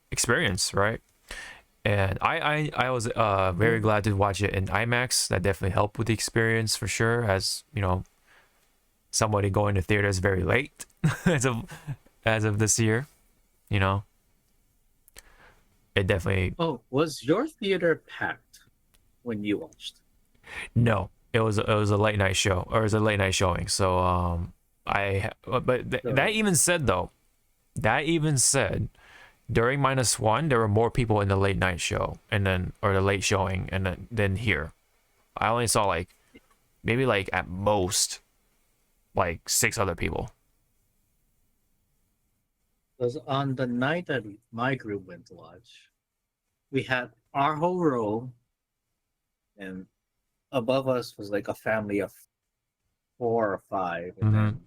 experience, right? And I was very glad to watch it in IMAX. That definitely helped with the experience for sure, as somebody going to theaters very late as of this year, it definitely. Oh, was your theater packed when you watched? No, it was a late night show, or it was a late night showing. So that even said though, during -1 there were more people in the late night show or the late showing and then here. I only saw like maybe like at most like 6 other people. Because on the night that my group went to watch, we had our whole row, and above us was like a family of 4 or 5, and then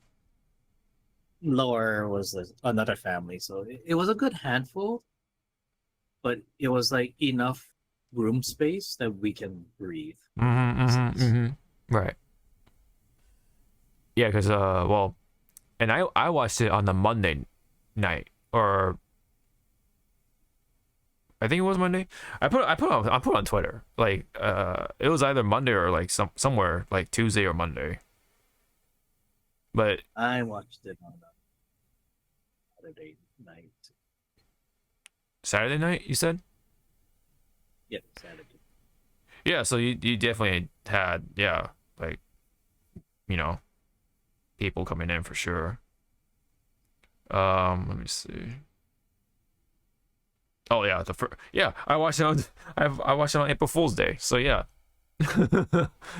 lower was another family. So it was a good handful, but it was like enough room space that we can breathe. Right. Yeah, because well, and I watched it on the Monday night, or I think it was Monday. I put on Twitter, like it was either Monday or like somewhere like Tuesday or Monday. But I watched it on Saturday night. Saturday night, you said? Yep, Saturday. Yeah, so you definitely had, yeah, like, people coming in for sure. Let me see. Oh yeah, I watched it on I watched it on April Fool's Day. So yeah.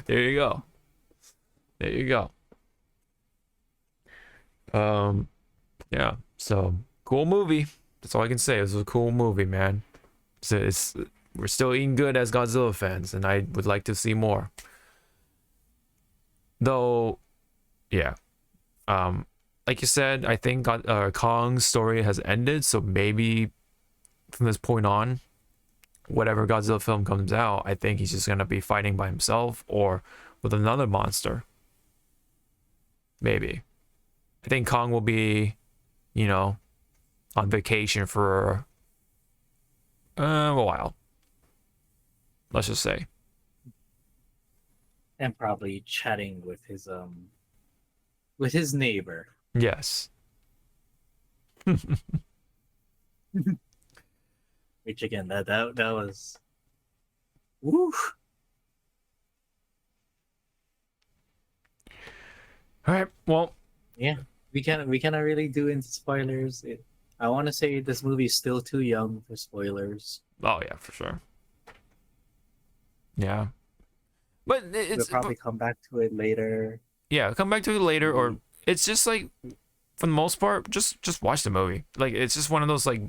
There you go. There you go. Yeah, so cool movie. That's all I can say. It was a cool movie, man. So we're still eating good as Godzilla fans, and I would like to see more. Though, yeah. Like you said, I think Kong's story has ended, so maybe from this point on, whatever Godzilla film comes out, I think he's just gonna be fighting by himself or with another monster. Maybe. I think Kong will be, on vacation for a while. Let's just say. And probably chatting with his neighbor. Yes. Which again, that was, woo. All right. Well, Yeah, we cannot really do into spoilers. I want to say this movie is still too young for spoilers. oh yeah, for sure. Yeah. But We'll probably come back to it later. yeah, come back to it later, or it's just like, for the most part, just watch the movie. Like, it's just one of those, like,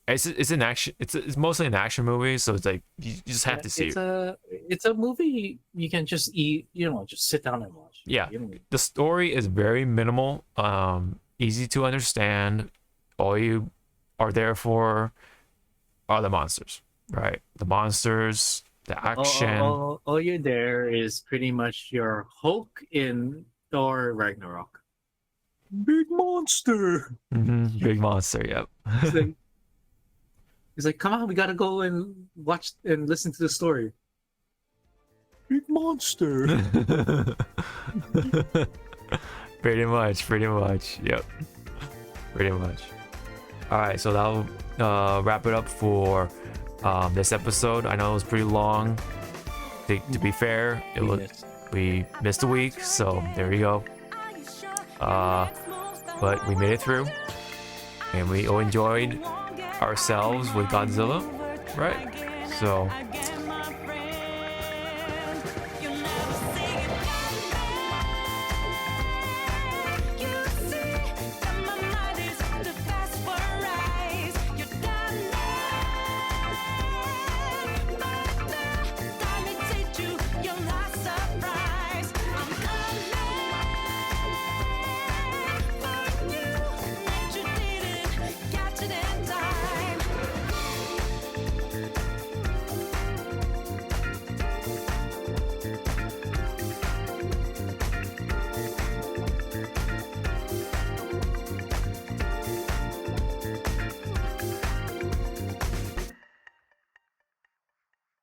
it's an action. It's mostly an action movie, so it's like you just have to see it. It's a movie you can just just sit down and watch. Yeah, You don't- the story is very minimal, easy to understand. All you are there for are the monsters. right? The monsters, the action. All you're there is pretty much your Hulk in Thor Ragnarok. Big monster. Big monster. Yep. He's like, he's like, come on, we gotta go and watch and listen to the story. Big monster. Pretty much. Yep. Pretty much. All right, so that'll wrap it up for this episode. I know it was pretty long. To be fair, we missed a week, so there you go. But we made it through, and we all enjoyed ourselves with Godzilla, right? So